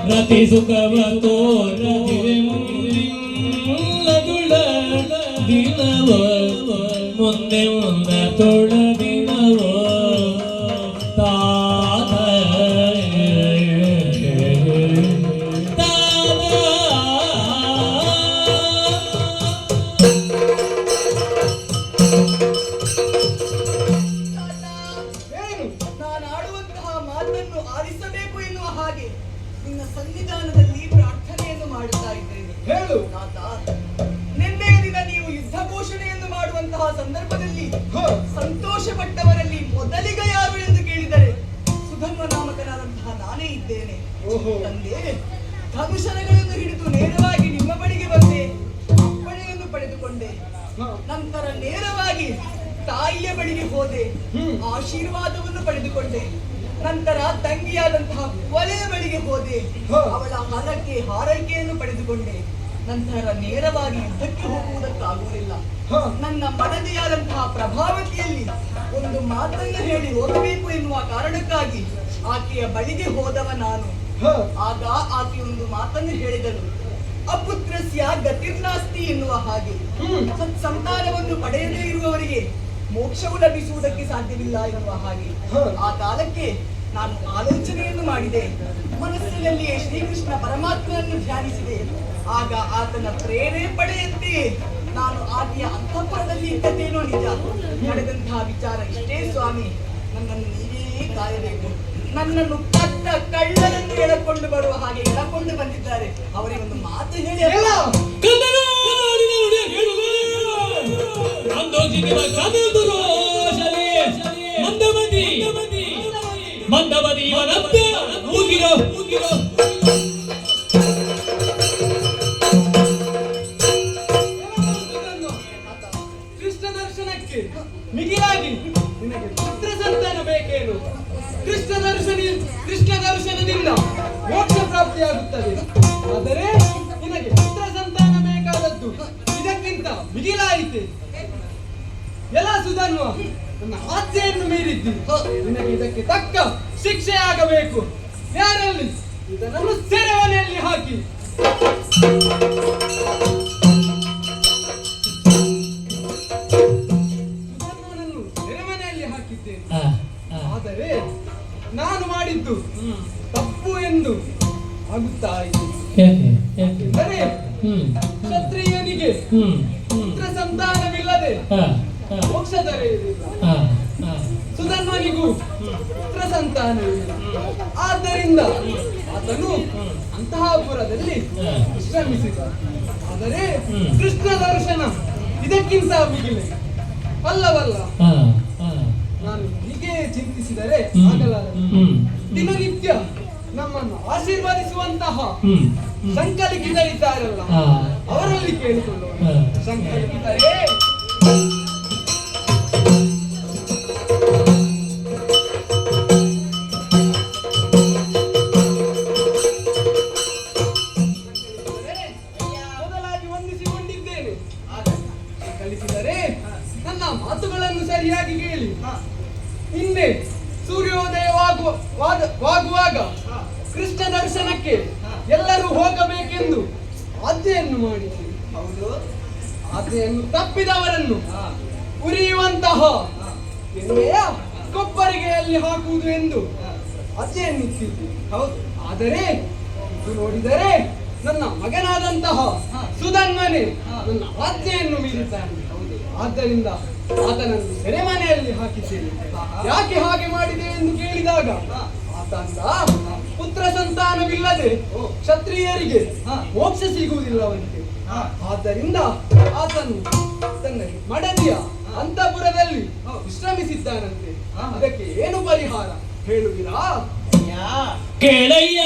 Speaker 1: ರತಿ ಸುಖವ ತೋರದಿರೆ ಮುಂದಿನ ದಿನವೋ ಮುಂದೆ ಮುಂದೆ ತೊಳ ದಿನವೋ ತಾತ
Speaker 7: ಏನು?
Speaker 5: ನಾನು ಆಡುವಂತಹ ಮಾತನ್ನು ಆಲಿಸಬೇಕು ಎನ್ನುವ ಹಾಗೆ ನಿನ್ನ ಸನ್ನಿಧಾನದಲ್ಲಿ ಪ್ರಾರ್ಥನೆಯನ್ನು ಮಾಡುತ್ತಾ ಇದ್ದೇನೆ.
Speaker 7: ಹೇಳು.
Speaker 5: ತಾತ, ನಿನ್ನೆಯ ದಿನ ನೀವು ಯುದ್ಧ ಘೋಷಣೆಯನ್ನು ಮಾಡುವಂತಹ ಸಂದರ್ಭದಲ್ಲಿ ಸಂತೋಷ ಪಟ್ಟವರಲ್ಲಿ ಮೊದಲಿಗ ಯಾರು ಎಂದು ಕೇಳಿದರೆ ಸುಧನ್ವ ನಾಮಕನಾದಂತಹ ನಾನೇ ಇದ್ದೇನೆ.
Speaker 7: ಓಹೋ.
Speaker 5: ತಂದೆ, ಧನುಷರಗಳನ್ನು ಹಿಡಿದು ನೇರವಾಗಿ ನಿಮ್ಮ ಬಳಿಗೆ ಬಂದೆ. ಅಪ್ಪಣೆಯನ್ನು ಪಡೆದುಕೊಂಡೆ. ನಂತರ ನೇರವಾಗಿ ತಾಯಿಯ ಬಳಿಗೆ ಹೋದೆ. ಆಶೀರ್ವಾದವನ್ನು ಪಡೆದುಕೊಂಡೆ. ನಂತರ ತಂಗಿಯಾದಂತಹ ಕೊಲೆಯ ಬಳಿಗೆ ಹೋದೆ. ಅವಳ ಹಲಕ್ಕೆ ಹಾರೈಕೆಯನ್ನು ಪಡೆದುಕೊಂಡೆ. ನಂತರ ನೇರವಾಗಿ ಯುದ್ಧಕ್ಕೆ ಹೋಗುವುದಕ್ಕಾಗುವುದಿಲ್ಲ. ನನ್ನ ಮಡದಿಯಾದಂತಹ ಪ್ರಭಾವತಿಯಲ್ಲಿ ಒಂದು ಮಾತನ್ನು ಹೇಳಿ ಹೋಗಬೇಕು ಎನ್ನುವ ಕಾರಣಕ್ಕಾಗಿ ಆಕೆಯ ಬಳಿಗೆ ಹೋದವ ನಾನು. ಆಗ ಆಕೆ ಒಂದು ಮಾತನ್ನು ಹೇಳಿದಳು, ಅಪುತ್ರಸ್ಯ ಗತಿರ್ನಾಸ್ತಿ ಎನ್ನುವ ಹಾಗೆ. ಸಂತಾನವನ್ನು ಪಡೆಯದೇ ಇರುವವರಿಗೆ ಮೋಕ್ಷವು ಲಭಿಸುವುದಕ್ಕೆ ಸಾಧ್ಯವಿಲ್ಲ ಎನ್ನುವ ಹಾಗೆ. ಆ ಕಾಲಕ್ಕೆ ನಾನು ಆಲೋಚನೆಯನ್ನು ಮಾಡಿದೆ. ಮನಸ್ಸಿನಲ್ಲಿಯೇ ಶ್ರೀಕೃಷ್ಣ ಪರಮಾತ್ಮನನ್ನು ಧ್ಯಾನಿಸಿದೆ. ಆಗ ಆತನ ಪ್ರೇರೇಪಣೆಯಂತೆ ನಾನು ಆಕೆಯ ಅಂತಃಪುರದಲ್ಲಿ ಇದ್ದದ್ದೇನೋ ನಿಜ. ನಡೆದಂತಹ ವಿಚಾರ ಇಷ್ಟೇ ಸ್ವಾಮಿ. ನನ್ನನ್ನು ನೀವೇ ಕಾಯಬೇಕು. ನನ್ನನ್ನು ಕಟ್ಟ ಕಳ್ಳರನ್ನು ಎಳಕೊಂಡು ಬರುವ ಹಾಗೆ ಎಳಕೊಂಡು ಬಂದಿದ್ದಾರೆ. ಅವರಿಗೆ ಒಂದು ಮಾತು ಹೇಳಿ ಅಲ್ಲ.
Speaker 1: ಮಂದಮದಿ ಊಗಿರೋ
Speaker 7: ಕೃಷ್ಣ ದರ್ಶನಕ್ಕೆ ಮಿಗಿಲಾಗಿ ನಿನಗೆ ಪುತ್ರ ಸಂತಾನ ಬೇಕೇನು? ಕೃಷ್ಣ ದರ್ಶನದಿಂದ ಮೋಕ್ಷ ಪ್ರಾಪ್ತಿಯಾಗುತ್ತದೆ. ಆದರೆ ನಿನಗೆ ಪುತ್ರ ಸಂತಾನ ಬೇಕಾದದ್ದು ಇದಕ್ಕಿಂತ ಮಿಗಿಲಾಯಿತೆ. ಎಲ್ಲ ಸುಧನ್ವ, ನನ್ನ ಆಜ್ಞೆಯನ್ನು ಮೀರಿದ್ದಿ. ನಿನಗೆ ಇದಕ್ಕೆ ತಕ್ಕ ಶಿಕ್ಷೆ ಆಗಬೇಕು. ಯಾರಲ್ಲಿ? ಇದನ್ನು ಸೆರೆಮನೆಯಲ್ಲಿ ಹಾಕಿ. ಸುಧನ್ವನನ್ನು ಸೆರೆಮನೆಯಲ್ಲಿ ಹಾಕಿದ್ದೇನೆ. ಆದರೆ ನಾನು ಮಾಡಿದ್ದು ತಪ್ಪು ಎಂದು ಆಗುತ್ತಾ ಇದೆ.
Speaker 1: ಯಾಕೆ
Speaker 7: ಅಂದರೆ ಕ್ಷತ್ರಿಯನಿಗೆ ಪುತ್ರ ಸಂತಾನವಿಲ್ಲದೆ ಮೋಕ್ಷ ದೊರೆಯುವುದಿಲ್ಲ. ಸುಧನ್ವನಿಗೂ ಪುತ್ರ ಸಂತಾನವಿಲ್ಲ. ಆದ್ದರಿಂದ ಆತನು ಅಂತಃಪುರದಲ್ಲಿ ಶ್ರಮಿಸಿದ. ಆದರೆ ಕೃಷ್ಣ ದರ್ಶನ ಇದಕ್ಕಿಂತ ಮುಗಿಲೆ ಅಲ್ಲವಲ್ಲ. ನಾನು ಹೀಗೆ ಚಿಂತಿಸಿದರೆ ಆಗಲಾರದು. ದಿನನಿತ್ಯ ನಮ್ಮನ್ನು ಆಶೀರ್ವದಿಸುವಂತಹ ಸಂಕಲಿತರಿದ್ದಾರಲ್ಲ, ಅವರಲ್ಲಿ ಕೇಳಿಕೊಳ್ಳುವ. ಸಂಕಲಿತರೇ, ಮೊದಲಾಗಿ ವಂದಿಸಿಕೊಂಡಿದ್ದೇನೆ. ಕಲಿಸಿದರೆ ನನ್ನ ಮಾತುಗಳನ್ನು ಸರಿಯಾಗಿ ಕೇಳಿ. ಹಿಂದೆ ಸೂರ್ಯೋದಯವಾಗುವಾಗ ಕೃಷ್ಣ ದರ್ಶನಕ್ಕೆ ಎಲ್ಲರೂ ಹೋಗಬೇಕೆಂದು ಆಜ್ಞೆಯನ್ನು ಮಾಡಿದೆ.
Speaker 5: ಹೌದು.
Speaker 7: ಆಜ್ಞೆಯನ್ನು ತಪ್ಪಿದವರನ್ನು ಉರಿಯುವಂತಹ ಎಣ್ಣೆಯ ಕೊಬ್ಬರಿಗೆಯಲ್ಲಿ ಹಾಕುವುದು ಎಂದು ಆಜ್ಞೆಯನ್ನಿತ್ತಿದ್ದು.
Speaker 5: ಹೌದು.
Speaker 7: ಆದರೆ ಇದು ನೋಡಿದರೆ ನನ್ನ ಮಗನಾದಂತಹ ಸುಧನ್ವನೆ ನನ್ನ ಆಜ್ಞೆಯನ್ನು ಮೀರಿದ್ದಾನೆ. ಆದ್ದರಿಂದ ಆತನನ್ನು ಸೆರೆಮನೆಯಲ್ಲಿ ಹಾಕಿದ್ದೇನೆ. ಯಾಕೆ ಹಾಗೆ ಮಾಡಿದೆ ಎಂದು ಕೇಳಿದಾಗ ಆತಂದ ಪುತ್ರ ಸಂತಾನವಿಲ್ಲದೆ ಕ್ಷತ್ರಿಯರಿಗೆ ಮೋಕ್ಷ ಸಿಗುವುದಿಲ್ಲವಂತೆ. ಆದ್ದರಿಂದ ಆತನು ತನ್ನ ಮಡದಿಯ ಅಂತಃಪುರದಲ್ಲಿ ವಿಶ್ರಮಿಸಿದ್ದಾನಂತೆ. ಅದಕ್ಕೆ ಏನು ಪರಿಹಾರ ಹೇಳುವಿರಾ?
Speaker 1: ಕೇಳಯ್ಯ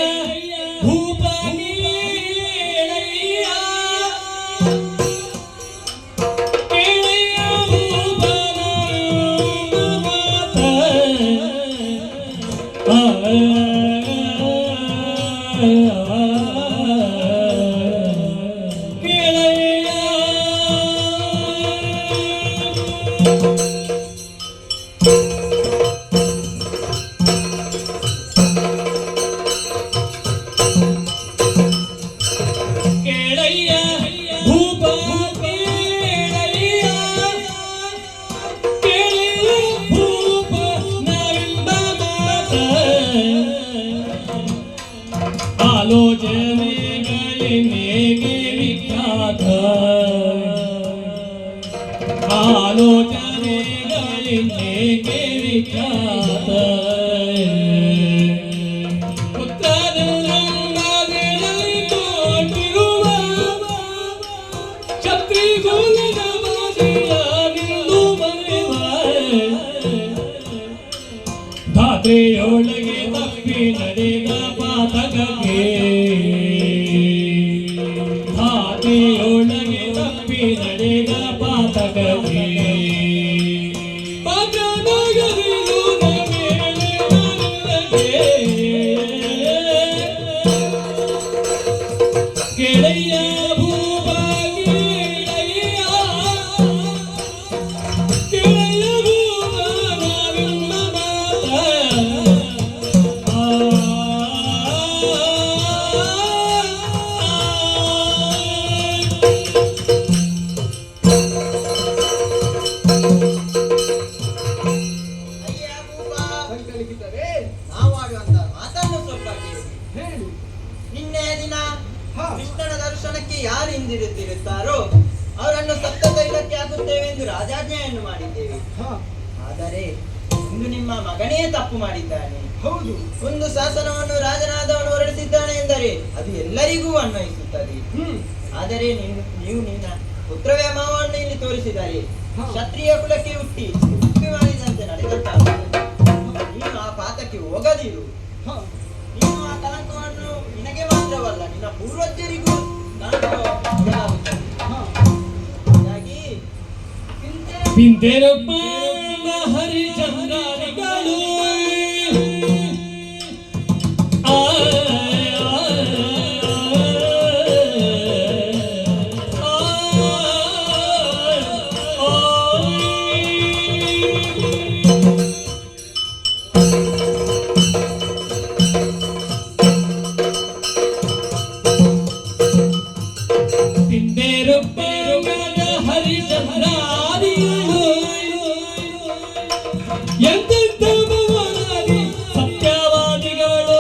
Speaker 1: ಭೂಪ ಆಲೋಚನೆಗಳಿಗೆ ವಿಖ್ಯಾತ, ಆಲೋಚನೆಗಳಿಗೆ ವಿಖ್ಯಾತ. ಪುತ್ರದಲ್ಲಿ ಕೊಟ್ಟಿರುವ ಕ್ಷತ್ರಿಕುಲದ ವಾಸಿಯಾಗಿಂದು ಬರೆವ ಧಾತ್ರೆಯೊಳಗೆ ತಪ್ಪಿ ನಡೆದ ಪಾತಕಕ್ಕೆ, ಧಾತ್ರೆಯೊಳಗೆ ತಪ್ಪಿ ನಡೆದ ಪಾತಕಕ್ಕೆ ಕೇಳಯ್ಯ ಭೂಪ ಕೇಳಯ್ಯ, ಕೇಳಯ್ಯ ಭೂಪ ನಾವೆಲ್ಲ ಮಾತ.
Speaker 5: ಅಯ್ಯ ಭೂಪ,
Speaker 7: ಸಂಕಲಿಸಿದರೆ
Speaker 5: ನಾವು ಆಡುವಂತ ಮಾತನ್ನು ಸ್ವಲ್ಪ ಕೇಳಿ.
Speaker 7: ಹೇಳಿ.
Speaker 5: ನಿನ್ನೆ ದಿನ
Speaker 7: ಹಾ.
Speaker 5: ಕೃಷ್ಣನ ದರ್ಶನಕ್ಕೆ ಯಾರು ಹಿಂದಿರುತ್ತಿರುತ್ತಾರೋ ಅವರನ್ನು ಸಪ್ತ ತೈಲಕ್ಕೆ ಹಾಕುತ್ತೇವೆ ಎಂದು ರಾಜಾಜ್ಞೆಯನ್ನು ಮಾಡಿದ್ದೇವೆ.
Speaker 7: ಹಾ,
Speaker 5: ಆದರೆ ಇಂದು ನಿಮ್ಮ ಮಗನೇ ತಪ್ಪು ಮಾಡಿದ್ದಾನೆ.
Speaker 7: ಹೌದು.
Speaker 5: ಒಂದು ಶಾಸನವನ್ನು ರಾಜನಾದವನು ಹೊರಡಿಸಿದ್ದಾನೆ ಎಂದರೆ ಅದು ಎಲ್ಲರಿಗೂ ಅನ್ವಯಿಸುತ್ತದೆ. ಆದರೆ ನೀವು ನಿನ್ನ ಪುತ್ರ ವ್ಯಾಮೋಹವನ್ನು ಇಲ್ಲಿ ತೋರಿಸಿದ್ದಾರೆ.
Speaker 7: ಹಾ.
Speaker 5: ಕ್ಷತ್ರಿಯ ಕುಲಕ್ಕೆ ಹುಟ್ಟಿ ಹುಟ್ಟಿ ಮಾಡಿದಂತೆ ನಡೆದಂತಾಗುತ್ತದೆ. ನೀನು ಆ ಪಾತಕ್ಕೆ ಹೋಗದಿರು.
Speaker 7: ಹಾ,
Speaker 5: ನೀನು ಆ ಕಳಂಕವನ್ನು ನಿನಗೆ ಮಾತ್ರವಲ್ಲ ನಿನ್ನ ಪೂರ್ವಜರಿಗೂ ಕಳಂಕವಾಗುತ್ತದೆ.
Speaker 7: ಹಾ.
Speaker 5: ಹಾಗಾಗಿ
Speaker 1: ಪಿಂತೆರೊಬ್ಬ ಹರಿಚಂದ್ರಾರಿಗಳು ಪಿಂತೆರೊಬ್ಬ ಹರಿಚಂದ್ರಾರಿಗಳು ಎಂತೆಂಥ ಭವನಾದಿ ಸತ್ಯವಾದಿಗಳು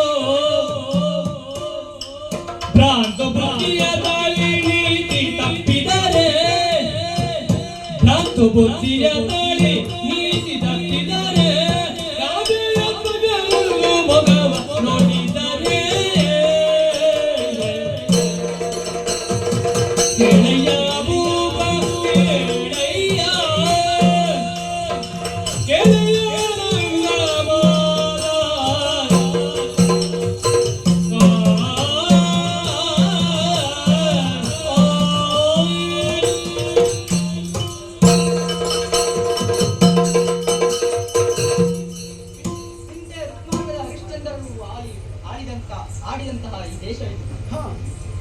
Speaker 1: ಭ್ರಾಂತ ಬುದ್ಧಿಯ ತಾಳಿನಿ ಬುದ್ಧಿಯ ತಾಳಿ ನೀತಿ ತಪ್ಪಿದರೆ ರಾಜೆಯ ಮಗನು ಮಗವ ನೋಡಿದರೆ ಕೆಳೆಯ ಭೂಪ ಕೆಳೆಯ ಕೆಳೆಯ ರಂಗಮಾಲ
Speaker 6: ಹಿಂದೆ ಋಕ್ಮಾಂಗದ ಹರಿಶ್ಚಂದ್ರನು ಆಡಿದಂತಹ ಈ ದೇಶ ಇದು.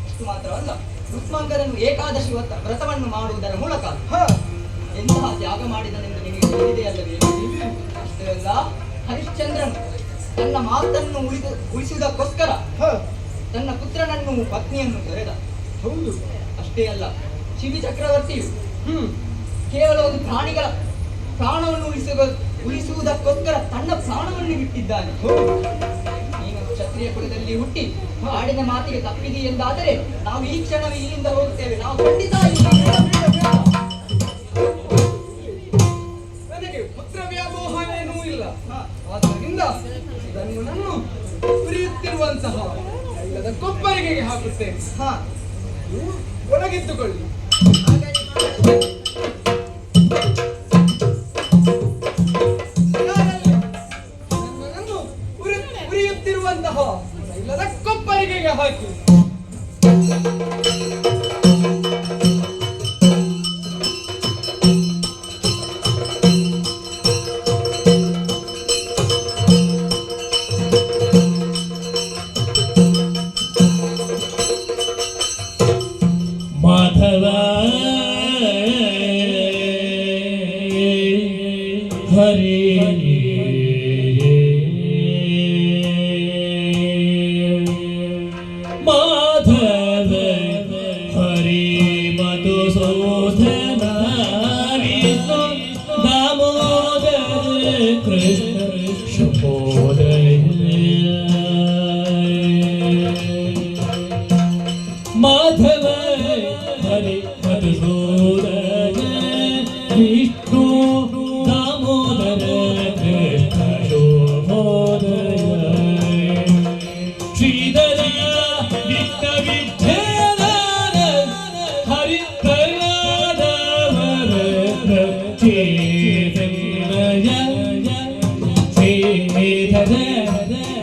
Speaker 6: ಅಷ್ಟು ಮಾತ್ರವಲ್ಲ, ಋಕ್ಮಾಂಗರನ್ನು ಏಕಾದಶಿ ವ್ರತವನ್ನು ಮಾಡುವುದರ ಮೂಲಕ ಎಂತಹ ತ್ಯಾಗ ಮಾಡಿದನೆಂದು ನಿನಗೆ ತಿಳಿದೆಯಲ್ಲವೇ? ಅಷ್ಟೇ ಅಲ್ಲ, ಹರಿಶ್ಚಂದ್ರನು ತನ್ನ ಮಾತನ್ನು ಉಳಿಸುವುದಕ್ಕೋಸ್ಕರ ತನ್ನ ಪುತ್ರನನ್ನು ಪತ್ನಿಯನ್ನು ತೊರೆದ.
Speaker 7: ಹೌದು.
Speaker 6: ಅಷ್ಟೇ ಅಲ್ಲ, ಶಿವಿ ಚಕ್ರವರ್ತಿಯು ಕೇವಲ ಒಂದು ಪ್ರಾಣಿಗಳ ಪ್ರಾಣವನ್ನು ಉಳಿಸುವುದಕ್ಕೋಸ್ಕರ ತನ್ನ ಪ್ರಾಣವನ್ನು ಬಿಟ್ಟಿದ್ದಾನೆ. ನೀನು ಕ್ಷತ್ರಿಯ ಕುಲದಲ್ಲಿ ಹುಟ್ಟಿ ಆಡಿನ ಮಾತಿಗೆ ತಪ್ಪಿದಿ ಎಂದಾದರೆ ನಾವು ಈ ಕ್ಷಣವೇ ಇಲ್ಲಿಂದ ಹೋಗುತ್ತೇವೆ. ನಾವು ಖಂಡಿತ
Speaker 7: ನನಗೆ ಪುತ್ರ ವ್ಯಾಮೋಹವೇನೂ ಇಲ್ಲ. ಆದ್ದರಿಂದ ಇದನ್ನು ನಾನು ಉರಿಯುತ್ತಿರುವಂತಹ ಇಲ್ಲದ ಕೊಬ್ಬರಿಗೆ ಹಾಕುತ್ತೇನೆ. ನೀವು ಒಳಗಿದ್ದುಕೊಳ್ಳಿ. ನನ್ನನ್ನು ಉರಿಯುತ್ತಿರುವಂತಹ ಇಲ್ಲದ ಕೊಬ್ಬರಿಗೆ ಹಾಕಿ.
Speaker 1: ಮಾಧವ ಹರಿ ಮಾಧವ ಹರಿ ಮಧುಸೂದನ ವಿಷ್ಣು ದಾಮೋದರ ಕೃಷ್ಣ ಶುಭೋದಯ ಮಾಧವ ಹರಿ ಮಧುಸೂದನ ವಿಷ್ಣು ದಾಮೋದರ ಕೃಷ್ಣ ಶೋಭೋದಯ ಶ್ರೀಧರ ವಿಟ್ಟ ವಿಠಲ ಹರಿ ಪ್ರಹ್ಲಾದ ವರ ಚೇತನಯ ಶ್ರೀಧರ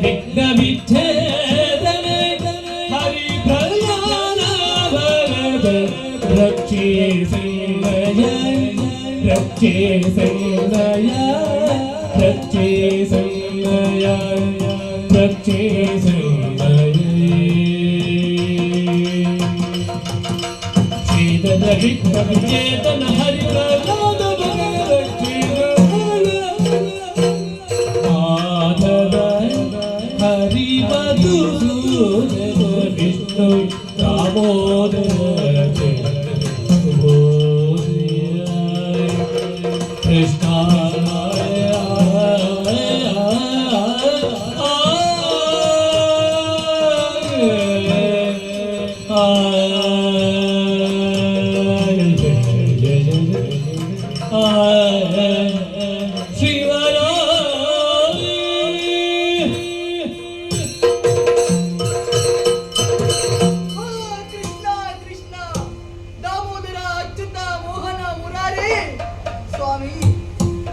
Speaker 1: ವಿಟ್ಟ ವಿಠಲ ಹರಿ ಪ್ರಹ್ಲಾದ ವರದ ರಕ್ಷೇ ಸಂಗಯ ರಕ್ಷೇ ಸಂಗಯ ರಕ್ಷೇ ಸಂಗಯ ರಕ್ಷೇ ಸಂಗಯ ಶ್ರೀಧರ ವಿಟ್ಟ ವಿಚೇತನ ಹರಿ ಪ್ರಹ್ಲಾದ ವರದ ರಕ್ಷೇ ಮಾಧವ ಹರಿ ಮಧುಸೂದನ ವಿಷ್ಣು दामोदर कृष्ण
Speaker 5: ಕೃಷ್ಣ ಕೃಷ್ಣ ದಾಮೋದರ ಅಚ್ಯುತ ಮೋಹನ ಮುರಾರಿ ಸ್ವಾಮಿ,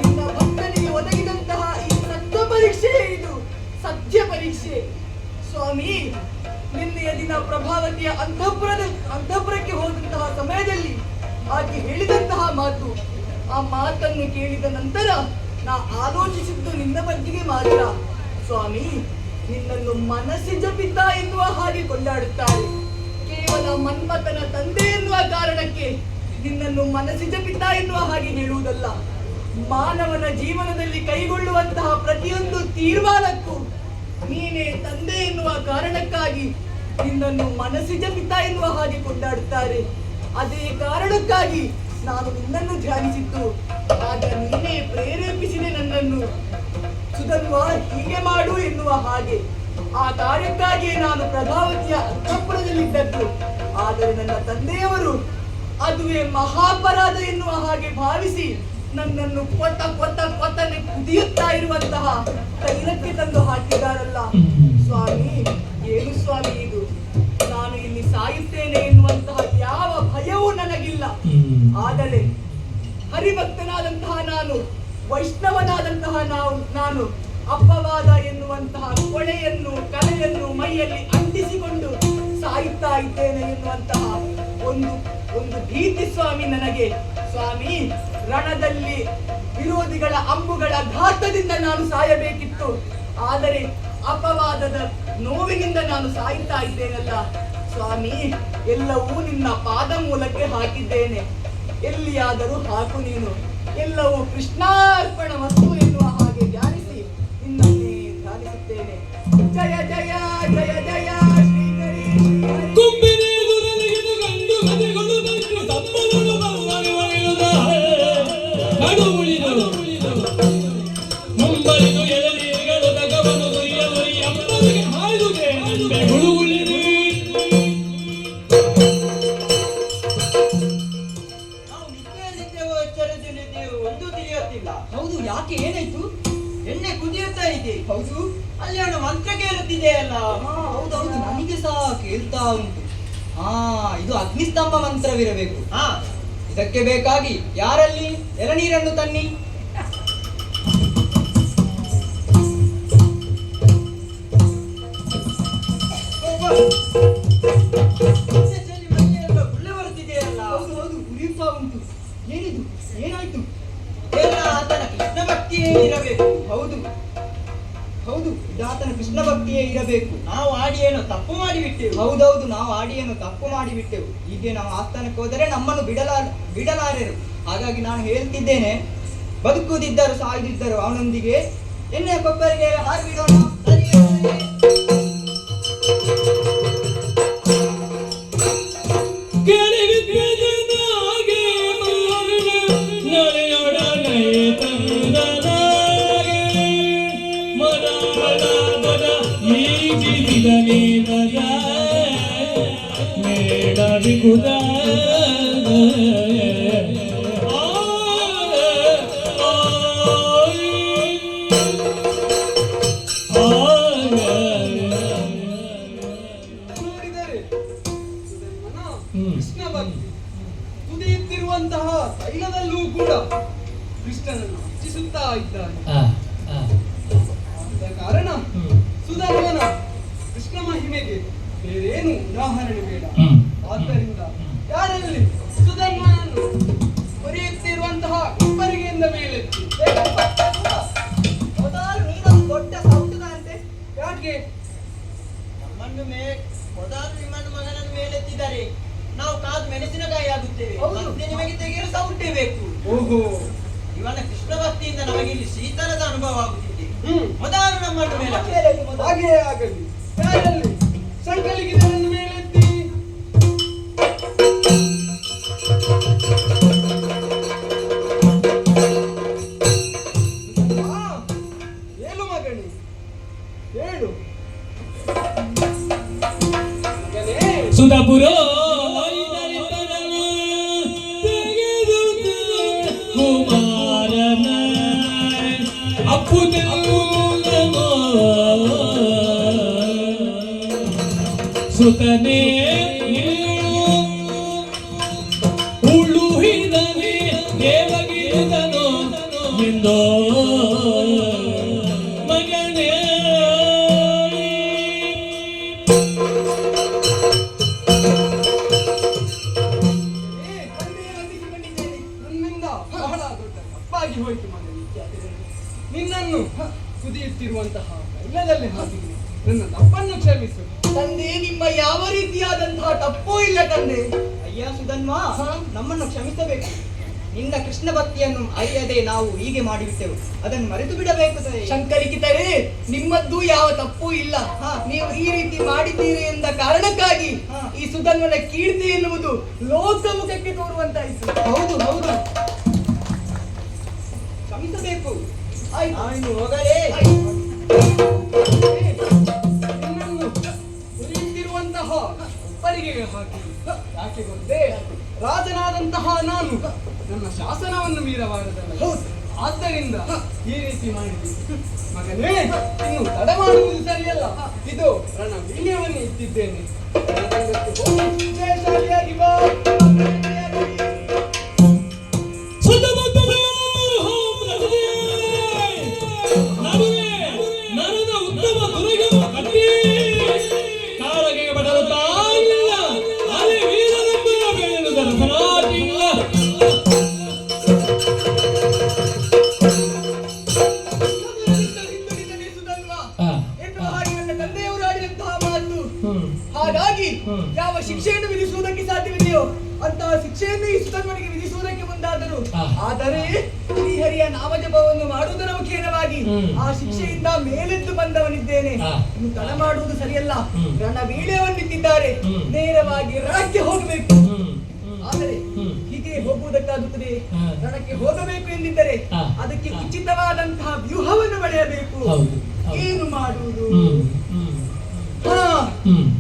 Speaker 5: ನಿನ್ನ ಭಕ್ತನಿಗೆ ಒದಗಿದಂತಹ ಈ ಸತ್ಯ ಪರೀಕ್ಷೆ, ಇದು ಸತ್ಯ ಪರೀಕ್ಷೆ. ಸ್ವಾಮಿ, ನಿನ್ನೆಯ ದಿನ ಪ್ರಭಾವತಿಯ ಅಂತಃಪುರಕ್ಕೆ ಹೋದಂತಹ ಸಮಯದಲ್ಲಿ ಆಕೆ ಹೇಳಿದಂತಹ ಮಾತು, ಆ ಮಾತನ್ನು ಕೇಳಿದ ನಂತರ ನಾ ಆಲೋಚಿಸಿದ್ದು ನಿನ್ನ ಬಗ್ಗೆಗೆ ಮಾತ್ರ. ಸ್ವಾಮಿ, ನಿನ್ನನ್ನು ಮನಸ್ಸಿಜ ಪಿತ ಎನ್ನುವ ಹಾಗೆ ಕೊಂಡಾಡುತ್ತಾರೆ. ಕೇವಲ ಮನ್ಮಥನ ತಂದೆ ಎನ್ನುವ ಕಾರಣಕ್ಕೆ ನಿನ್ನನ್ನು ಮನಸ್ಸಿಜ ಪಿತ ಎನ್ನುವ ಹಾಗೆ ಹೇಳುವುದಲ್ಲ. ಮಾನವನ ಜೀವನದಲ್ಲಿ ಕೈಗೊಳ್ಳುವಂತಹ ಪ್ರತಿಯೊಂದು ತೀರ್ಮಾನಕ್ಕೂ ನೀನೇ ತಂದೆ ಎನ್ನುವ ಕಾರಣಕ್ಕಾಗಿ ನಿನ್ನನ್ನು ಮನಸ್ಸಿಜ ಪಿತ ಎನ್ನುವ ಹಾಗೆ ಕೊಂಡಾಡುತ್ತಾರೆ. ಅದೇ ಕಾರಣಕ್ಕಾಗಿ ನಾನು ನಿನ್ನನ್ನು ಧ್ಯಾನಿಸಿದ್ದು. ಆಗ ನೀನೇ ಪ್ರೇರೇಪಿಸಿದೆ ನನ್ನನ್ನು, ಸುಧನ್ವ ಹೀಗೆ ಮಾಡು ಎನ್ನುವ ಹಾಗೆ. ಆ ಕಾರ್ಯಕ್ಕಾಗಿಯೇ ನಾನು ಪ್ರಭಾವತಿಯ ಅಂತಃಪುರದಲ್ಲಿದ್ದದ್ದು. ಆದರೆ ನನ್ನ ತಂದೆಯವರು ಅದುವೇ ಮಹಾಪರಾಧ ಎನ್ನುವ ಹಾಗೆ ಭಾವಿಸಿ ನನ್ನನ್ನು ಕೊತ್ತನೆ ಕುದಿಯುತ್ತಾ ಇರುವಂತಹ ತೈಲಕ್ಕೆ ತಂದು ಹಾಕಿದಾರಲ್ಲ ಸ್ವಾಮಿ. ಏನು ಸ್ವಾಮಿ ಇದು? ನಾನು ಇಲ್ಲಿ ಸಾಯುತ್ತೇನೆ ಎನ್ನುವಂತಹ ಯಾವ ಭಯವೂ ನನಗಿಲ್ಲ. ಆದರೆ ಹರಿಭಕ್ತನಾದಂತಹ ನಾನು, ವೈಷ್ಣವನಾದಂತಹ ನಾನು ಅಪವಾದ ಎನ್ನುವಂತಹ ಕೊಳೆಯನ್ನು ಕಲೆಯನ್ನು ಮೈಯಲ್ಲಿ ಅಂಟಿಸಿಕೊಂಡು ಸಾಯುತ್ತಾ ಇದ್ದೇನೆ ಎನ್ನುವಂತಹ ಒಂದು ಭೀತಿ ಸ್ವಾಮಿ ನನಗೆ. ಸ್ವಾಮಿ, ರಣದಲ್ಲಿ ವಿರೋಧಿಗಳ ಅಂಬುಗಳ ಘಾತದಿಂದ ನಾನು ಸಾಯಬೇಕಿತ್ತು. ಆದರೆ ಅಪವಾದದ ನೋವಿನಿಂದ ನಾನು ಸಾಯುತ್ತಾ ಇದ್ದೇನಲ್ಲ ಸ್ವಾಮಿ. ಎಲ್ಲವೂ ನಿನ್ನ ಪಾದ ಮೂಲಕ್ಕೆ ಹಾಕಿದ್ದೇನೆ. ಎಲ್ಲಿಯಾದರೂ ಹಾಕು ನೀನು. ಎಲ್ಲವೂ ಕೃಷ್ಣಾರ್ಪಣ ವಸ್ತು ಎನ್ನುವ ಹಾಗೆ ಧ್ಯಾನಿಸಿ ನಿನ್ನನ್ನೇ ಧ್ಯಾನಿಸುತ್ತೇನೆ. ಜಯ ಜಯ ಜಯ ಜಯ ಶ್ರೀಹರಿ ಶ್ರೀಹರಿ.
Speaker 1: ಕುಂಬಿನಿ ಗುರುನಿಗೆ ಗಂಡು ಗದೆಗಳು ಬಂದು ತಮ್ಮನನ್ನು ಬರುವರಿವರಿಯುದ ಕಡು ಉಳಿದು ಮುಂಬರಿದು ಎಳನೀರುಗಳು ತಗವನು ಉರಿಯಲುರಿ ಅಮ್ಮನಿಗೆ ಹಾಯ್ದುಗೆ ಬೆಗುಳು ಉಳಿದು.
Speaker 2: ನಾವು ನಿತ್ಯವೋ ಎಚ್ಚರದಲ್ಲಿದ್ದೇವೆ, ಒಂದು ತಿಳಿಯುತ್ತಿಲ್ಲ.
Speaker 6: ಹೌದು, ಯಾಕೆ ಏನಾಯ್ತು?
Speaker 2: ಎಣ್ಣೆ ಕುದಿಯುತ್ತಾ ಇದೆ.
Speaker 6: ಹೌದು.
Speaker 2: ಅಲ್ಲಿ ಅವನು ಮಂತ್ರ ಕೇಳುತ್ತಿದೆಯಲ್ಲ.
Speaker 6: ಹೌದೌದು, ನನಗೆ ಸಹ ಕೇಳ್ತಾ ಉಂಟು. ಇದು ಅಗ್ನಿಸ್ತಂಭ ಮಂತ್ರವಿರಬೇಕು.
Speaker 2: ಹಾ,
Speaker 6: ಇದಕ್ಕೆ ಬೇಕಾಗಿ ಯಾರಲ್ಲಿ ಎಳನೀರನ್ನು ತನ್ನಿ.
Speaker 2: ಮೈಯೆಲ್ಲ ಗುಳ್ಳೆ ಬರುತ್ತಿದೆಯಲ್ಲ.
Speaker 6: ಹೌದು ಹೌದು, ಉರಿಯುತ್ತಾ ಉಂಟು. ಏನಿದು? ಏನಾಯ್ತು?
Speaker 2: ಎಲ್ಲ ಆತನ ಕೃಷ್ಣ ಭಕ್ತಿಯೇ ಇರಬೇಕು.
Speaker 6: ಹೌದು ಹೌದು, ಇದಾತನ ಕೃಷ್ಣ ಭಕ್ತಿಯೇ ಇರಬೇಕು.
Speaker 2: ನಾವು ಆಡಿ ಏನೋ ತಪ್ಪು ಮಾಡಿಬಿಟ್ಟೆವು.
Speaker 6: ಹೌದೌದು, ನಾವು ಆಡಿಯನ್ನು ತಪ್ಪು ಮಾಡಿಬಿಟ್ಟೆವು. ಹೀಗೆ ನಾವು ಆಸ್ಥಾನಕ್ಕೆ ಹೋದರೆ ನಮ್ಮನ್ನು ಬಿಡಲಾರೆರು. ಹಾಗಾಗಿ ನಾನು ಹೇಳ್ತಿದ್ದೇನೆ, ಬದುಕುವುದಿದ್ದರು ಸಾಯುದಿದ್ದರು ಅವನೊಂದಿಗೆ ಎಣ್ಣೆಯ ಕೊಬ್ಬರಿಗೆ ಹಾರಿ ಬಿಡೋಣ.
Speaker 7: ನೋಡಿದರೆ ಕೃಷ್ಣ ಭಕ್ತಿ ಕುದಿಯುತ್ತಿರುವಂತಹ ತೈಲದಲ್ಲೂ ಕೂಡ ಕೃಷ್ಣನನ್ನು ಇಚ್ಛಿಸುತ್ತಾ ಇದ್ದಾನೆ. ಆದ ಕಾರಣ ಸುಧರ್ಮನ ಕೃಷ್ಣ ಮಹಿಮೆಗೆ ಬೇರೇನು ಉದಾಹರಣೆ ಬೇಡ. ಆದ್ದರಿಂದ ಯಾರಲ್ಲಿ ಸುಧರ್ಮನನ್ನು ಹೊರೆಯುತ್ತಿರುವಂತಹ ಕೊಬ್ಬರಿಗೆಯಿಂದ ಮೇಲೆತ್ತಿ
Speaker 6: ನೀನೊಂದು ದೊಡ್ಡ ಸೌಟುಗಾರಂತೆ.
Speaker 7: ಯಾಕೆ
Speaker 2: ನಮ್ಮನ್ನು ಮೊದಲು ನಿಮ್ಮನ್ನು ಮಗನನ್ನು ಮೇಲೆತ್ತಿದ್ದಾರೆ. ನಾವು ಕಾದು ಮೆಣಸಿನಕಾಯಿ ಆಗುತ್ತೇವೆ.
Speaker 6: ಹೌದು.
Speaker 2: ಮತ್ತೆ ನಿಮಗೆ ತೆಗೆಯಲು ಸೌಟೆ ಬೇಕು.
Speaker 7: ಓಹೋ,
Speaker 2: ಇವನ ಕೃಷ್ಣ ಭಕ್ತಿಯಿಂದ ನಮಗೆ ಇಲ್ಲಿ ಶೀತಲದ ಅನುಭವ ಆಗುತ್ತಿದೆ.
Speaker 7: ಹ್ಮ್,
Speaker 2: ಮೊದಲು ನಮ್ಮನ್ನು ಮೇಲೆ
Speaker 7: ಹಾಗೆಯೇ ಆಗಲಿ. ಯಾರಲ್ಲಿ ಸಂಕಲಿಗಿದರನ್ನು ಮೇಲೆತ್ತಿ ಏನು ಮಗನೇ, ಹೇಳು ಮಗನೇ.
Speaker 1: ಸುಧಪುರ ಕುಮಾರನ ಅಪ್ಪುದ ಸುತನೇ ಉಳುಹಿದನೆ ದೇವಗಿರಿದನು ಎಂದೋ ಮಗನೇ.
Speaker 7: ನನ್ನಿಂದ ಬಹಳ ದೊಡ್ಡ ತಪ್ಪಾಗಿ ಹೋಯಿತು ಮಗನೇ. ನಿನ್ನನ್ನು ಕುದಿಯುತ್ತಿರುವಂತಹ ತೈಲದಲ್ಲಿ ಹಾಕಿದೆ. ನನ್ನ ತಪ್ಪನ್ನು ಕ್ಷಮಿಸು
Speaker 5: ತಂದೆ. ನಿಮ್ಮ ಯಾವ ರೀತಿಯಾದಂತಹ ತಪ್ಪೂ ಇಲ್ಲ ತಂದೆ.
Speaker 6: ಅಯ್ಯ ಸುಧನ್ವ, ನಮ್ಮನ್ನು ಕ್ಷಮಿಸಬೇಕು. ನಿನ್ನ ಕೃಷ್ಣ ಭಕ್ತಿಯನ್ನು ಅರಿಯದೆ ನಾವು ಹೀಗೆ ಮಾಡಿಬಿಟ್ಟೆವು. ಅದನ್ನು ಮರೆತು ಬಿಡಬೇಕು.
Speaker 5: ಶಂಕರಿಕಿತರೆ, ನಿಮ್ಮದ್ದು ಯಾವ ತಪ್ಪೂ ಇಲ್ಲ. ನೀವು ಈ ರೀತಿ ಮಾಡಿದ್ದೀರಿ ಎಂದ ಕಾರಣಕ್ಕಾಗಿ ಈ ಸುಧನ್ವನ ಕೀರ್ತಿ ಎನ್ನುವುದು ಲೋಕಮುಖಕ್ಕೆ ತೋರುವಂತಾಯಿತು.
Speaker 6: ಹೌದು ಹೌದು, ಕ್ಷಮಿಸಬೇಕು.
Speaker 5: ಆಯ್ತು.
Speaker 2: ನಾನು ಹೋಗಲೇ.
Speaker 7: ನಿನ್ನನ್ನು ಉರಿಯುತ್ತಿರುವಂತಹ ಬಾಡಿಗೆಗೆ ಹಾಕಿ. ಯಾಕೆ ಗೊತ್ತೇ? ರಾಜನಾದಂತಹ ನಾನು ನನ್ನ ಶಾಸನವನ್ನು ಮೀರಬಾರದಲ್ಲ. ಆದ್ದರಿಂದ ಈ ರೀತಿ ಮಾಡಿದೆ. ಮಗನೇ, ಇನ್ನು ತಡ ಮಾಡುವುದು ಸರಿಯಲ್ಲ. ಇದು ನನ್ನ ವೀರ್ಯವನ್ನು ಇಟ್ಟಿದ್ದೇನೆ. ರಣರಂಗಕ್ಕೆ ಹೋಗಿ ವಿಜಯಶಾಲಿಯಾಗಿ ಬಾ.
Speaker 1: ನರದ ಉತ್ತಮ ದುರ್ಗಮ ಕಟ್ಟಿ ಕಾಲಗೆ ಬಡಲುತ್ತಾಯಿಲ್ಲ ಅಲ್ಲಿ ವೀರನಂಬರ ಬೆಳೆದು ದರ್ಶನಾಟಿಲ್ಲ.
Speaker 5: ಎನ್ನುವ ಹಾಗೆ ನನ್ನ ತಂದೆಯವರು ಆಡಿದಂತಹ ಮಾತು. ಹಾಗಾಗಿ ಯಾವ ಶಿಕ್ಷೆಯನ್ನು ವಿಧಿಸುವುದಕ್ಕೆ ಸಾಧ್ಯವಿದೆಯೋ ಅಂತಹ ಶಿಕ್ಷೆಯನ್ನು ಈ ಸುತನ್ವನಿಗೆ ವಿಧಿಸುವುದಕ್ಕೆ ಮುಂದಾದರು. ಆದರೆ ಶ್ರೀಹರಿಯ ನಾಮಜಪವನ್ನು ಮಾಡುವುದರ ಮುಖೇನವಾಗಿ ಆ ಶಿಕ್ಷೆಯಿಂದ ಮೇಲೆದ್ದು ಬಂದವನಿದ್ದೇನೆ. ಇನ್ನು ತಡ ಮಾಡುವುದು ಸರಿಯಲ್ಲ. ರಣ ವೀಳ್ಯವನ್ನಿಟ್ಟಿದ್ದಾರೆ. ನೇರವಾಗಿ ರಣಕ್ಕೆ ಹೋಗಬೇಕು. ಆದರೆ ಹೀಗೆ ಹೋಗುವುದಕ್ಕಾಗುತ್ತದೆ. ರಣಕ್ಕೆ ಹೋಗಬೇಕು ಎಂದಿದ್ದರೆ ಅದಕ್ಕೆ ಉಚಿತವಾದಂತಹ ವ್ಯೂಹವನ್ನು ಬಳೆಯಬೇಕು. ಏನು ಮಾಡುವುದು?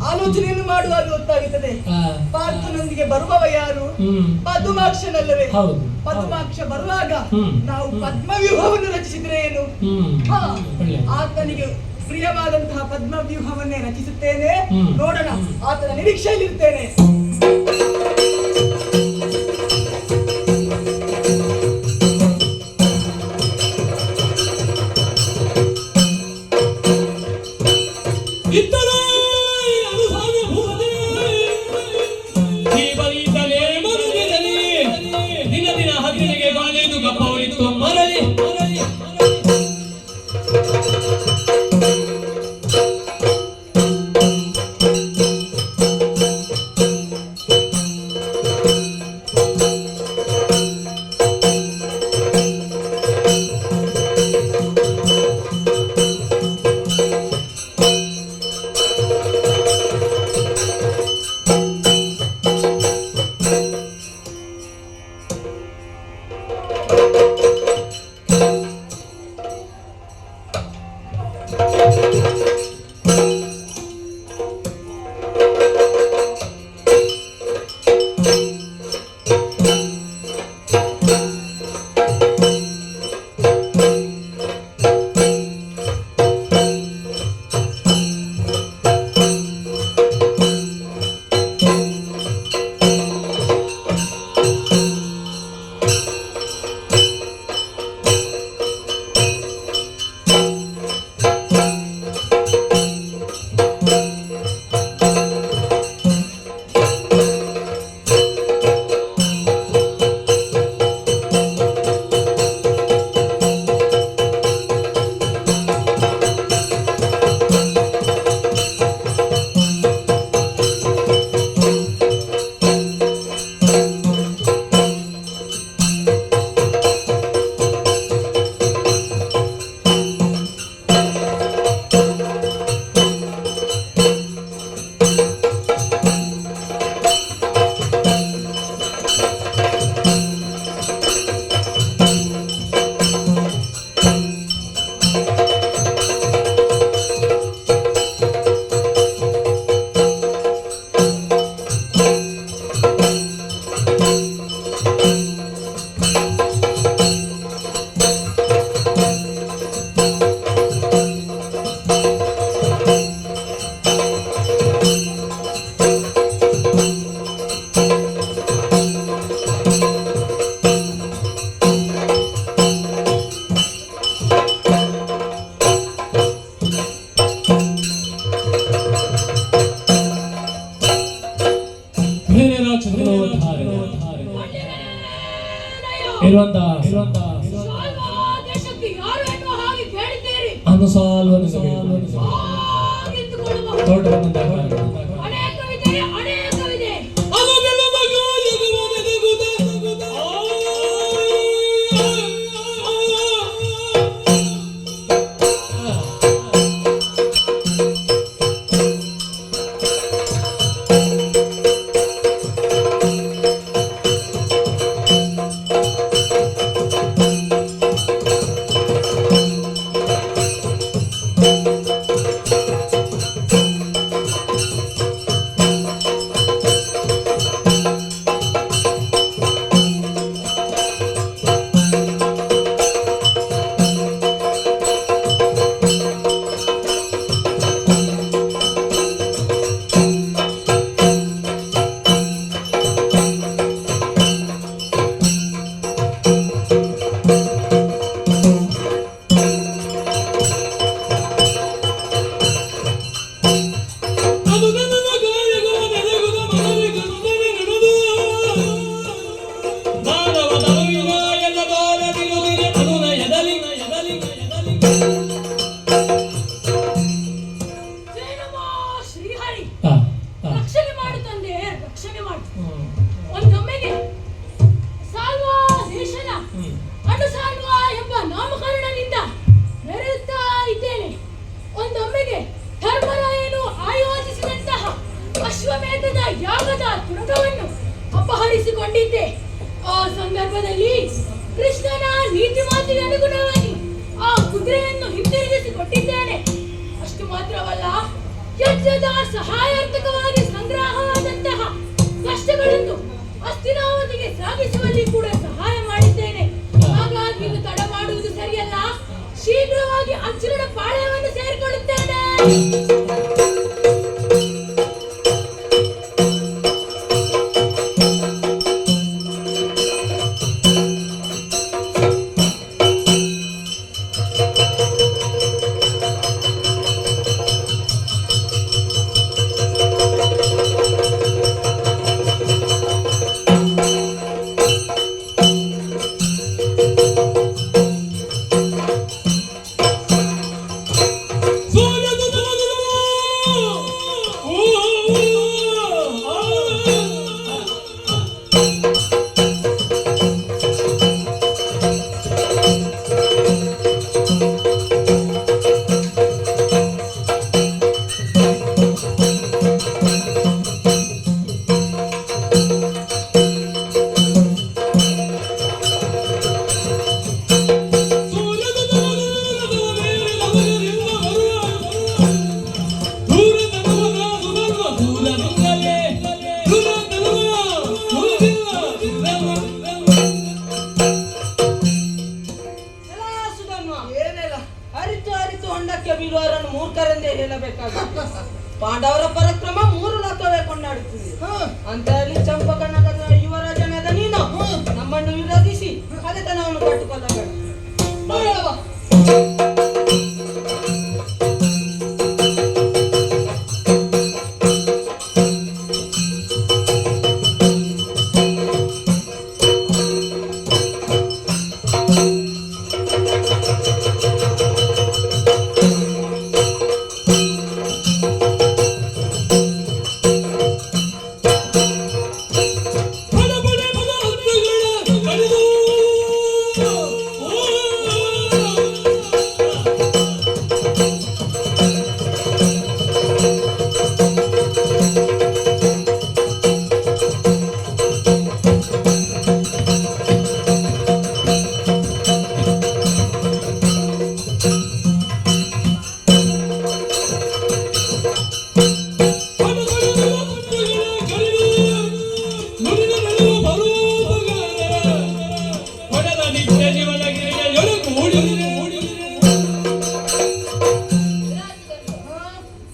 Speaker 5: ಆಲೋಚನೆಯನ್ನು ಮಾಡುವಾಗ ಗೊತ್ತಾಗುತ್ತದೆ. ಪಾರ್ಥನೊಂದಿಗೆ ಬರುವವ ಯಾರು? ಪದ್ಮಾಕ್ಷನಲ್ಲವೇ? ಪದ್ಮಾಕ್ಷ ಬರುವಾಗ ನಾವು ಪದ್ಮವ್ಯೂಹವನ್ನು ರಚಿಸಿದ್ರೆ ಏನು? ಆತನಿಗೆ ಪ್ರಿಯವಾದಂತಹ ಪದ್ಮವ್ಯೂಹವನ್ನೇ ರಚಿಸುತ್ತೇನೆ. ನೋಡೋಣ, ಆತನ ನಿರೀಕ್ಷೆಯಲ್ಲಿರ್ತೇನೆ.
Speaker 1: ದಿನ ದಿನ ಹತ್ತಿರಗೆ ಕಾಲೇಜು ಗಪ್ಪವರಿತ್ತು ಮರಳಿ
Speaker 8: ಸಂದರ್ಭದಲ್ಲಿ ಕೃಷ್ಣನ ನೀತಿ ಮಾತಿಗೆ ಅನುಗುಣವಾಗಿ ಆ ಕುದುರೆಯನ್ನು ಹಿಂದಿರುಗಿಸಿ ಕೊಟ್ಟಿದ್ದೇನೆ. ಅಷ್ಟು ಮಾತ್ರವಲ್ಲ, ಯಜ್ಞದ ಸಹಾಯಾರ್ಥಕವಾಗಿ ಸಂಗ್ರಹವಾದಂತಹ ಕಷ್ಟಗಳನ್ನು ಅಸ್ಥಿರಾವತಿಗೆ ಸಾಗಿಸುವಲ್ಲಿ ಕೂಡ ಸಹಾಯ ಮಾಡಿದ್ದೇನೆ. ಹಾಗಾಗಿ ಇನ್ನು ತಡ ಮಾಡುವುದು ಸರಿಯಲ್ಲ. ಶೀಘ್ರವಾಗಿ ಅರ್ಜುನನ ಪಾಳ್ಯವನ್ನು ಸೇರಿಕೊಳ್ಳುತ್ತೇನೆ.
Speaker 6: ಏನೆಲ್ಲ ಅರಿತು ಅರಿತು ಹೊಂಡಕ್ಕೆ ಬೀಳುವವರನ್ನು ಮೂರ್ಖರೆಂದೇ ಹೇಳಬೇಕಾಗುತ್ತೆ. ಪಾಂಡವರ ಪರಾಕ್ರಮ 3 ಲೋಕವೇ ಕೊಂಡಾಡುತ್ತಿದೆ. ಅಂತ ಅಲ್ಲಿ ಚಂಪಕಣ್ಣನ ಯುವರಾಜನಾದ ನೀನು ನಮ್ಮನ್ನು ವಿರೋಧಿಸಿ ಹಗೆತನವನ್ನು ಕಟ್ಟಿಕೊಳ್ಳಬೇಡ.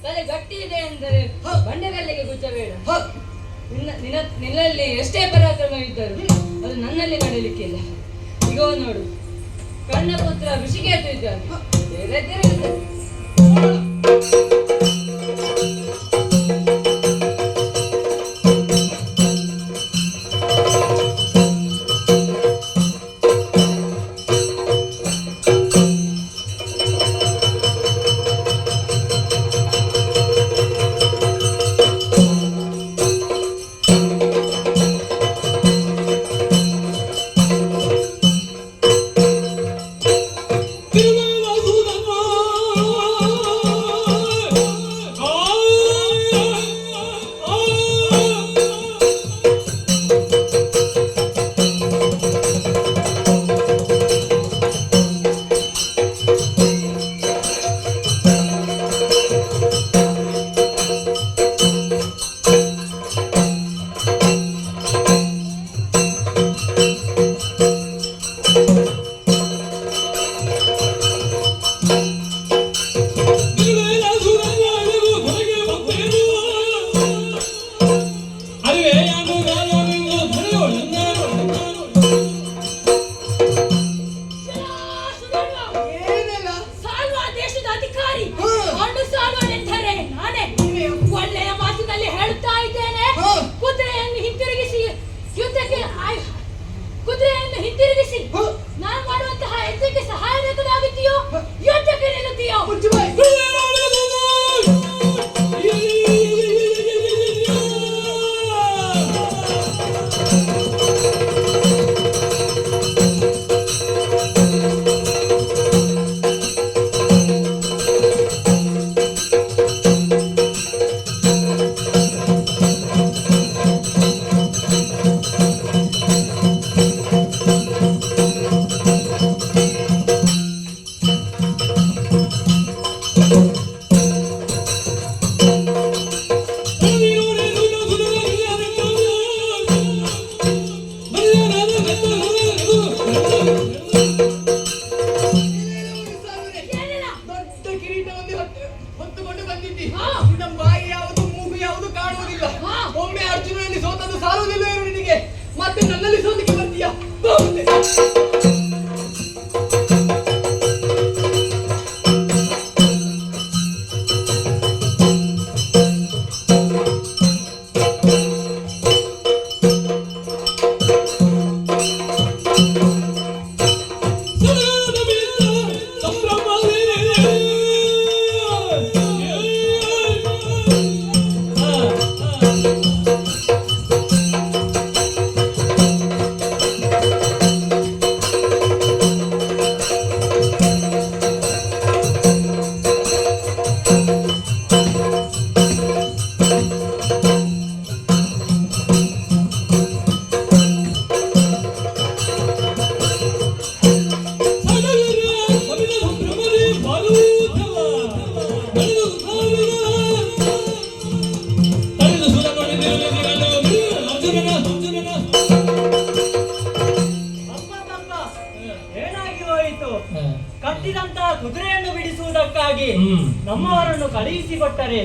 Speaker 4: ತಲೆ ಗಟ್ಟಿ ಇದೆ ಎಂದರೆ ಬಂಡೆಗಲ್ಲಿಗೆ ಗುಚ್ಚಬೇಡ. ನಿನ್ನಲ್ಲಿ ಎಷ್ಟೇ ಪರಾಕ್ರಮ ಇದ್ದರು ಅದು ನನ್ನಲ್ಲಿ ನಡೆಯಲಿಕ್ಕಿಲ್ಲ. ಈಗ ನೋಡು, ಕರ್ಣಪುತ್ರ ಋಷಿಕೇತು ಇದ್ದಾನೆ.
Speaker 1: ಏನಾಗಿ ಹೋಯಿತು? ಕಟ್ಟಿದಂತಹ ಕುದುರೆಯನ್ನು ಬಿಡಿಸುವುದಕ್ಕಾಗಿ ನಮ್ಮವರನ್ನು ಕಳುಹಿಸಿಕೊಟ್ಟರೆ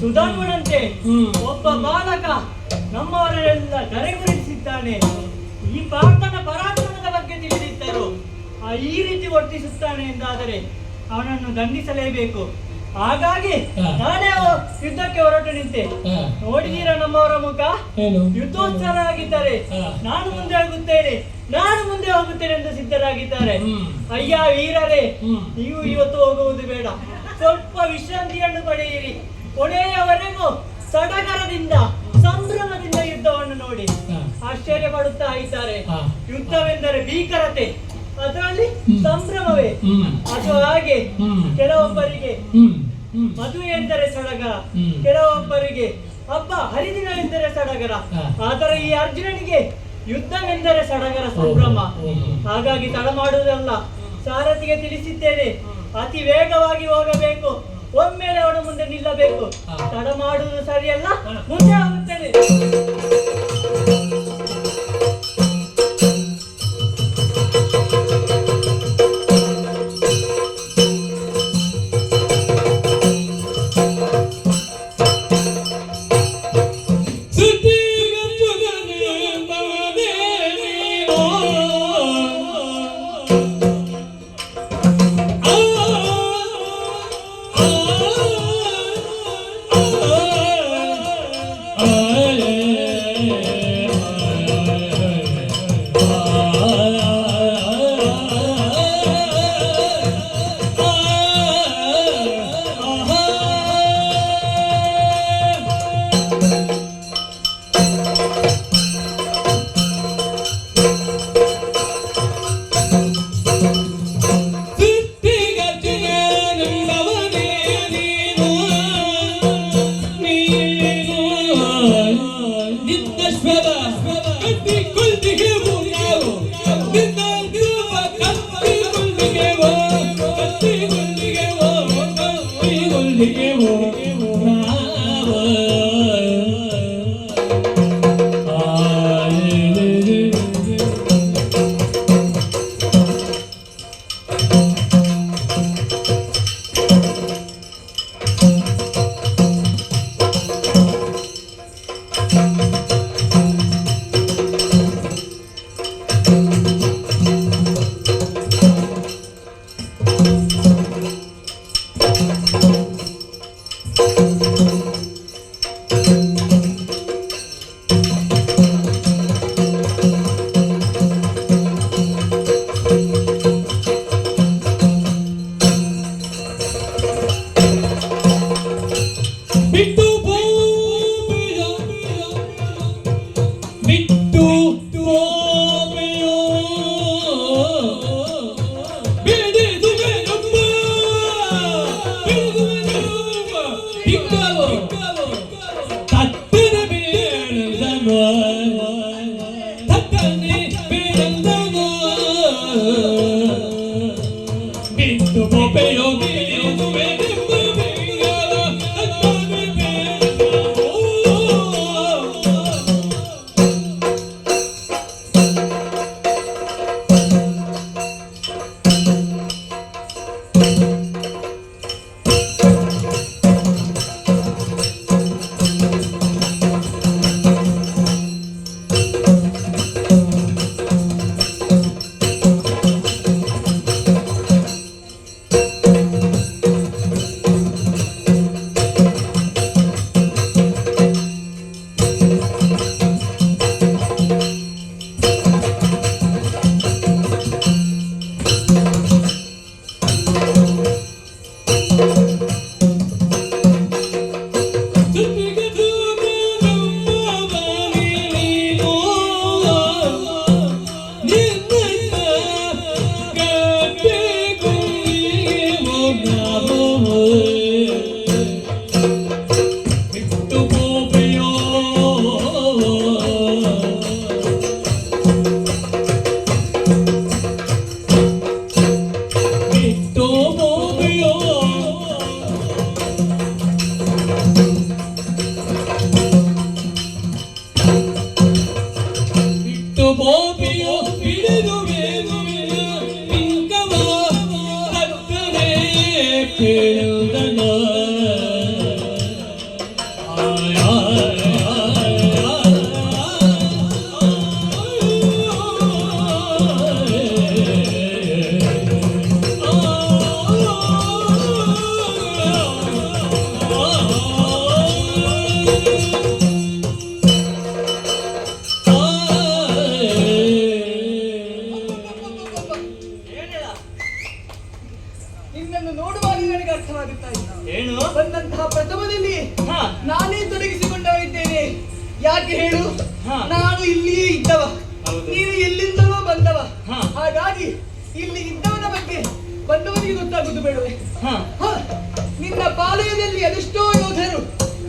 Speaker 1: ಸುಧನ್ವನಂತೆ ಒಬ್ಬ ಬಾಲಕ ನಮ್ಮವರೆಲ್ಲ ಕರೆಗುರಿಸಿದ್ದಾನೆ. ಈ ಪಾರ್ಥನ ಪರಾಕ್ರಮದ ಬಗ್ಗೆ ತಿಳಿದಿದ್ದರು ಈ ರೀತಿ ವರ್ತಿಸುತ್ತಾನೆ ಎಂದಾದರೆ ಅವನನ್ನು ದಂಡಿಸಲೇಬೇಕು. ಹಾಗಾಗಿ ನಾನೇ ಯುದ್ಧಕ್ಕೆ ಹೊರಟು ನಿಂತೆ. ನೋಡಿದೀರ ನಮ್ಮವರ ಮುಖ? ಯುದ್ಧೋತ್ಸವರಾಗಿದ್ದಾರೆ. ನಾನು ಮುಂದೆ ಹೋಗುತ್ತೇನೆ ಎಂದು ಸಿದ್ಧರಾಗಿದ್ದಾರೆ. ಅಯ್ಯ ವೀರರೇ, ನೀವು ಇವತ್ತು ಹೋಗುವುದು ಬೇಡ, ಸ್ವಲ್ಪ ವಿಶ್ರಾಂತಿಯನ್ನು ಪಡೆಯಿರಿ. ಕೊನೆಯವರೆಗೂ ಸಡಗರದಿಂದ ಸಂಭ್ರಮದಿಂದ ಯುದ್ಧವನ್ನು ನೋಡಿ ಆಶ್ಚರ್ಯ ಪಡುತ್ತಾ ಇದ್ದಾರೆ. ಯುದ್ಧವೆಂದರೆ ಭೀಕರತೆ, ಅದರಲ್ಲಿ ಸಂಭ್ರಮವೇ. ಅದು ಹಾಗೆ ಕೆಲವೊಬ್ಬರಿಗೆ ಮದುವೆ ಎಂದರೆ ಸಡಗರ, ಕೆಲವೊಬ್ಬರಿಗೆ ಹಬ್ಬ ಹರಿದಿನವೆಂದರೆ ಸಡಗರ. ಆದರೆ ಈ ಅರ್ಜುನನಿಗೆ ಯುದ್ಧವೆಂದರೆ ಸಡಗರ, ಸಂಭ್ರಮ. ಹಾಗಾಗಿ ತಡ ಮಾಡುವುದಲ್ಲ, ಸಾರಥಿಗೆ ತಿಳಿಸಿದ್ದೇನೆ, ಅತಿ ವೇಗವಾಗಿ ಹೋಗಬೇಕು. ಒಮ್ಮೆಲೆ ಅವನ ಮುಂದೆ ನಿಲ್ಲಬೇಕು. ತಡ ಮಾಡುವುದು ಸರಿಯಲ್ಲ, ಮುಂದೆ ಹೋಗುತ್ತೇನೆ. ಗೋಪಿಯು ಹಿಡಿದು ಪಿಂಕವ ತಕ್ಕನೆ ಪೇಳುದನ
Speaker 5: ನಿನ್ನನ್ನು ನೋಡುವಾಗ ನನಗೆ ಅರ್ಥವಾಗುತ್ತಾ ಇಲ್ಲ.
Speaker 6: ಏನು?
Speaker 5: ಬಂದಂತಹ ಪ್ರಥಮದಲ್ಲಿ
Speaker 6: ಹಾ.
Speaker 5: ನಾನೇ ತೊಡಗಿಸಿಕೊಂಡವನಿದ್ದೇನೆ. ಯಾಕೆ ಹೇಳು?
Speaker 6: ಹಾ.
Speaker 5: ನಾನು ಇಲ್ಲಿಯೇ ಇದ್ದವ,
Speaker 6: ಹೌದು.
Speaker 5: ನೀನು ಎಲ್ಲಿಂದಲೋ ಬಂದವ.
Speaker 6: ಹಾ.
Speaker 5: ಹಾಗಾಗಿ ಇಲ್ಲಿ ಇದ್ದವನ ಬಗ್ಗೆ ಬಂದವನಿಗೆ ಗೊತ್ತಾಗುವುದು ಬೇಡವೆ?
Speaker 6: ಹಾ.
Speaker 5: ಹ. ನಿನ್ನ ಪಾಲಯದಲ್ಲಿ ಅದೆಷ್ಟೋ ಯೋಧರು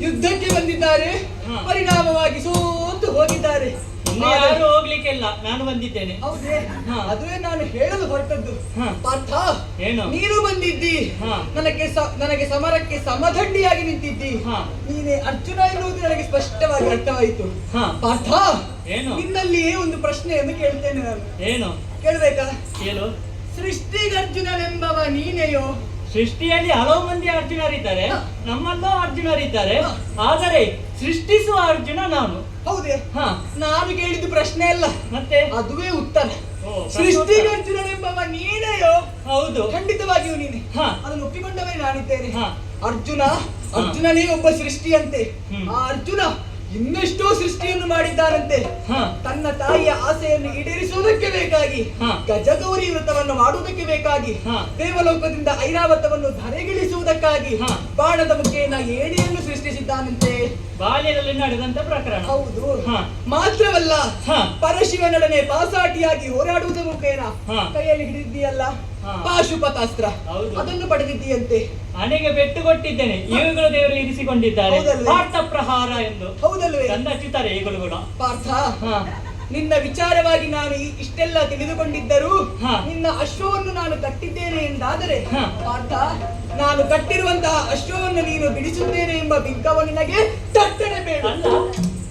Speaker 5: ಯುದ್ಧಕ್ಕೆ ಬಂದಿದ್ದಾರೆ,
Speaker 6: ಹಾ.
Speaker 5: ಪರಿಣಾಮವಾಗಿ ಸೋತು ಹೋಗಿದ್ದಾರೆ.
Speaker 6: ಇನ್ನು ಯಾರು ಹೋಗ್ಲಿಕ್ಕಿಲ್ಲ, ನಾನು ಬಂದಿದ್ದೇನೆ.
Speaker 5: ಹೌದೇ?
Speaker 6: ಹಾ.
Speaker 5: ಅದುವೇ ನಾನು ಹೇಳಲು ಹೊರಟದ್ದು.
Speaker 6: ಹಾ.
Speaker 5: ಪಾರ್ಥ,
Speaker 6: ಏನು?
Speaker 5: ನೀನು ಬಂದಿದ್ದಿ,
Speaker 6: ಹಾ.
Speaker 5: ನನಗೆ ಸಮರಕ್ಕೆ ಸಮದಂಡಿಯಾಗಿ ನಿಂತಿದ್ದಿ.
Speaker 6: ಹಾ.
Speaker 5: ನೀನೇ ಅರ್ಜುನ ಎನ್ನುವುದು ನನಗೆ ಸ್ಪಷ್ಟವಾಗಿ ಅರ್ಥವಾಯಿತು.
Speaker 6: ಹಾ.
Speaker 5: ಪಾರ್ಥ,
Speaker 6: ಏನು?
Speaker 5: ನಿನ್ನಲ್ಲಿಯೇ ಒಂದು ಪ್ರಶ್ನೆಯನ್ನು ಕೇಳ್ತೇನೆ ನಾನು.
Speaker 6: ಏನು?
Speaker 5: ಕೇಳ್ಬೇಕಾ?
Speaker 6: ಕೇಳು.
Speaker 5: ಸೃಷ್ಟಿಗರ್ಜುನನೆಂಬವ ನೀನೆಯೋ?
Speaker 6: ಸೃಷ್ಟಿಯಲ್ಲಿ ಹಲವು ಮಂದಿ ಅರ್ಜುನರಿದ್ದಾರೆ,
Speaker 5: ಹಾ.
Speaker 6: ನಮ್ಮಲ್ಲೂ ಅರ್ಜುನರಿದ್ದಾರೆ,
Speaker 5: ಹಾ.
Speaker 6: ಆದರೆ ಸೃಷ್ಟಿಸುವ ಅರ್ಜುನ ನಾನು.
Speaker 5: ಹೌದೇ?
Speaker 6: ಹಾ.
Speaker 5: ನಾನು ಕೇಳಿದ್ದು ಪ್ರಶ್ನೆ ಅಲ್ಲ,
Speaker 6: ಮತ್ತೆ
Speaker 5: ಅದುವೇ ಉತ್ತರ.
Speaker 6: ಓ,
Speaker 5: ಸೃಷ್ಟಿಗರ್ಜುನನೆಂಬವ ನೀನೆಯೋ?
Speaker 6: ಹೌದು.
Speaker 5: ಖಂಡಿತವಾಗಿಯೂ ನೀನೆ.
Speaker 6: ಹಾ.
Speaker 5: ಅದನ್ನು ಒಪ್ಪಿಕೊಂಡವೇ ನಾನಿದ್ದೇನೆ.
Speaker 6: ಹಾ.
Speaker 5: ಅರ್ಜುನನೇ ಒಬ್ಬ ಸೃಷ್ಟಿಯಂತೆ.
Speaker 6: ಹ್ಮ್.
Speaker 5: ಆ ಅರ್ಜುನ ಇನ್ನೆಷ್ಟೋ ಸೃಷ್ಟಿಯನ್ನು ಮಾಡಿದ್ದಾನಂತೆ.
Speaker 6: ಹಾ.
Speaker 5: ತನ್ನ ತಾಯಿಯ ಆಸೆಯನ್ನು ಈಡೇರಿಸುವುದಕ್ಕೆ ಬೇಕಾಗಿ,
Speaker 6: ಹಾ.
Speaker 5: ಗಜಗೌರಿ ವ್ರತವನ್ನು ಮಾಡುವುದಕ್ಕೆ ಬೇಕಾಗಿ,
Speaker 6: ಹಾ.
Speaker 5: ದೇವಲೋಕದಿಂದ ಐರಾವತವನ್ನು ಧರೆಗಿಳಿಸುವುದಕ್ಕಾಗಿ
Speaker 6: ಹಾ.
Speaker 5: ಬಾಣದ ಮುಖೇನ ಏಣಿಯನ್ನು ಸೃಷ್ಟಿಸಿದ್ದಾನಂತೆ.
Speaker 6: ಬಾಲ್ಯದಲ್ಲಿ ನಡೆದಂತ ಪ್ರಕರಣ.
Speaker 5: ಹೌದು.
Speaker 6: ಹಾ.
Speaker 5: ಮಾತ್ರವಲ್ಲ,
Speaker 6: ಹಾ.
Speaker 5: ಪರಶಿವನೊಡನೆ ಪಾಸಾಟಿಯಾಗಿ ಹೋರಾಡುವುದರ ಮುಖೇನ
Speaker 6: ಹಾ.
Speaker 5: ಕೈಯಲ್ಲಿ ಹಿಡಿದಿದ್ದೀಯಲ್ಲ
Speaker 6: ಹಾ.
Speaker 5: ಪಾಶುಪತಾಸ್ತ್ರ,
Speaker 6: ಹೌದು.
Speaker 5: ಅದನ್ನು ಪಡೆದಿದ್ದೀಯಂತೆ.
Speaker 6: ಹಣೆಗೆ ಪೆಟ್ಟು ಕೊಟ್ಟಿದ್ದೇನೆ, ಈಗಲೂ ದೇವರು ಇರಿಸಿಕೊಂಡಿದ್ದಾರೆ,
Speaker 5: ಹೌದಲ್ವೇ?
Speaker 6: ಪಾಠ ಪ್ರಹಾರ ಎಂದು.
Speaker 5: ಹೌದಲ್ವೇ?
Speaker 6: ಕಂದಚ್ಚುತ್ತಾರೆ ಈಗಲೂ ಕೂಡ.
Speaker 5: ಪಾರ್ಥ,
Speaker 6: ಹಾ.
Speaker 5: ನಿನ್ನ ವಿಚಾರವಾಗಿ ನಾನು ಇಷ್ಟೆಲ್ಲ ತಿಳಿದುಕೊಂಡಿದ್ದರೂ
Speaker 6: ಹಾ.
Speaker 5: ನಿನ್ನ ಅಶ್ವವನ್ನು ನಾನು ಕಟ್ಟಿದ್ದೇನೆ ಎಂದಾದರೆ,
Speaker 6: ಹಾ.
Speaker 5: ಪಾರ್ಥ, ನಾನು ಕಟ್ಟಿರುವಂತಹ ಅಶ್ವವನ್ನು ನೀನು ಬಿಡಿಸುತ್ತೇನೆ ಎಂಬ ಬಿಂಕವ ನಿನಗೆ ತಟ್ಟನೆ ಬೇಡ.
Speaker 6: ಅಲ್ಲ,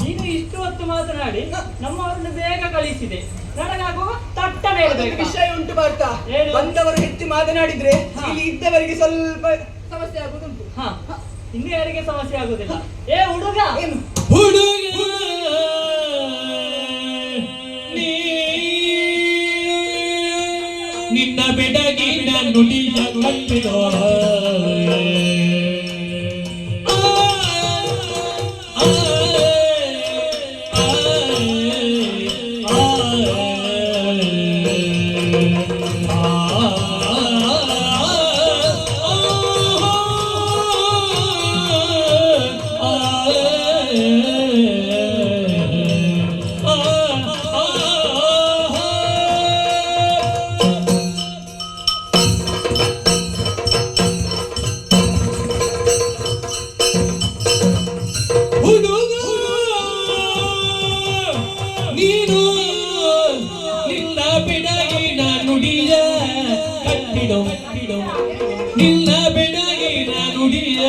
Speaker 6: ನೀನು ಇಷ್ಟು ಹೊತ್ತು ಮಾತನಾಡಿ ನಮ್ಮವರನ್ನು ಬೇಗ ಕಳಿಸಿದೆ, ನನಗಾಗುವ ತಟ್ಟನೆ
Speaker 5: ಅದೊಂದು
Speaker 6: ಇರಬೇಕು.
Speaker 5: ವಿಷಯ ಉಂಟು ಪಾರ್ಥ.
Speaker 6: ಏನು?
Speaker 5: ಬಂದವರು ಹೆಚ್ಚು ಮಾತನಾಡಿದ್ರೆ
Speaker 6: ಹಾ.
Speaker 5: ಇಲ್ಲಿ ಇದ್ದವರಿಗೆ ಸ್ವಲ್ಪ ಸಮಸ್ಯೆ ಆಗುದುಂಟು.
Speaker 6: ಹಾ. ಇನ್ನು ಯಾರಿಗೆ ಸಮಸ್ಯೆ ಆಗುದಿಲ್ಲ. ಏ ಹುಡುಗ,
Speaker 5: ಏನು?
Speaker 1: ಹುಡುಗ ನಿನ್ನ ಬೆಡಗಿನ ನುಡಿಯ ಕಟ್ಟಿದೋ ಹುಡುಗ ನೀನು ನಿನ್ನ ಬೆಡಗಿನ ನುಡಿಯ ಕಟ್ಟಿಡೋ, ನಿನ್ನ ಬೆಡಗಿನ ನುಡಿಯ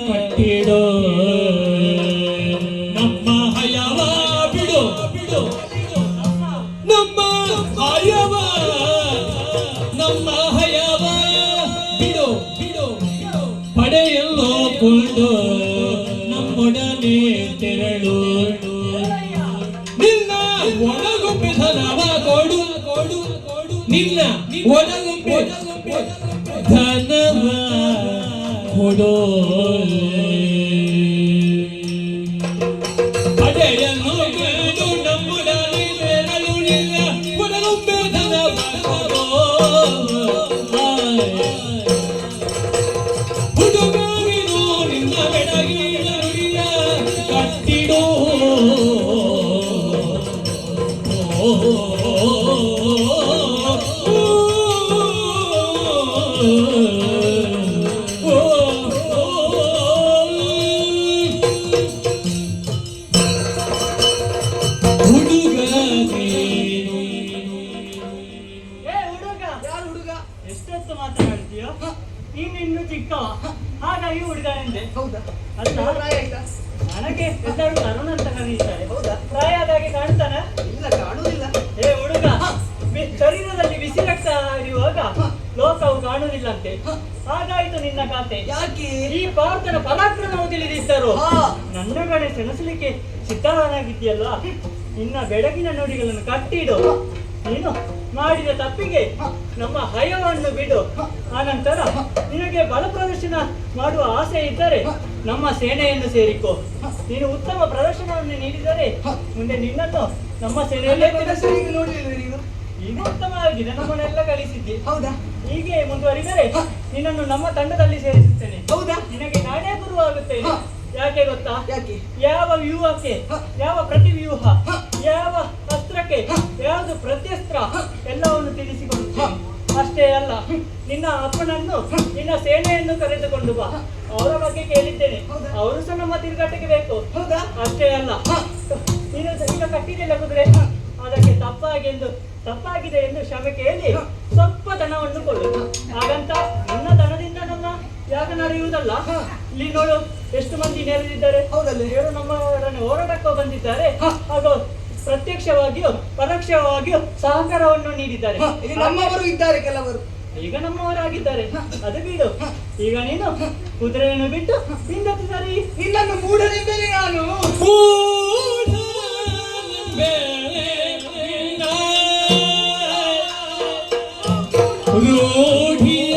Speaker 1: ಕಟ್ಟಿಡೋ, ನಮ್ಮ ಹಯವ ಬಿಡು, ನಮ್ಮ ಹಯವ, ನಮ್ಮ ಹಯವ ಬಿಡು, ಪಡೆಯಲ್ಲೋ ಕೊಂಡು ನಮ್ಮೊಡನೆ ತೆರಳು, ನಿನ್ನ ಒಣಗುಂಬೆ ಧನವ ಕೊಡು, ನಿನ್ನ ಒಣಗುಂಬೆ ಧನವ ಕೊಡು, ಪಡೆಯಲು ಕೊಂಡು ನಮ್ಮೊಡನೆ ತೆರಳು, ನಿನ್ನ ಒಣಗುಂಬೆ ಧನವ ಕೊಡು. ಹುಡುಗನಿನು ನಿನ್ನ ಬೆಡಗಿನ ನುಡಿಯ ಕಟ್ಟಿಡೋ, ಹುಡುಗ
Speaker 6: ಏ ಹುಡುಗ,
Speaker 5: ಯಾರು ಹುಡುಗ?
Speaker 6: ಎಷ್ಟೊತ್ತು ಮಾತನಾಡ್ತೀಯೋ? ನೀನು ಇನ್ನು ಚಿಕ್ಕವ, ಹಾಗಾಗಿ ಹುಡುಗ ಎಂದೆ.
Speaker 5: ಹೌದಾ?
Speaker 6: ಅಲ್ಲ,
Speaker 5: ಪ್ರಾಯ ಆಯ್ತಾ?
Speaker 6: ನನಗೆ ಎಲ್ಲರೂ ಅರುಣ್ ಅಂತ ಕರೀತಾರೆ.
Speaker 5: ಹೌದಾ?
Speaker 6: ಪ್ರಾಯ ಆದಾಗೆ ಕಾಣ್ತಾನ?
Speaker 5: ಇಲ್ಲ, ಕಾಣುವುದಿಲ್ಲ.
Speaker 1: ಅಂತೆ. ಹಾಗಾಯ್ತು ನಿನ್ನ ಖಾತೆ.
Speaker 5: ಯಾಕೆ?
Speaker 1: ಈ ಪಾರ್ಥನ ಪರಾಕ್ರಮವು ತಿಳಿದಿದ್ದರು
Speaker 5: ಹಾ.
Speaker 1: ನನ್ನ ಕಡೆ ಸೆಣಸಲಿಕ್ಕೆ ಸಿದ್ಧನಾಗಿದ್ದೀಯಲ್ಲ, ನಿನ್ನ ಬೆಳಗಿನ ನುಡಿಗಳನ್ನು ಕಟ್ಟಿಡು. ನೀನು ಮಾಡಿದ ತಪ್ಪಿಗೆ ನಮ್ಮ ಹಯವನ್ನು ಬಿಡು. ಆನಂತರ ನಿನಗೆ ಬಲ ಪ್ರದರ್ಶನ ಮಾಡುವ ಆಸೆ ಇದ್ದರೆ ನಮ್ಮ ಸೇನೆಯನ್ನು ಸೇರಿಕೋ. ನೀನು ಉತ್ತಮ ಪ್ರದರ್ಶನವನ್ನು ನೀಡಿದರೆ ಮುಂದೆ ನಿನ್ನನ್ನು ನಮ್ಮ ಸೇನೆಯಲ್ಲೇ
Speaker 5: ಪ್ರದರ್ಶನಿಗೆ ನೋಡ್ಲಿಲ್ಲ ನೀನು?
Speaker 1: ಈಗ ಉತ್ತಮವಾಗಿದೆ, ನಮ್ಮನ್ನೆಲ್ಲ ಕಳಿಸಿದ್ದೆ.
Speaker 5: ಹೌದಾ?
Speaker 1: ಹೀಗೆ ಮುಂದುವರಿದರೆ ನಿನ್ನನ್ನು ನಮ್ಮ ತಂಡದಲ್ಲಿ ಸೇರಿಸುತ್ತೇನೆ.
Speaker 5: ಹೌದಾ?
Speaker 1: ನಿನಗೆ ನಾನೇ ಗುರುವಾಗುತ್ತೇನೆ. ಯಾಕೆ ಗೊತ್ತಾ?
Speaker 5: ಯಾಕೆ?
Speaker 1: ಯಾವ ವ್ಯೂಹಕ್ಕೆ ಯಾವ ಪ್ರತಿವ್ಯೂಹ, ಯಾವ ಅಸ್ತ್ರಕ್ಕೆ ಯಾವುದು ಪ್ರತ್ಯಸ್ತ್ರ ಎಲ್ಲವನ್ನು ತಿಳಿಸಿಕೊಡುತ್ತೇನೆ. ಅಷ್ಟೇ ಅಲ್ಲ, ನಿನ್ನ ಅಪ್ಪನನ್ನು ನಿನ್ನ ಸೇನೆಯನ್ನು ಕರೆದುಕೊಂಡು ಬಾ. ಅವರ ಬಗ್ಗೆ ಕೇಳಿದ್ದೇನೆ, ಅವರು ಸಹ ನಮ್ಮ ತಿರುಗಾಟಕ್ಕೆ ಬೇಕು.
Speaker 5: ಹೌದಾ?
Speaker 1: ಅಷ್ಟೇ ಅಲ್ಲ, ನೀನು ಈಗ ಕಟ್ಟಿದೆಲ್ಲ ಕುದುರೆ, ಅದಕ್ಕೆ ತಪ್ಪಾಗಿದೆ ಎಂದು ಕ್ಷಮೆ ಕೇಳಿ ಸ್ವಲ್ಪ ದನವನ್ನು ಕೊಡು. ಹಾಗಂತ ನನ್ನ ದನದಿಂದ ನಮ್ಮ ಯಾಗ ನಡೆಯುವುದಲ್ಲ. ಇಲ್ಲಿ ನೋಡು, ಎಷ್ಟು ಮಂದಿ ನೆರೆದಿದ್ದಾರೆ.
Speaker 5: ಹೌದಲ್ಲ?
Speaker 1: ಇವರು ನಮ್ಮವರನ್ನು ಹೋರಾಟಕ್ಕೂ ಬಂದಿದ್ದಾರೆ, ಹಾಗೂ ಪ್ರತ್ಯಕ್ಷವಾಗಿಯೂ ಪರೋಕ್ಷವಾಗಿಯೂ ಸಹಕಾರವನ್ನು ನೀಡಿದ್ದಾರೆ.
Speaker 5: ಇಲ್ಲಿ ನಮ್ಮವರು ಇದ್ದಾರೆ ಕೆಲವರು.
Speaker 1: ಈಗ ನಮ್ಮವರಾಗಿದ್ದಾರೆ, ಅದು ಬಿಡು. ಈಗ ನೀನು ಕುದುರೆಯನ್ನು ಬಿಟ್ಟು ಹಿಂದಕ್ಕೆ ಸರಿ.
Speaker 5: ನಿನ್ನನ್ನು ಮೂಢನೆಂಬೆನೆ ನಾನು.
Speaker 1: ರೂಢಿಯ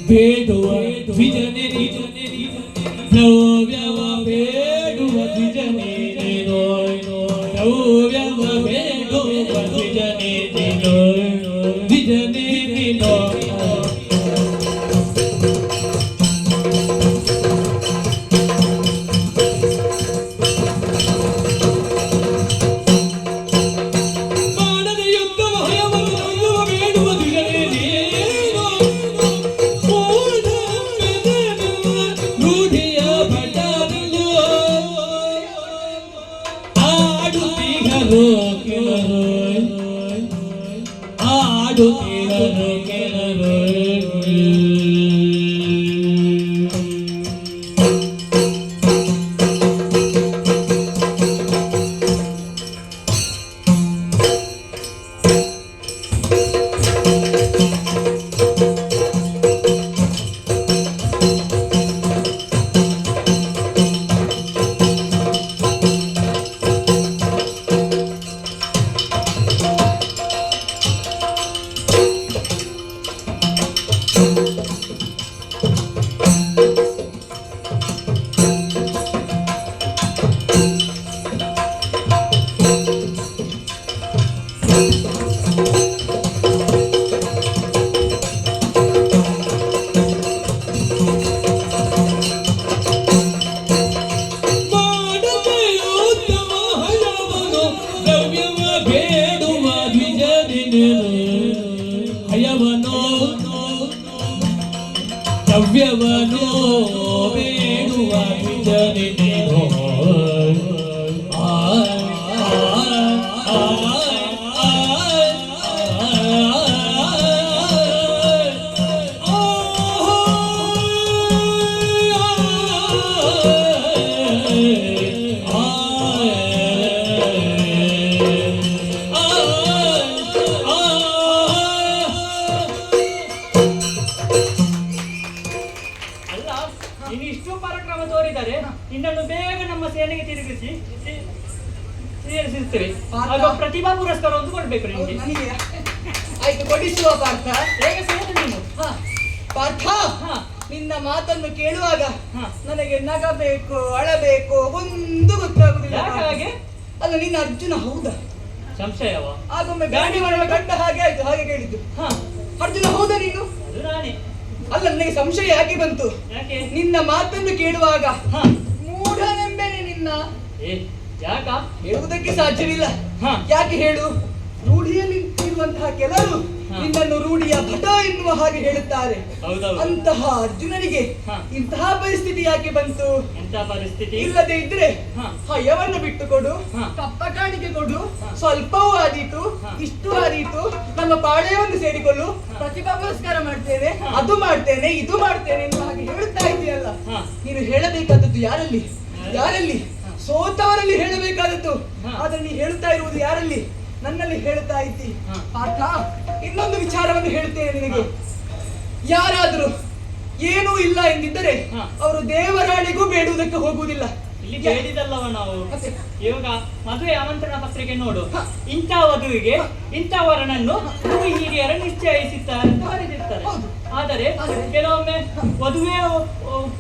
Speaker 1: ಬೇಡುವ ದ್ವಿಜನೆ ದ್ರವ್ಯವ ಬೇಡುವ ದ್ವಿಜನೆ ದ್ರವ್ಯವ ಬೇಡುವ ದ್ವಿಜನೆ ದ್ವಿಜನೆ
Speaker 9: ದ್ರವ್ಯವನೋ ಬೇಡುವ ದ್ವಿಜನಿನೇನೋ
Speaker 1: ಇಷ್ಟು ಪರಾಕ್ರಮ ತೋರಿದರೆ ಇನ್ನನ್ನು ಬೇಗ ನಮ್ಮ ಸೇನೆಗೆ ತಿರುಗಿಸಿ ಸೇರಿಸುತ್ತೇವೆ. ಆಗ ಪ್ರತಿಭಾ ಪುರಸ್ಕಾರ ಒಂದು ಕೊಡ್ಬೇಕು ನಿಮಗೆ.
Speaker 5: ನನಗೆ ಆಯ್ತು, ಕೊಡಿಸುವ ಪಾರ್ಥ.
Speaker 1: ಬೇಗ ಸೇರು ನೀನು.
Speaker 5: ಪಾರ್ಥ,
Speaker 1: ಹಾ.
Speaker 5: ನಿನ್ನ ಮಾತನ್ನು ಕೇಳುವಾಗ
Speaker 1: ಹಾ.
Speaker 5: ನನಗೆ ನಗಬೇಕು ಅಳಬೇಕು ಒಂದು ಗೊತ್ತಾಗುದಿಲ್ಲ.
Speaker 1: ಯಾಕೆ ಹಾಗೆ?
Speaker 5: ಅಲ್ಲ, ನಿನ್ನ ಅರ್ಜುನ ಹೌದಾ?
Speaker 1: ಸಂಶಯವ?
Speaker 5: ಆಗೊಮ್ಮೆ ಗಾಡಿ ಮರಳ ಗಂಡ ಹಾಗೆ ಆಯ್ತು, ಹಾಗೆ ಕೇಳಿದ್ದು.
Speaker 1: ಹಾ,
Speaker 5: ಅರ್ಜುನ ಹೌದಾ ನೀನು?
Speaker 1: ಅದು ನಾನೇ.
Speaker 5: ಅಲ್ಲ, ನನಗೆ ಸಂಶಯ ಯಾಕೆ ಬಂತು?
Speaker 1: ಯಾಕೆ?
Speaker 5: ನಿನ್ನ ಮಾತನ್ನು ಕೇಳುವಾಗ
Speaker 1: ಹಾ.
Speaker 5: ಮೂಢನೆಂಬೆನೆ ನಿನ್ನ.
Speaker 1: ಯಾಕ
Speaker 5: ಹೇಳುವುದಕ್ಕೆ ಸಾಧ್ಯವಿಲ್ಲ.
Speaker 1: ಹಾ.
Speaker 5: ಯಾಕೆ ಹೇಳು? ರೂಢಿಯಲ್ಲಿ ಇರುವಂತಹ ಕೆಲವರು
Speaker 1: ಹಾ.
Speaker 5: ನಿನ್ನನ್ನು ರೂಢಿಯ ಭಟ ಎನ್ನುವ ಹಾಗೆ ಹೇಳುತ್ತಾರೆ.
Speaker 1: ಹೌದೌದು.
Speaker 5: ಅಂತಹ ಅರ್ಜುನನಿಗೆ
Speaker 1: ಹಾ.
Speaker 5: ಇಂತಹ ಪರಿಸ್ಥಿತಿ ಯಾಕೆ ಬಂತು?
Speaker 1: ಎಂತ ಪರಿಸ್ಥಿತಿ?
Speaker 5: ಇಲ್ಲದೆ ಇದ್ರೆ
Speaker 1: ಹಾ.
Speaker 5: ಹಯವನ್ನು ಬಿಟ್ಟು ಕೊಡು,
Speaker 1: ಹಾ.
Speaker 5: ಕಪ್ಪ ಕಾಣಿಕೆ ಕೊಡು,
Speaker 1: ಹಾ.
Speaker 5: ಸ್ವಲ್ಪವೂ ಆದೀತು,
Speaker 1: ಹಾ.
Speaker 5: ಇಷ್ಟು ಆದೀತು, ನಮ್ಮ ಪಾಳೆಯವನ್ನು ಸೇರಿಕೊಳ್ಳು, ಪ್ರತಿಭಾ ಪುರಸ್ಕಾರ ಮಾಡ್ತೇನೆ,
Speaker 1: ಹಾ.
Speaker 5: ಅದು ಮಾಡ್ತೇನೆ, ಇದು ಮಾಡ್ತೇನೆ ಎನ್ನುವ ಹಾಗೆ ಹೇಳುತ್ತಾ ಇದೆಯಲ್ಲ.
Speaker 1: ಹಾ.
Speaker 5: ನೀನು ಹೇಳಬೇಕಾದದ್ದು ಯಾರಲ್ಲಿ? ಯಾರಲ್ಲಿ? ಸೋತವರಲ್ಲಿ ಹೇಳಬೇಕಾದದ್ದು.
Speaker 1: ಹಾ.
Speaker 5: ಆದ್ರೆ ನೀ ಹೇಳುತ್ತಾ ಇರುವುದು ಯಾರಲ್ಲಿ? ನನ್ನಲ್ಲಿ ಹೇಳ್ತಾ ಇದ್ದಿ.
Speaker 1: ಹಾ.
Speaker 5: ಪಾಠ, ಇನ್ನೊಂದು ವಿಚಾರವನ್ನು ಹೇಳ್ತೇನೆ ನಿನಗೆ. ಯಾರಾದ್ರೂ ಏನೂ ಇಲ್ಲ ಎಂದಿದ್ದರೆ
Speaker 1: ಹಾ.
Speaker 5: ಅವರು ದೇವರಾಣಿಗೂ ಬೇಡುವುದಕ್ಕೆ ಹೋಗುವುದಿಲ್ಲ.
Speaker 1: ಇಲ್ಲಿ ಕೇಳಿದಲ್ಲವ ನಾವು.
Speaker 5: ಮತ್ತೆ?
Speaker 1: ಇವಾಗ ಮದುವೆ ಆಮಂತ್ರಣ ಪತ್ರಿಕೆ ನೋಡು.
Speaker 5: ಹ.
Speaker 1: ಇಂಥ ವಧುವಿಗೆ ಇಂಥ ವರನನ್ನು ಗುರು ಹಿರಿಯರ ನಿಶ್ಚಯಿಸುತ್ತಾರೆ ಅಂತ ಬರೆದಿರ್ತಾರೆ.
Speaker 5: ಹೌದು.
Speaker 1: ಆದರೆ
Speaker 5: ಆದರೆ?
Speaker 1: ಕೆಲವೊಮ್ಮೆ ವಧುವೆ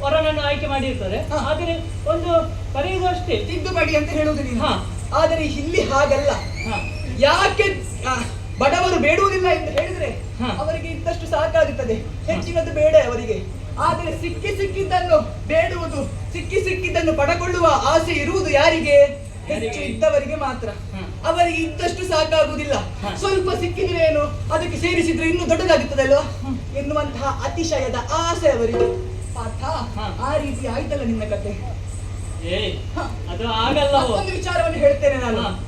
Speaker 1: ವರನನ್ನು ಆಯ್ಕೆ ಮಾಡಿರ್ತಾರೆ.
Speaker 5: ಹ.
Speaker 1: ಆದರೆ ಒಂದು ಬರೆಯುವುದು ಅಷ್ಟೇ.
Speaker 5: ತಿದ್ದುಪಡಿ ಅಂತ ಹೇಳುವುದು ನೀನು.
Speaker 1: ಹಾ.
Speaker 5: ಆದರೆ ಇಲ್ಲಿ ಹಾಗಲ್ಲ.
Speaker 1: ಹ.
Speaker 5: ಯಾಕೆ ಬಡವರು ಬೇಡುವುದಿಲ್ಲ ಎಂದು ಹೇಳಿದ್ರೆ
Speaker 1: ಹಾ.
Speaker 5: ಅವರಿಗೆ ಇದ್ದಷ್ಟು ಸಾಕಾಗುತ್ತದೆ, ಹೆಚ್ಚಿನದು ಬೇಡ ಅವರಿಗೆ. ಆದರೆ ಸಿಕ್ಕಿದ್ದನ್ನು ಬೇಡುವುದು, ಸಿಕ್ಕಿದ್ದನ್ನು ಪಡಕೊಳ್ಳುವ ಆಸೆ ಇರುವುದು ಯಾರಿಗೆ? ಹೆಚ್ಚು ಇದ್ದವರಿಗೆ ಮಾತ್ರ.
Speaker 1: ಹಾ.
Speaker 5: ಅವರಿಗೆ ಇದ್ದಷ್ಟು ಸಾಕಾಗುವುದಿಲ್ಲ.
Speaker 1: ಹಾ.
Speaker 5: ಸ್ವಲ್ಪ ಸಿಕ್ಕಿದ್ರೆ ಏನು, ಅದಕ್ಕೆ ಸೇರಿಸಿದ್ರೆ ಇನ್ನೂ ದೊಡ್ಡದಾಗುತ್ತದಲ್ವಾ ಎನ್ನುವಂತಹ ಅತಿಶಯದ ಆಸೆ ಅವರಿಗೆ. ಪಾಠ,
Speaker 1: ಹಾ.
Speaker 5: ಆ ರೀತಿ ಆಯ್ತಲ್ಲ ನಿನ್ನ ಕತೆ. ಹ.
Speaker 1: ಅದು ಆಗಲ್ಲವೋ?
Speaker 5: ಒಂದು ವಿಚಾರವನ್ನು ಹೇಳ್ತೇನೆ ನಾನು.
Speaker 1: ಹಾ.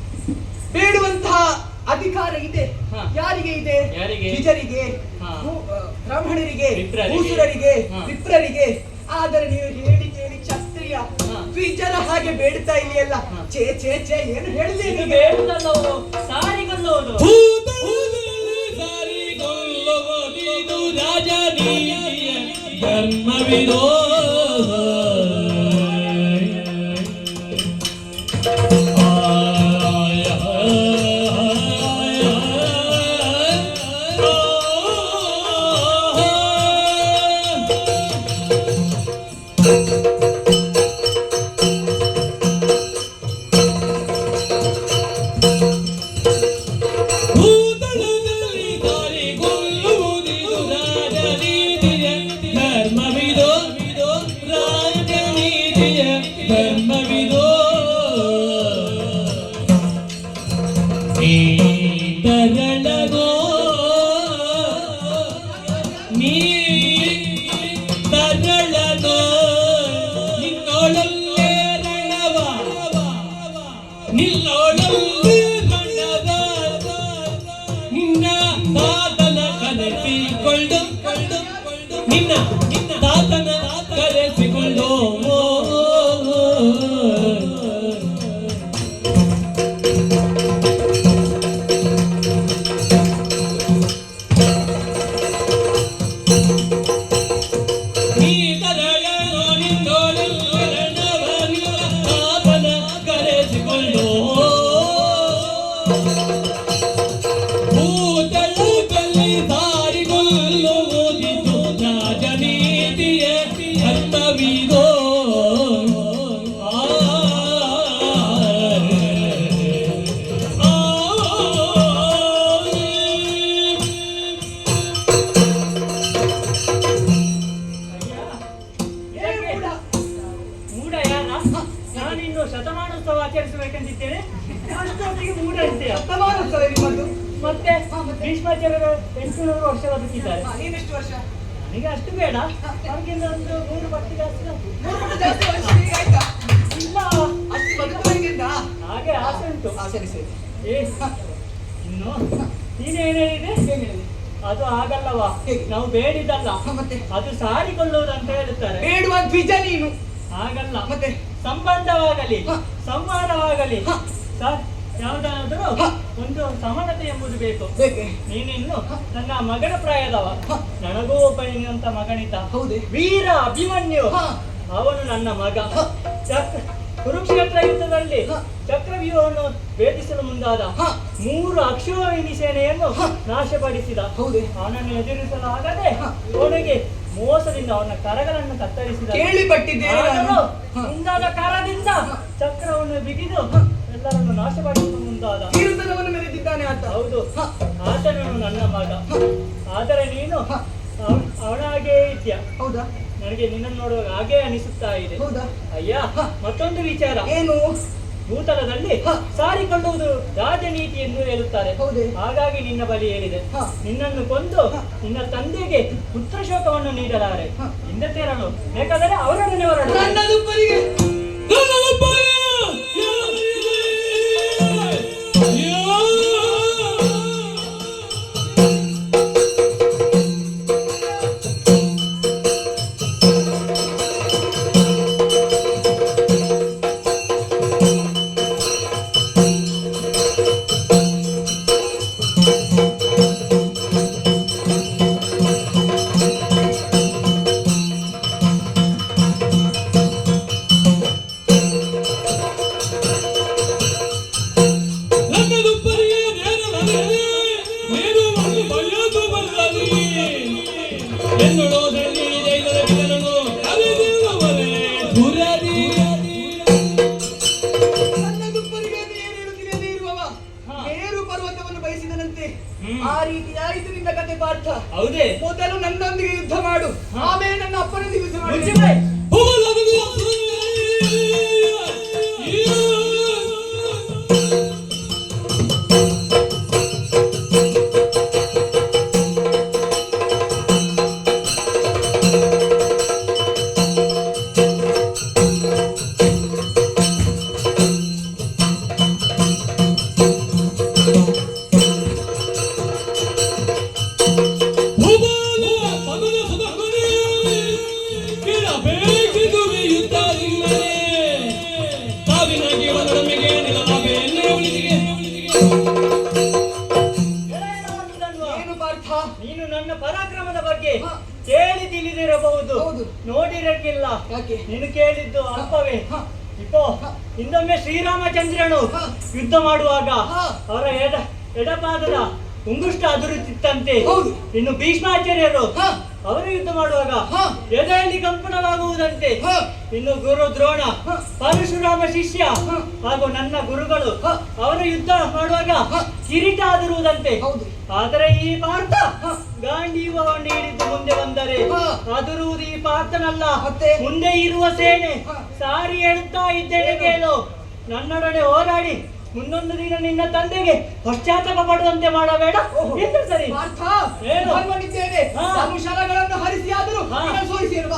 Speaker 5: ಬೇಡುವಂತಹ ಅಧಿಕಾರ ಇದೆ.
Speaker 1: ಹಾ.
Speaker 5: ಯಾರಿಗೆ ಇದೆ?
Speaker 1: ಯಾರಿಗೆ?
Speaker 5: ದ್ವಿಜರಿಗೆ,
Speaker 1: ಹಾ.
Speaker 5: ಬ್ರಾಹ್ಮಣರಿಗೆ,
Speaker 1: ವಿಪ್ರರಿಗೆ,
Speaker 5: ಭೂಸುರರಿಗೆ,
Speaker 1: ಹಾ.
Speaker 5: ವಿಪ್ರರಿಗೆ. ಆದರೆ ನೀವು ಹೇಳಿ ಕೇಳಿ ಕ್ಷತ್ರಿಯ
Speaker 1: ಹಾ.
Speaker 5: ದ್ವಿಜರ ಹಾಗೆ ಬೇಡ್ತಾ ಇದೆಯಲ್ಲ.
Speaker 1: ಹಾ.
Speaker 5: ಛೇ ಛೇ ಛೇ, ಏನು
Speaker 1: ಇದು
Speaker 5: ಹೇಳಿದೆ?
Speaker 1: ಬೇಡುವುದಲ್ಲವೋ? ಸಾರಿಗೊಲ್ಲುವುದು.
Speaker 9: ನೀನು ರಾಜನೀತಿಯ ಧರ್ಮವಿದೋ ಧರ್ಮವಿದೋ ತರಳಗೋ ನೀ ತರಳಗೋ ನಿನ್ನೊಳಲ್ಲೇ ರಣವ ನಿನ್ನೊಳಲ್ಲೇ ರಣವ ನಿನ್ನ ತಾತನ ಕರೆಸಿಕೊಂಡು ನಿನ್ನ ತಾತನ ಕರೆಸಿಕೊಂಡು ಭೂತಳದಲ್ಲಿ ದಾರಿಗೊಲ್ಲುವುದಿದ್ದು
Speaker 1: ಭೀಷ್ಮಾಚಾರ್ಯರು 800 ವರ್ಷ ಬದುಕಿದ್ದಾರೆ.
Speaker 5: ನೀನೆಷ್ಟು ವರ್ಷ?
Speaker 1: ನನಗೆ ಅಷ್ಟು ಬೇಡ, ಅವ್ರಿಗಿಂತ ಒಂದು 3 ಪಟ್ಟು ಜಾಸ್ತಿ ಆಯ್ತು.
Speaker 5: 3 ಪಟ್ಟು ಜಾಸ್ತಿ ವರ್ಷ ಈಗ ಆಯ್ತಾ?
Speaker 1: ಇಲ್ಲ,
Speaker 5: ಅಷ್ಟು ಬದುಕುವರೆಗಿಂತ
Speaker 1: ಹಾಗೆ ಆಸೆ ಉಂಟು.
Speaker 5: ಸರಿ ಸರಿ.
Speaker 1: ಏ ಇನ್ನು ನೀನೇನೇ ಇದೆ ಅದು ಆಗಲ್ಲವಾ?
Speaker 5: ಹೇಗೆ?
Speaker 1: ನಾವು ಬೇಡಿದಲ್ಲ,
Speaker 5: ಮತ್ತೆ
Speaker 1: ಅದು ಸಾರಿಕೊಳ್ಳುವುದು ಅಂತ ಹೇಳುತ್ತಾರೆ.
Speaker 5: ಬೇಡುವ ದ್ವಿಜ ನೀನು.
Speaker 1: ಹಾಗಲ್ಲ,
Speaker 5: ಮತ್ತೆ
Speaker 1: ಸಂಬಂಧವಾಗಲಿ ಸಂಹಾರವಾಗಲಿ
Speaker 5: ಹ.
Speaker 1: ಸರ್ ಯಾವುದಾದ್ರೂ ಒಂದು ಸಮಾನತೆ ಎಂಬುದು ಬೇಕು.
Speaker 5: ಬೇಕೆ?
Speaker 1: ನೀನಿನ್ನು ನನ್ನ ಮಗನ ಪ್ರಾಯದವ. ನನಗೂ ಒಬ್ಬನಿಂತ ಮಗನಿದ್ದ,
Speaker 5: ಹೌದೇ?
Speaker 1: ವೀರ ಅಭಿಮನ್ಯು.
Speaker 5: ಹ.
Speaker 1: ಅವನು ನನ್ನ ಮಗ. ಕುರುಕ್ಷೇತ್ರ ಯುದ್ಧದಲ್ಲಿ ಚಕ್ರವ್ಯೂಹವನ್ನು ಭೇದಿಸಲು ಮುಂದಾದ 3 ಅಕ್ಷೋಹಿಣಿ ಸೇನೆಯನ್ನು ನಾಶಪಡಿಸಿದ.
Speaker 5: ಹೌದೇ?
Speaker 1: ಅವನನ್ನು ಎದುರಿಸಲಾಗದೆ ಅವನಿಗೆ ಮೋಸದಿಂದ ಅವನ ಕರಗಳನ್ನು ಕತ್ತರಿಸಿದ.
Speaker 5: ಕೇಳಿಪಟ್ಟಿದ್ದೇನೆ ನಾನು.
Speaker 1: ಮುಂದಾದ ಕರದಿಂದ ಚಕ್ರವನ್ನು ಬಿಗಿದು ಎಲ್ಲರನ್ನು ನಾಶಪಡಿಸಲು ಮುಂದಾದ.
Speaker 5: ತೀರ್ಥನವನ್ನು ಮೆರೆದಿದ್ದಾನೆ ಆತ.
Speaker 1: ಹೌದು, ಆತನನ್ನು ನನ್ನ ಮಗ. ಆದರೆ ನೀನು ಅವನ ಹಾಗೇ ಇದ್ಯಾ.
Speaker 5: ಹೌದಾ?
Speaker 1: ನನಗೆ ನಿನ್ನನ್ನು ನೋಡುವಾಗ ಹಾಗೇ ಅನಿಸುತ್ತಾ ಇದೆ.
Speaker 5: ಹೌದಾ?
Speaker 1: ಅಯ್ಯ, ಮತ್ತೊಂದು ವಿಚಾರ.
Speaker 5: ಏನು?
Speaker 1: ಭೂತಲದಲ್ಲಿ ಸಾರಿಕೊಳ್ಳುವುದು ರಾಜನೀತಿ ಎಂದು ಹೇಳುತ್ತಾರೆ.
Speaker 5: ಹೌದೇ?
Speaker 1: ಹಾಗಾಗಿ ನಿನ್ನ ಬಳಿ ಹೇಳಿದೆ. ನಿನ್ನನ್ನು ಕೊಂದು ನಿನ್ನ ತಂದೆಗೆ ಪುತ್ರ ಶೋಕವನ್ನು ನೀಡಲಾರೆ. ಹಿಂದೆ ತೆರಳು, ಬೇಕಾದರೆ ಅವರೊಡನೆ ಹೊರಡು.
Speaker 5: ನನ್ನದೊಬ್ಬರಿಗೆ ಆ ರೀತಿಯಾಯಿತು ನಿನ್ನ ಕತೆ ಪಾರ್ಥ.
Speaker 1: ಹೌದೇ?
Speaker 5: ಮೊದಲು ನನ್ನೊಂದಿಗೆ ಯುದ್ಧ ಮಾಡು, ಆಮೇಲೆ ನನ್ನ ಅಪ್ಪನೊಂದಿಗೆ ಯುದ್ಧ ಮಾಡು.
Speaker 1: ನೀನು ನನ್ನ ಪರಾಕ್ರಮದ ಬಗ್ಗೆ ಕೇಳಿ ತಿಳಿದಿರಬಹುದು, ನೋಡಿರಕ್ಕಿಲ್ಲ. ನೀನು ಕೇಳಿದ್ದು ಅಲ್ಪವೇ. ಇಪ್ಪೋ ಇನ್ನೊಮ್ಮೆ ಶ್ರೀರಾಮಚಂದ್ರನು ಯುದ್ಧ ಮಾಡುವಾಗ ಅವರ ಎಡಪಾದದ ಉಂಗುಷ್ಟ ಅದುರುತ್ತಿತ್ತಂತೆ. ಇನ್ನು ಭೀಷ್ಮಾಚಾರ್ಯರು ಅವರು ಯುದ್ಧ ಮಾಡುವಾಗ ಎದೆಯಲ್ಲಿ ಕಂಪನವಾಗುವುದಂತೆ. ಇನ್ನು ಗುರು ದ್ರೋಣ, ಪರಶುರಾಮ ಶಿಷ್ಯ ಹಾಗೂ ನನ್ನ ಗುರುಗಳು ಅವರು ಯುದ್ಧ ಮಾಡುವಾಗ ಕಿರೀಟ ಅದುರುವುದಂತೆ. ಆದರೆ ಈ ಪಾರ್ಥ ಗಾಂಡೀವವನ್ನು ಹಿಡಿದು ಮುಂದೆ ಬಂದರೆ ಅದುರುವುದು ಈ ಪಾರ್ಥನಲ್ಲ, ಮುಂದೆ ಇರುವ ಸೇನೆ. ಸಾರಿ ಹೇಳುತ್ತಾ ಇದ್ದೇನೆ ಕೇಳು, ನನ್ನೊಡನೆ ಹೋರಾಡಿ ಮುಂದೊಂದು ದಿನ ನಿನ್ನ ತಂದೆಗೆ ಪಶ್ಚಾತ್ತಾಪ ಪಡುವಂತೆ ಮಾಡಬೇಡ. ಎಂದು ಸರಿ
Speaker 5: ನಾನು ಶರಗಳನ್ನು ಹರಿಸಿ ಆದರೂ ಸೋರಿಸಿರುವ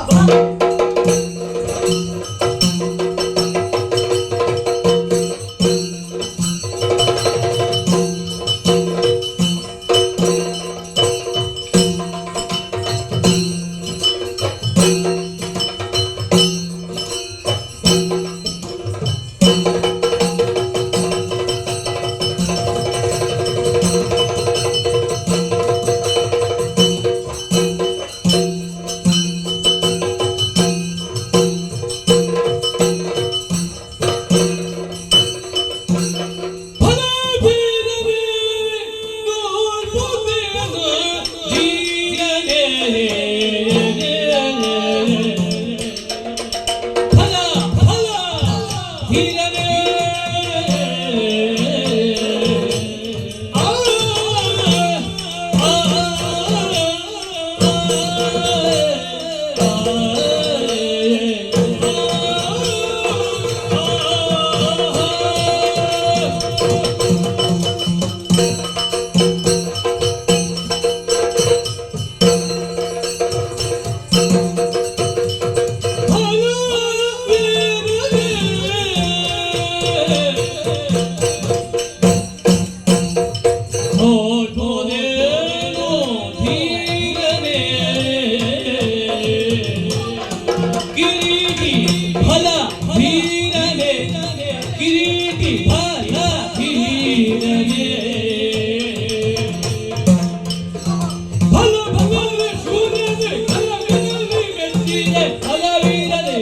Speaker 9: ಎಲ್ಲಿದೆ ಹಲವೀರನೆ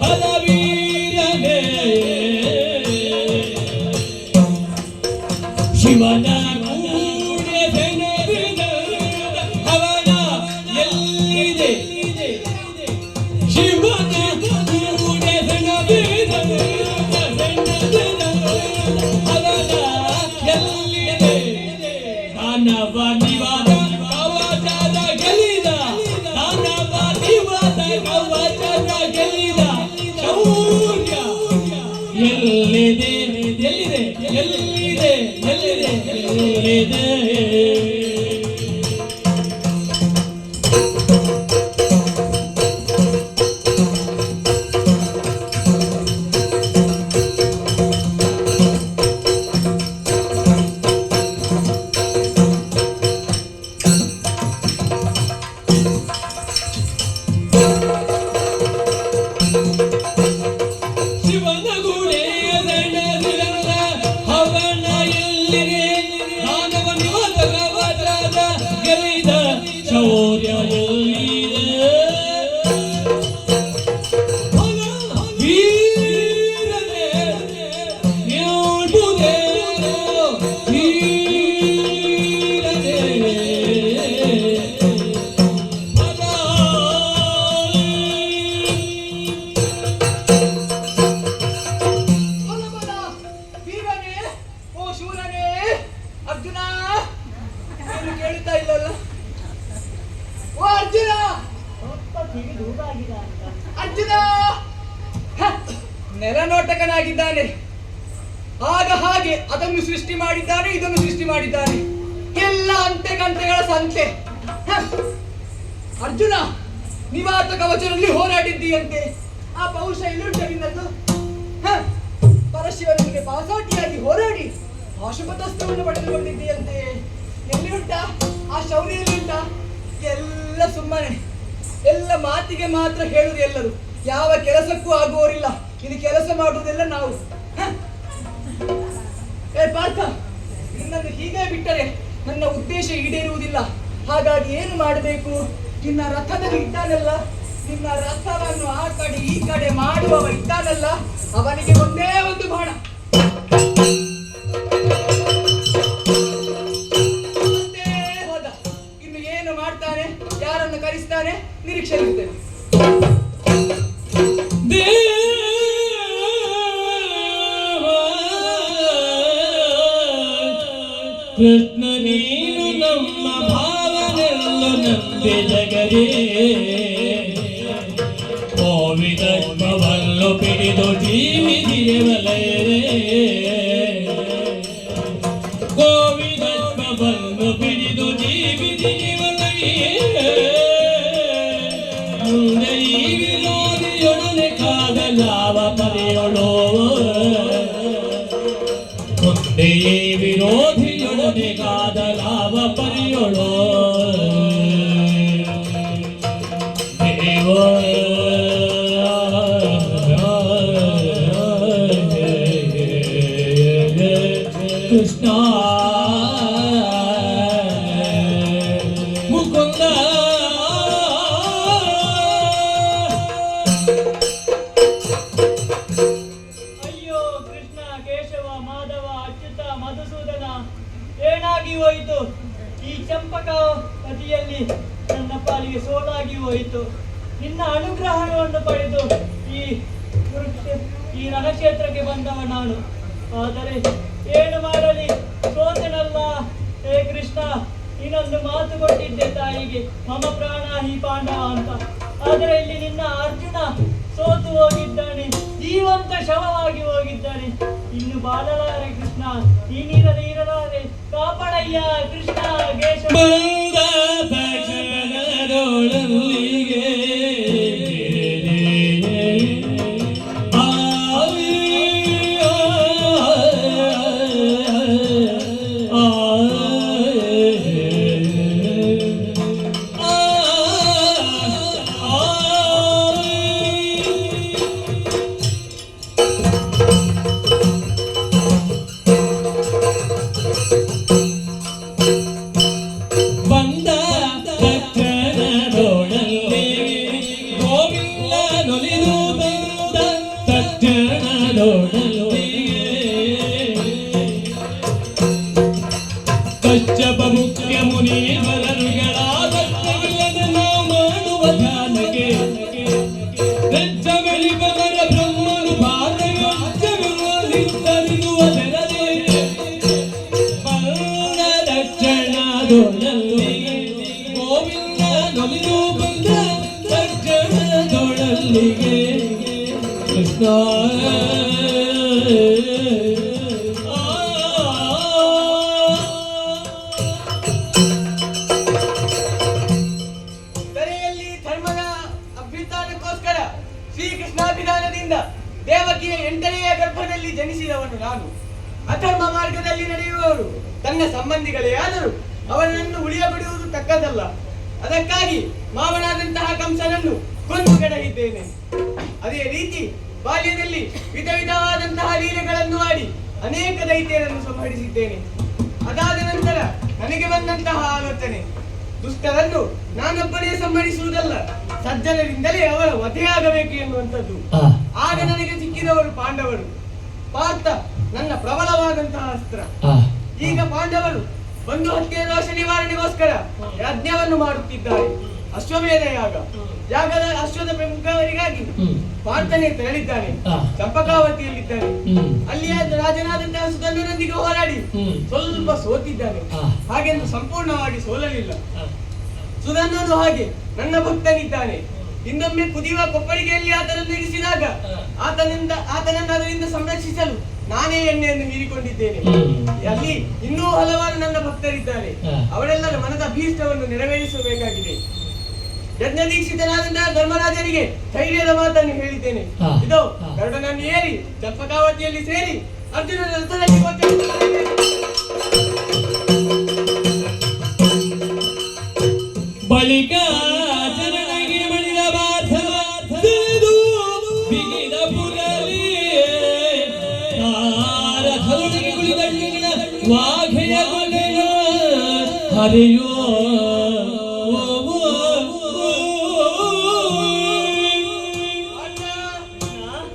Speaker 9: ಹಲವೀರನೆ ಶಿವನ ಕೂಡೆ ಅವನ ಎಲ್ಲಿದೆ ಶಿವನ ಕೂಡೆ ಅವನ ಎಲ್ಲಿದೆ ದಾನವ ನಿವಾದ ಕವಚದ ಗೆಲ್ಲಿದ ದಾನವ ನಿವಾದ ಕವಚದ ಗೆಲ್ಲಿದ ಶೌರ್ಯ ಎಲ್ಲಿದೆ ಎಲ್ಲಿದೆ ಎಲ್ಲಿದೆ ಎಲ್ಲಿದೆ ಎಲ್ಲಿದೆ ಶಿವನ ಗುಡಿಯ ದಂಡದಿರಲ್ಲ ಅವನ ಎಲ್ಲಿದೆ ದಾನವ ನಿವಾದ ಕವಚದ ಗೆಲ್ಲಿದ ಶೌರ್ಯ ಎಲ್ಲಿದೆ ವೀರನೇ ಯೋಡುದೇ ವೀರನೇ
Speaker 5: ಒಲಬಲ ವೀರನೇ ಓ ಶೂರನೇ ಅರ್ಜುನ ಏನು ಕೇಳುತ್ತಾ ಇಲ್ಲಲ್ಲ ಓ ಅರ್ಜುನ
Speaker 1: ಸ್ವಲ್ಪ ಕಿವಿ ದೂರಾಗಿದೆ ಅಂತ.
Speaker 5: ಅರ್ಜುನ ಹ, ನೆಲನೋಟಕನಾಗಿದ್ದಾನೆ ಆಗ ಹಾಗೆ ಅದನ್ನು ಸೃಷ್ಟಿ ಮಾಡಿದ್ದಾನೆ ಇದನ್ನು ಸೃಷ್ಟಿ ಮಾಡಿದ್ದಾನೆ ಎಲ್ಲ ಅಂತೆಗಂತೆಗಳ ಸಂತೆ ಹ. ಅರ್ಜುನ ನಿವಾತ ಕವಚದಲ್ಲಿ ಹೋರಾಡಿದ್ದೀಯಂತೆ ಆ ಪೌರುಷ ಎಲ್ಲಿಂಟ ನಿನ್ನದು ಹ. ಪರಶಿವನಿಗೆ ಪಾಸಾಟಿಯಾಗಿ ಹೋರಾಡಿ ಪಾಶುಪತಸ್ತ್ರವನ್ನು ಪಡೆದುಕೊಂಡಿದ್ದೀಯಂತೆ ಎಲ್ಲಿ ಉಂಟಾ ಆ ಶೌರ್ಯ ಎಲ್ಲಿ ಉಂಟಾ ಎಲ್ಲ ಸುಮ್ಮನೆ ಎಲ್ಲ ಮಾತಿಗೆ ಮಾತ್ರ ಹೇಳುದು ಎಲ್ಲರೂ ಯಾವ ಕೆಲಸಕ್ಕೂ ಆಗುವವರಿಲ್ಲ ಇದು ಕೆಲಸ ಮಾಡುವುದೆಲ್ಲ ನಾವು ಹ. ಏ ಪಾರ್ಥ ನಿನ್ನನ್ನು ಹೀಗೆ ಬಿಟ್ಟರೆ ನನ್ನ ಉದ್ದೇಶ ಈಡೇರುವುದಿಲ್ಲ ಹಾಗಾಗಿ ಏನು ಮಾಡಬೇಕು ನಿನ್ನ ರಥದಲ್ಲಿ ಇದ್ದಾನಲ್ಲ ನಿನ್ನ ರಥವನ್ನು ಆ ಕಡೆ ಈ ಕಡೆ ಮಾಡುವವ ಇದ್ದಾನಲ್ಲ ಅವನಿಗೆ ಒಂದೇ ಒಂದು ಬಾಣ ಮತ್ತೆ ಹೋದ ಇನ್ನು ಏನು ಮಾಡ್ತಾನೆ ಯಾರನ್ನು ಕರೆಸ್ತಾನೆ ನಿರೀಕ್ಷೆ ಇರ್ತೇನೆ
Speaker 9: ಕೃಷ್ಣ ನೀನು ನಮ್ಮ ಭಾವನೆಲ್ಲ ನಂಬಿ ಜಗರೇ ಕೋವಿದತ್ವವನ್ನು ಪಿಡಿದು ಜೀವಿದಿಯವಲಯರೇ ಕೋವಿದತ್ವವನ್ನು ಪಿಡಿದು ಜೀವಿದಿಯವಲಯೇ ಮುಂದೆ ಈ ವಿರೋಧಿಯೊಡನೆ ಕಾದಲಾವ ಪಡೆಯೊಳೋ ಮುಂದೆ ಈ ವಿರೋಧಿಯೊಡನೆ ಕಾದಲಾವ ಪಡೆಯೊಳೋ ದೇವ ಕೃಷ್ಣ ಮುಕುಂದ
Speaker 1: ಅಯ್ಯೋ ಕೃಷ್ಣ ಕೇಶವ ಮಾಧವ ಅಚ್ಯುತ ಮಧುಸೂದನ ಏನಾಗಿ ಹೋಯಿತು ಈ ಚಂಪಕ ನದಿಯಲ್ಲಿ ನನ್ನ ಪಾಲಿಗೆ ಸೋಲಾಗಿ ಹೋಯಿತು ನಿನ್ನ ಅನುಗ್ರಹವನ್ನು ಪಡೆದು ಈ ರಣಕ್ಷೇತ್ರಕ್ಕೆ ಬಂದವ ನಾನು ಆದರೆ ಏನು ಮಾಡಲಿ ಸೋತೆನಲ್ಲ ಹೇ ಕೃಷ್ಣ ನೀನೊಂದು ಮಾತು ಕೊಟ್ಟಿದ್ದೆ ತಾಯಿಗೆ ಮಮ ಪ್ರಾಣ ಹಿ ಪಾಂಡವ ಅಂತ ಆದರೆ ಇಲ್ಲಿ ನಿನ್ನ ಅರ್ಜುನ ಸೋತು ಹೋಗಿದ್ದಾನೆ ಜೀವಂತ ಶವವಾಗಿ ಹೋಗಿದ್ದಾನೆ ಇನ್ನು ಬಾಳಲಾರೆ ಕೃಷ್ಣ ಈ ನೀರದೆ ಇರಲಾರೆ ಕಾಪಾಡಯ್ಯ ಕೃಷ್ಣ ಕೇಶವ
Speaker 9: ಬಂದ ತಕ್ಷಣದೊಳಲಿಗೆ ಬಂದ ತಕ್ಷಣದೊಳಲಿಗೆ ಕೃಷ್ಣ
Speaker 5: ಧರೆಯಲ್ಲಿ ಧರ್ಮದ ಅಭ್ಯುತ್ಥಾನಕ್ಕೋಸ್ಕರ ಶ್ರೀಕೃಷ್ಣಾಭಿಧಾನದಿಂದ ದೇವಕಿಯ 8ನೆಯ ಗರ್ಭದಲ್ಲಿ ಜನಿಸಿದವನು ನಾನು. ಅಧರ್ಮ ಮಾರ್ಗದಲ್ಲಿ ನಡೆಯುವವರು ತನ್ನ ಸಂಬಂಧಿಗಳೇ ಆದರೂ ಅವನನ್ನು ಉಳಿಯಬಿಡುವುದು ತಕ್ಕದಲ್ಲ. ಅದಕ್ಕಾಗಿ ಮಾವನಾದಂತಹ ಕಂಸನನ್ನು ಕೊಂದು ಕೆಡಹಿದ್ದೇನೆ. ಅದೇ ರೀತಿ ಬಾಲ್ಯದಲ್ಲಿ ವಿಧ ವಿಧವಾದಂತಹ ಲೀಲೆಗಳನ್ನು ಆಡಿ ಅನೇಕ ದೈತ್ಯರನ್ನು ಸಂಹರಿಸಿದ್ದೇನೆ. ಅದಾದ ನಂತರ ನನಗೆ ಬಂದಂತಹ ಆಲೋಚನೆ, ದುಷ್ಟರನ್ನು ನಾನೊಬ್ಬನೇ ಸಂಹರಿಸುವುದಲ್ಲ, ಸಜ್ಜನರಿಂದಲೇ ಅವರ ವಧೆಯಾಗಬೇಕು ಎನ್ನುವಂಥದ್ದು. ಆಗ ನನಗೆ ಸಿಕ್ಕಿದವರು ಪಾಂಡವರು. ಪಾರ್ಥ ನನ್ನ ಪ್ರಬಲವಾದಂತಹ ಅಸ್ತ್ರ. ಈಗ ಪಾಂಡವರು ಒಂದು ಹತ್ಯೆ ದೋಷ ನಿವಾರಣೆಗೋಸ್ಕರ ಯಜ್ಞವನ್ನು ಮಾಡುತ್ತಿದ್ದಾರೆ. ಅಶ್ವಮೇಧ ಯಾಗದ ಅಶ್ವದ ಪ್ರಮುಖವರಿಗಾಗಿ ಪಾರ್ಥನೆ ತೆರಳಿದ್ದಾನೆ. ಚಂಪಕಾವತಿಯಲ್ಲಿದ್ದಾನೆ. ಅಲ್ಲಿಯ ರಾಜನಾದಂತಹ ಸುಧನ್ವನೊಂದಿಗೆ ಹೋರಾಡಿ ಸ್ವಲ್ಪ ಸೋತಿದ್ದಾನೆ. ಹಾಗೆಂದು ಸಂಪೂರ್ಣವಾಗಿ ಸೋಲಲಿಲ್ಲ. ಸುಧನ್ವನು ಹಾಗೆ ನನ್ನ ಭಕ್ತನಿದ್ದಾನೆ. ಇನ್ನೊಮ್ಮೆ ಕುದಿಯುವ ಕೊಪ್ಪಳಿಗೆಯಲ್ಲಿ ಆತನನ್ನು ಇರಿಸಿದಾಗ ಆತನನ್ನು ಅದರಿಂದ ಸಂರಕ್ಷಿಸಲು ನಾನೇ ಎಣ್ಣೆಯನ್ನು ಹೀರಿಕೊಂಡಿದ್ದೇನೆ. ಅಲ್ಲಿ ಇನ್ನೂ ಹಲವಾರು ನನ್ನ ಭಕ್ತರಿದ್ದಾರೆ. ಅವರೆಲ್ಲರ ಮನದ ಅಭೀಷ್ಟವನ್ನು ನೆರವೇರಿಸಬೇಕಾಗಿದೆ. ಯಜ್ಞ ದೀಕ್ಷಿತನಾದಂತಹ ಧರ್ಮರಾಜನಿಗೆ ಧೈರ್ಯದ ಮಾತನ್ನು ಹೇಳಿದ್ದೇನೆ. ಇದು ಗರುಡನನ್ನು ಏರಿ ಚಂಪಕಾವತಿಯಲ್ಲಿ ಸೇರಿ ಅರ್ಜುನನ ರಥದಲ್ಲಿ
Speaker 9: ಬಳಿಕ ಜನನಿಗೆ ಮಣಿದ ಬಾಧವ ತಿಳಿದು ಬಿಗಿದ ಪುರಲಿ ರಥದೊಳಗೆ ಕುಳಿತಣ್ಣಿನ ವಾಘೆಯ ಕೊನೆಯ ಹರಿಯೋ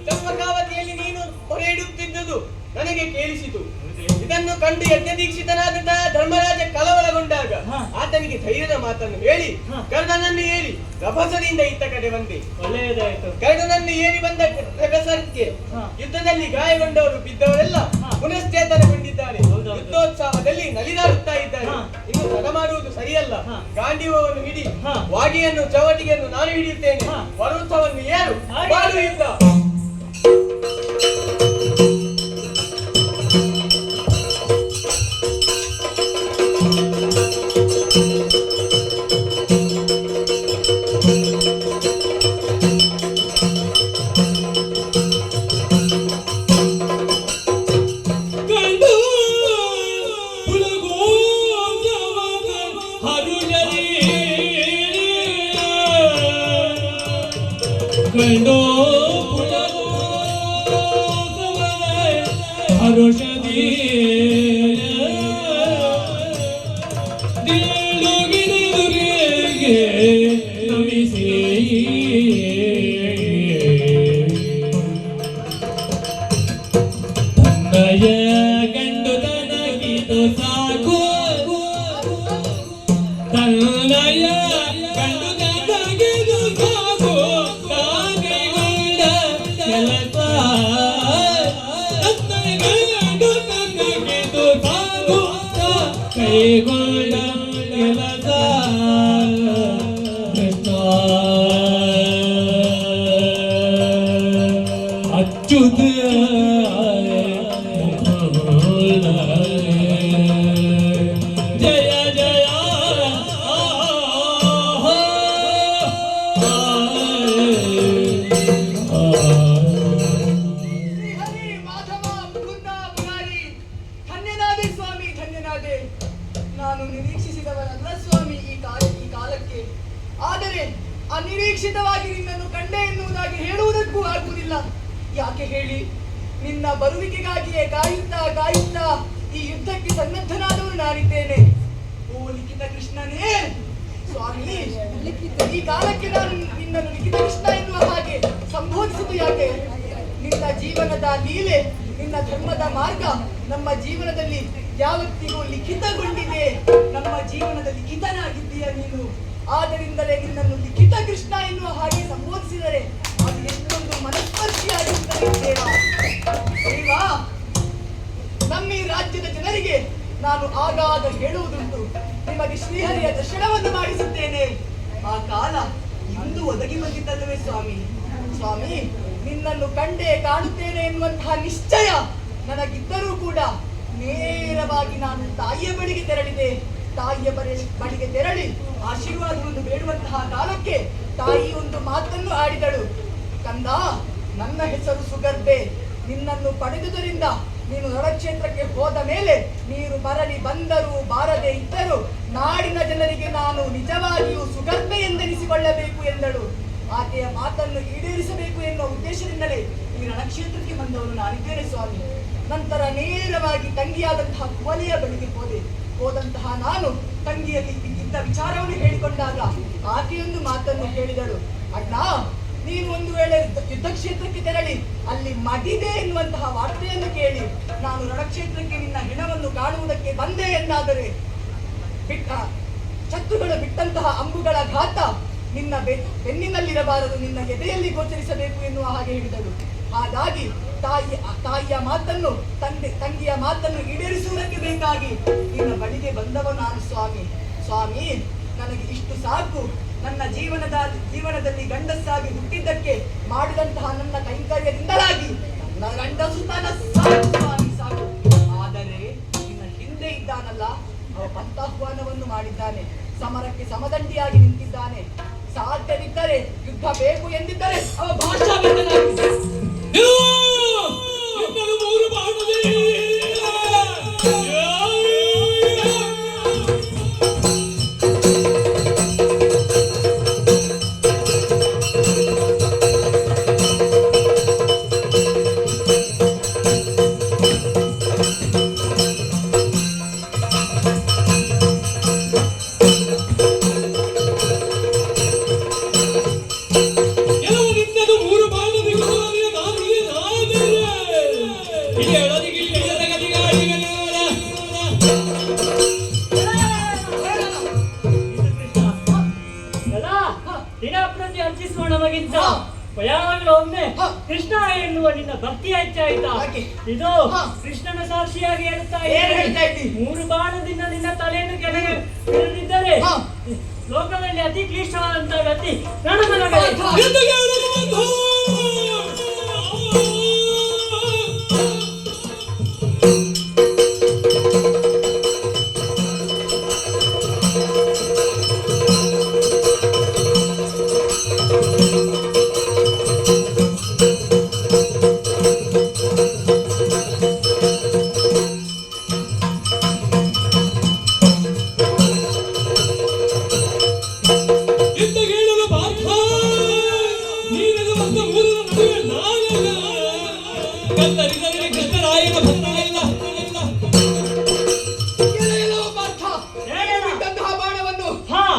Speaker 5: ಚಂಪಕಾವತಿಯಲ್ಲಿ ನೀನು ಹೊರೆ ಇಡುತ್ತಿದ್ದುದು ನನಗೆ ಕೇಳಿಸಿತು. ಇದನ್ನು ಕಂಡು ಯಜ್ಞ ದೀಕ್ಷಿತನಾದಂತಹ ಧರ್ಮರಾಜ ಕಳವಳಗೊಂಡಾಗ ಆತನಿಗೆ ಧೈರ್ಯದ ಮಾತನ್ನು ಹೇಳಿ ಕರ್ಣನನ್ನು ಏರಿ ರಭಸದಿಂದ ಇತ್ತ ಕಡೆ ಬಂದೆ.
Speaker 1: ಒಳ್ಳೆಯದಾಯ್ತು.
Speaker 5: ಕರ್ಣನನ್ನು ಏರಿ ಬಂದ ರಭಸಕ್ಕೆ ಯುದ್ಧದಲ್ಲಿ ಗಾಯಗೊಂಡವರು ಬಿದ್ದವರೆಲ್ಲ ಪುನಶ್ಚೇತನಗೊಂಡಿದ್ದಾರೆ. ಯುದ್ಧೋತ್ಸಾಹದಲ್ಲಿ ನಲಿದಾಡುತ್ತಾ ಇದ್ದಾರೆ. ಇನ್ನು ತಡ ಮಾಡುವುದು ಸರಿಯಲ್ಲ. ಗಾಂಡೀವವನ್ನು ಹಿಡಿ, ವಾಗಿಯನ್ನು ಚವಟಿಗೆಯನ್ನು ನಾನು ಹಿಡಿಯುತ್ತೇನೆ. ಪರ್ವತವನ್ನು ಏರು, ಮಾಡು ಯುದ್ಧ.
Speaker 9: ಗಂಡು ತನಗಿದು ಸಾಕು ತನ್ನಯ ಗಂಡು ತನಗಿದು ಸಾಕು ಕೈಗೊಂಡ ಕೆಲಸ ಗಂಡು ತನಗಿದು ಸಾಕು ಕೈಗೊಂಡ ಕೆಲಸ ಕೃಷ್ಣ ಅಚ್ಯುತ ಜಯ ಜಯ
Speaker 5: ಶ್ರೀಹರಿ ಮಾಧವ ಮುಕುಂದ ಮುರಾರಿ, ಧನ್ಯನಾದೆ ಸ್ವಾಮಿ, ಧನ್ಯನಾದೆ. ನಾನು ನಿರೀಕ್ಷಿಸಿದವನಲ್ಲ ಸ್ವಾಮಿ ಈ ಕಾಲಕ್ಕೆ. ಆದರೆ ಅನಿರೀಕ್ಷಿತವಾಗಿ ನಿನ್ನನ್ನು ಕಂಡೆ ಎನ್ನುವುದಾಗಿ ಹೇಳುವುದಕ್ಕೂ ಆಗುವುದಿಲ್ಲ. ಯಾಕೆ ಹೇಳಿ, ನಿನ್ನ ಬರುವಿಕೆಗಾಗಿಯೇ ಕಾಯುತ್ತಾ ಈ ಯುದ್ಧಕ್ಕೆ ಸನ್ನದ್ಧನಾದವನು ನಾನಿದ್ದೇನೆ. ಓ ಲಿಖಿತ ಕೃಷ್ಣನೇ ಸ್ವಾಮಿ, ಈ ಕಾಲಕ್ಕೆ ನಾನು ನಿನ್ನನ್ನು ಲಿಖಿತ ಕೃಷ್ಣ ಎನ್ನುವ ಹಾಗೆ ಸಂಬೋಧಿಸುವುದು ಯಾಕೆ? ನಿನ್ನ ಜೀವನದ ಲೀಲೆ, ನಿನ್ನ ಧರ್ಮದ ಮಾರ್ಗ ನಮ್ಮ ಜೀವನದಲ್ಲಿ ಯಾವತ್ತಿಗೂ ಲಿಖಿತಗೊಂಡಿದೆ. ನಮ್ಮ ಜೀವನದ ಲಿಖಿತನಾಗಿದ್ದೀಯ ನೀನು. ಆದ್ದರಿಂದಲೇ ನಿನ್ನನ್ನು ಲಿಖಿತ ಕೃಷ್ಣ ಎನ್ನುವ ಹಾಗೆ ಸಂಬೋಧಿಸಿದರೆ ಅದು ಎಷ್ಟೊಂದು ಮನಸ್ಪರ್ಶಿಯಾಗಿರುತ್ತದೆ ದೇವಾ. ನಮ್ಮ ಈ ರಾಜ್ಯದ ಜನರಿಗೆ ನಾನು ಆಗಾಗ ಹೇಳುವುದುಂಟು, ನಿಮಗೆ ಶ್ರೀಹರಿಯ ದರ್ಶನವನ್ನು ಮಾಡಿಸುತ್ತೇನೆ. ಆ ಕಾಲ ಇಂದು ಒದಗಿ ಬಂದಿದ್ದಲ್ಲವೇ ಸ್ವಾಮಿ? ಸ್ವಾಮಿ, ನಿನ್ನನ್ನು ಕಂಡೇ ಕಾಣುತ್ತೇನೆ ಎನ್ನುವಂತಹ ನಿಶ್ಚಯ ನನಗಿದ್ದರೂ ಕೂಡ ನೇರವಾಗಿ ನಾನು ತಾಯಿಯ ಬಳಿಗೆ ತೆರಳಿದೆ. ತಾಯಿಯ ಬಳಿಗೆ ತೆರಳಿ ಆಶೀರ್ವಾದವನ್ನು ಬೇಡುವಂತಹ ಕಾಲಕ್ಕೆ ತಾಯಿ ಒಂದು ಮಾತನ್ನು ಆಡಿದಳು. ಕಂದ, ನನ್ನ ಹೆಸರು ಸುಗರ್ಭೆ. ನಿನ್ನನ್ನು ಪಡೆದುದರಿಂದ ನೀನು ರಣಕ್ಷೇತ್ರಕ್ಕೆ ಹೋದ ಮೇಲೆ ನೀರು ಮರಳಿ ಬಂದರೂ ಬಾರದೆ ಇದ್ದರೂ ನಾಡಿನ ಜನರಿಗೆ ನಾನು ನಿಜವಾಗಿಯೂ ಸುಗರ್ಭೆ ಎಂದೆನಿಸಿಕೊಳ್ಳಬೇಕು ಎಂದಳು. ಆಕೆಯ ಮಾತನ್ನು ಈಡೇರಿಸಬೇಕು ಎನ್ನುವ ಉದ್ದೇಶದಿಂದಲೇ ಈ ರಣಕ್ಷೇತ್ರಕ್ಕೆ ಬಂದವನು ನಾನಿದ್ದೇನೆ ಸ್ವಾಮಿ. ನಂತರ ನೇರವಾಗಿ ತಂಗಿಯಾದಂತಹ ಕುವಲೆಯ ಬಳಿಗೆ ಹೋದಂತಹ ನಾನು ತಂಗಿಯಲ್ಲಿ ಇದ್ದ ವಿಚಾರವನ್ನು ಹೇಳಿಕೊಂಡಾಗ ಆಕೆಯೊಂದು ಮಾತನ್ನು ಹೇಳಿದಳು. ಅಣ್ಣ, ನೀನು ಒಂದು ವೇಳೆ ಯುದ್ಧ ಕ್ಷೇತ್ರಕ್ಕೆ ತೆರಳಿ ಅಲ್ಲಿ ಮಡಿದೆ ಎನ್ನುವಂತಹ ವಾರ್ತೆಯನ್ನು ಕೇಳಿ ನಾನು ರಣಕ್ಷೇತ್ರಕ್ಕೆ ನಿನ್ನ ಹೆಣವನ್ನು ಕಾಣುವುದಕ್ಕೆ ಬಂದೆ ಎಂದಾದರೆ ಶತ್ರುಗಳು ಬಿಟ್ಟಂತಹ ಅಂಬುಗಳ ಘಾತ ನಿನ್ನ ಬೆನ್ನಿನಲ್ಲಿರಬಾರದು, ನಿನ್ನ ಎದೆಯಲ್ಲಿ ಗೋಚರಿಸಬೇಕು ಎನ್ನುವ ಹಾಗೆ ಹೇಳಿದಳು. ಹಾಗಾಗಿ ತಾಯಿಯ ಮಾತನ್ನು ತಂಗಿಯ ಮಾತನ್ನು ಈಡೇರಿಸುವುದಕ್ಕೆ ಬೇಕಾಗಿ ನಿನ್ನ ಬಳಿಗೆ ಬಂದವ ನಾನು ಸ್ವಾಮಿ. ಸ್ವಾಮಿ, ನನಗೆ ಇಷ್ಟು ಸಾಕು. ನನ್ನ ಜೀವನದಲ್ಲಿ ಗಂಡಸ್ಸಾಗಿ ಹುಟ್ಟಿದ್ದಕ್ಕೆ ಮಾಡಿದಂತಹ ನನ್ನ ಕೈಂಕರ್ಯದಿಂದಲಾಗಿ ನನ್ನ ಗಂಡಸುತನ ಸಾಕು ಸ್ವಾಮಿ, ಸಾಕು. ಆದರೆ ನಿನ್ನ ಹಿಂದೆ ಇದ್ದಾನಲ್ಲ, ಅವ ಪಂಥಾಹ್ವಾನವನ್ನು ಮಾಡಿದ್ದಾನೆ, ಸಮರಕ್ಕೆ ಸಮದಂಡಿಯಾಗಿ ನಿಂತಿದ್ದಾನೆ. ಸಾಧ್ಯವಿದ್ದರೆ ಯುದ್ಧ ಬೇಕು ಎಂದಿದ್ದರೆ ಅವ ಭಾಷಾ
Speaker 1: ದಿನಪ್ರತಿ ಅರ್ಚಿಸುವ ನಮಗಿಂತ ಯಾವಾಗಲೂ ಒಮ್ಮೆ ಕೃಷ್ಣ ಎನ್ನುವ ನಿನ್ನ ಭಕ್ತಿ ಹೆಚ್ಚಾಯಿತಾ? ಇದು ಕೃಷ್ಣನ ಸಾಕ್ಷಿಯಾಗಿ ಹೇಳ್ತಾ ಇದ್ದೀನಿ. 3 ಬಾಣದಿಂದ ನಿನ್ನ ತಲೆಯನ್ನು ಕೆಳಗೆ ಇಳಿದಿದ್ದರೆ ಲೋಕದಲ್ಲಿ ಅತಿ ಕ್ಲಿಷ್ಟವಾದಂತಹ ಗತಿ ಬಾಣವನ್ನು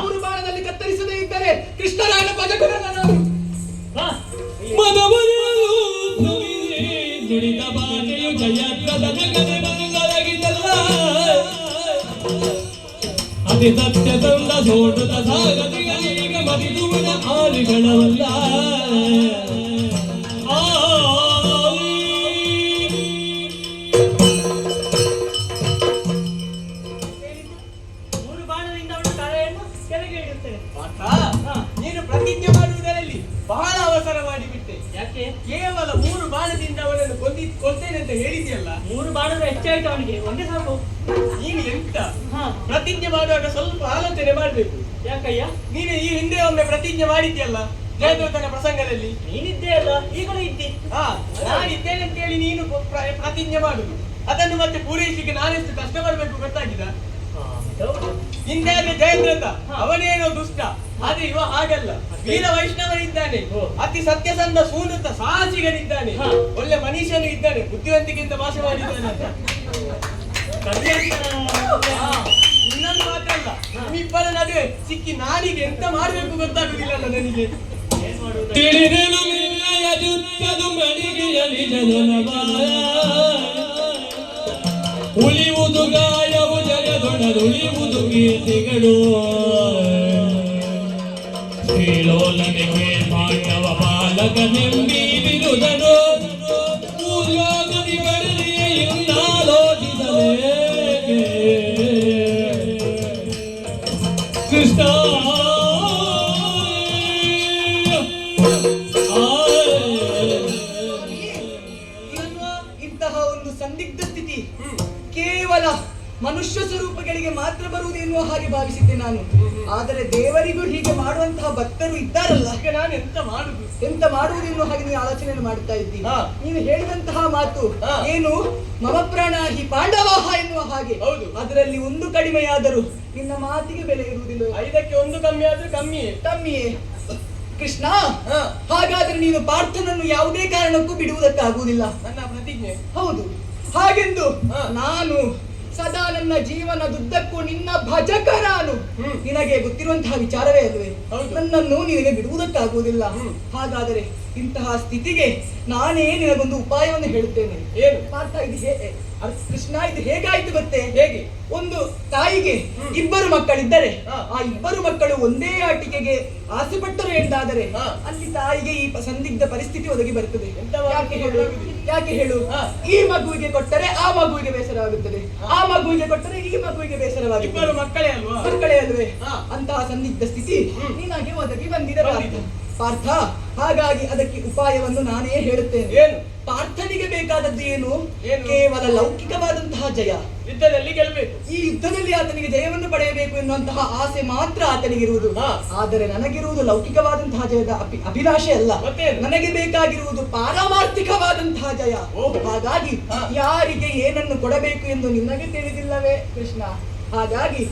Speaker 1: 3 ಬಾಣದಲ್ಲಿ ಕತ್ತರಿಸದೇ ಇದ್ದರೆ ಕೃಷ್ಣರಾಯನ ಪದಕರಲ್ಲ ನಾನು
Speaker 9: ನುಡಿದ ಬಾಣೆಯು ಜಯತ್ರದ ಜಗದೆ ಬಂದೊದಗಿದಲ್ಲ ಅತಿ ಸತ್ಯ ತಂದ ಸೋಟದ ಸಾಗತಿಗಳೀಗ ಮದಿದುವನ ಆಲಿಗಳವಲ್ಲ
Speaker 2: ನೀನು ಪ್ರತಿಜ್ಞೆ ಮಾಡುವುದರಲ್ಲಿ ಬಹಳ ಅವಸರ ಮಾಡಿಬಿಟ್ಟೆ. ಯಾಕೆ? ಕೇವಲ 3 ಬಾಣದಿಂದ ಅವನನ್ನು ಕೊಲ್ತೇನೆ ಅಂತ ಹೇಳಿದ್ಯಲ್ಲ.
Speaker 1: 3 ಬಾಣದ ಹೆಚ್ಚಾಯ್ತು ಅವನಿಗೆ, ಒಂದೇ ಸಾಕು.
Speaker 2: ನೀನು ಎಂತ ಪ್ರತಿಜ್ಞೆ ಮಾಡುವಾಗ ಸ್ವಲ್ಪ ಆಲೋಚನೆ ಮಾಡ್ಬೇಕು.
Speaker 1: ಯಾಕಯ್ಯ?
Speaker 2: ನೀನು ಈ ಹಿಂದೆ ಒಮ್ಮೆ ಪ್ರತಿಜ್ಞೆ ಮಾಡಿದ್ಯಲ್ಲ ಜಯದ್ರಥನ ಪ್ರಸಂಗದಲ್ಲಿ.
Speaker 1: ನೀನಿದ್ದೇ ಅಲ್ಲ, ಈಗಲೂ ಇದ್ದಿ.
Speaker 2: ನಾನಿದ್ದೇನೆ ಅಂತ ಹೇಳಿ ನೀನು ಪ್ರತಿಜ್ಞೆ ಮಾಡುದು, ಅದನ್ನು ಮತ್ತೆ ಪೂರೈಸಲಿಕ್ಕೆ ನಾನೆಷ್ಟು ಕಷ್ಟ ಬರಬೇಕು ಗೊತ್ತಾಗಿದ? ಹಿಂದೆ ಆದ್ರೆ ಜಯದ್ರಥ ಅವನೇನೋ ದುಷ್ಟ, ಆದ್ರೆ ಇವ ಹಾಗಲ್ಲ, ವೀರ ವೈಷ್ಣವನಿದ್ದಾನೆ, ಅತಿ ಸತ್ಯಸಂಧ ಸೂನುತ್ತ ಸಾಹಸಿಗನಿದ್ದಾನೆ, ಒಳ್ಳೆ ಮನುಷ್ಯನು ಇದ್ದಾನೆ, ಬುದ್ಧಿವಂತಿಕೆಯಿಂದ ಭಾಷ ಮಾಡಿದ್ದಾನೆ ಅಂತ. ಇನ್ನೊಂದು ಮಾತ್ರ ಅಲ್ಲ, ನಿಮ್ಮಿಬ್ಬರ ನಡುವೆ ಸಿಕ್ಕಿ ನಾನೀಗ ಎಂತ ಮಾಡ್ಬೇಕು ಗೊತ್ತಾಗುದಿಲ್ಲ ನನಗೆ.
Speaker 9: ತಿಳಿದೆನು ನಿನ್ನಯ ಯುದ್ಧದ ಮಳಿಗೆಯಲ್ಲಿ ಜನನವಾಯ ಉಳಿಯುವುದು ಗಾಯವು ಜಗದೊಡದುಳಿಯುವುದು ಕೀರ್ತಿಗಳು ಶ್ರೀಲೋಲನಿಗೆ ಪಾಂಡವ ಬಾಲಕನೆಂಬಿ ಬಿರುದನು ಭೂಲೋಕದಿ ಬರಲಿಯೇ ಇನ್ನಾಲೋಚಿಸಲೇಕೆ ಕೃಷ್ಣ
Speaker 5: ಆದರೆ ದೇವರಿಗೂ ಹೀಗೆ ಮಾಡುವಂತಹ ಭಕ್ತರು ಇದ್ದಾರಲ್ಲ.
Speaker 7: ಈಗ ನಾನು ಎಂತ ಮಾಡುದು?
Speaker 5: ಎಂತ ಮಾಡುವುದೆನ್ನು ಹಾಗೆ ನೀನು ಆಲೋಚನೆ ಮಾಡ್ತಾ ಇದ್ದೀನಿ.
Speaker 7: ಹಾ.
Speaker 5: ನೀನು ಹೇಳಿದಂತಹ ಮಾತು
Speaker 7: ಹಾ.
Speaker 5: ಏನು ಮಮ ಪ್ರಾಣ ಹಿ ಪಾಂಡವಾಹ ಎನ್ನುವ ಹಾಗೆ.
Speaker 7: ಹೌದು.
Speaker 5: ಅದರಲ್ಲಿ ಒಂದು ಕಡಿಮೆಯಾದರೂ ನಿನ್ನ ಮಾತಿಗೆ ಬೆಲೆ ಇರುವುದಿಲ್ಲ.
Speaker 7: 5ಕ್ಕೆ 1 ಕಮ್ಮಿ ಆದ್ರೆ ಕಮ್ಮಿಯೇ.
Speaker 5: ತಮ್ಮಿಯೇ ಕೃಷ್ಣ,
Speaker 7: ಹಾ.
Speaker 5: ಹಾಗಾದ್ರೆ ನೀನು ಪಾರ್ಥನನ್ನು ಯಾವುದೇ ಕಾರಣಕ್ಕೂ ಬಿಡುವುದಕ್ಕಾಗುವುದಿಲ್ಲ.
Speaker 7: ನನ್ನ ಪ್ರತಿಜ್ಞೆ.
Speaker 5: ಹೌದು. ಹಾಗೆಂದು
Speaker 7: ಹಾ.
Speaker 5: ನಾನು ಸದಾ ನನ್ನ ಜೀವನದುದ್ದಕ್ಕೂ ನಿನ್ನ ಭಜಕ ನಾನು. ನಿನಗೆ ಗೊತ್ತಿರುವಂತಹ ವಿಚಾರವೇ ಅಲ್ವೇ?
Speaker 7: ಹೌದು.
Speaker 5: ನನ್ನನ್ನು ನಿನಗೆ ಬಿಡುವುದಕ್ಕಾಗುವುದಿಲ್ಲ. ಹಾಗಾದರೆ ಇಂತಹ ಸ್ಥಿತಿಗೆ ನಾನೇ ನಿನಗೊಂದು ಉಪಾಯವನ್ನು ಹೇಳುತ್ತೇನೆ.
Speaker 7: ಏನು?
Speaker 5: ಪಾರ್ಥ, ಇದು ಕೃಷ್ಣ, ಇದು ಹೇಗಾಯ್ತು ಗೊತ್ತೇ?
Speaker 7: ಹೇಗೆ?
Speaker 5: ಒಂದು ತಾಯಿಗೆ ಇಬ್ಬರು ಮಕ್ಕಳಿದ್ದರೆ
Speaker 7: ಹಾ.
Speaker 5: ಆ ಇಬ್ಬರು ಮಕ್ಕಳು ಒಂದೇ ಆಟಿಕೆಗೆ ಆಸೆ ಪಟ್ಟರು ಎಂದಾದರೆ
Speaker 7: ಹಾ.
Speaker 5: ಅಲ್ಲಿ ತಾಯಿಗೆ ಈ ಸಂದಿಗ್ಧ ಪರಿಸ್ಥಿತಿ ಒದಗಿ ಬರುತ್ತದೆ.
Speaker 7: ಎಂತ ಮಾಡುವುದು
Speaker 5: ಯಾಕೆ ಹೇಳು?
Speaker 7: ಗೊತ್ತಾಗುವುದಿಲ್ಲ.
Speaker 5: ಯಾಕೆ ಹೇಳು?
Speaker 7: ಹಾ.
Speaker 5: ಈ ಮಗುವಿಗೆ ಕೊಟ್ಟರೆ ಆ ಮಗುವಿಗೆ ಬೇಸರವಾಗುತ್ತದೆ, ಆ ಮಗುವಿಗೆ ಕೊಟ್ಟರೆ ಈ ಮಗುವಿಗೆ ಬೇಸರವಾಗುತ್ತದೆ.
Speaker 7: ಇಬ್ಬರು ಮಕ್ಕಳೇ ಅಲ್ವಾ?
Speaker 5: ಮಕ್ಕಳೇ ಅಲ್ವೇ?
Speaker 7: ಹಾ.
Speaker 5: ಅಂತಹ ಸಂದಿಗ್ಧ ಸ್ಥಿತಿ ನಿನಗೆ ಒದಗಿ ಬಂದಿದೆ
Speaker 7: ಬಂದಿದೆ.
Speaker 5: ಪಾರ್ಥ. ಹಾಗಾಗಿ ಅದಕ್ಕೆ ಉಪಾಯವನ್ನು ನಾನೇ ಹೇಳುತ್ತೇನೆ.
Speaker 7: ಏನು?
Speaker 5: ಪಾರ್ಥನಿಗೆ ಬೇಕಾದದ್ದು ಏನು?
Speaker 7: ಏನು?
Speaker 5: ಕೇವಲ ಲೌಕಿಕವಾದಂತಹ ಜಯ.
Speaker 7: ಯುದ್ಧದಲ್ಲಿ ಗೆಲ್ಲಬೇಕು.
Speaker 5: ಈ ಯುದ್ಧದಲ್ಲಿ ಆತನಿಗೆ ಜಯವನ್ನು ಪಡೆಯಬೇಕು ಎನ್ನುವಂತಹ ಆಸೆ ಮಾತ್ರ ಆತನಿಗಿರುವುದು.
Speaker 7: ಹಾ.
Speaker 5: ಆದರೆ ನನಗಿರುವುದು ಲೌಕಿಕವಾದಂತಹ ಜಯದ ಅಭಿಲಾಷೆ ಅಲ್ಲ.
Speaker 7: ಮತ್ತೇನು?
Speaker 5: ನನಗೆ ಬೇಕಾಗಿರುವುದು ಪಾರಮಾರ್ಥಿಕವಾದಂತಹ ಜಯ.
Speaker 7: ಓಹೋ.
Speaker 5: ಹಾಗಾಗಿ
Speaker 7: ಹಾ.
Speaker 5: ಯಾರಿಗೆ ಏನನ್ನು ಕೊಡಬೇಕು ಎಂದು ನಿನಗೆ ತಿಳಿದಿಲ್ಲವೇ ಕೃಷ್ಣ? ಹಾಗಾಗಿ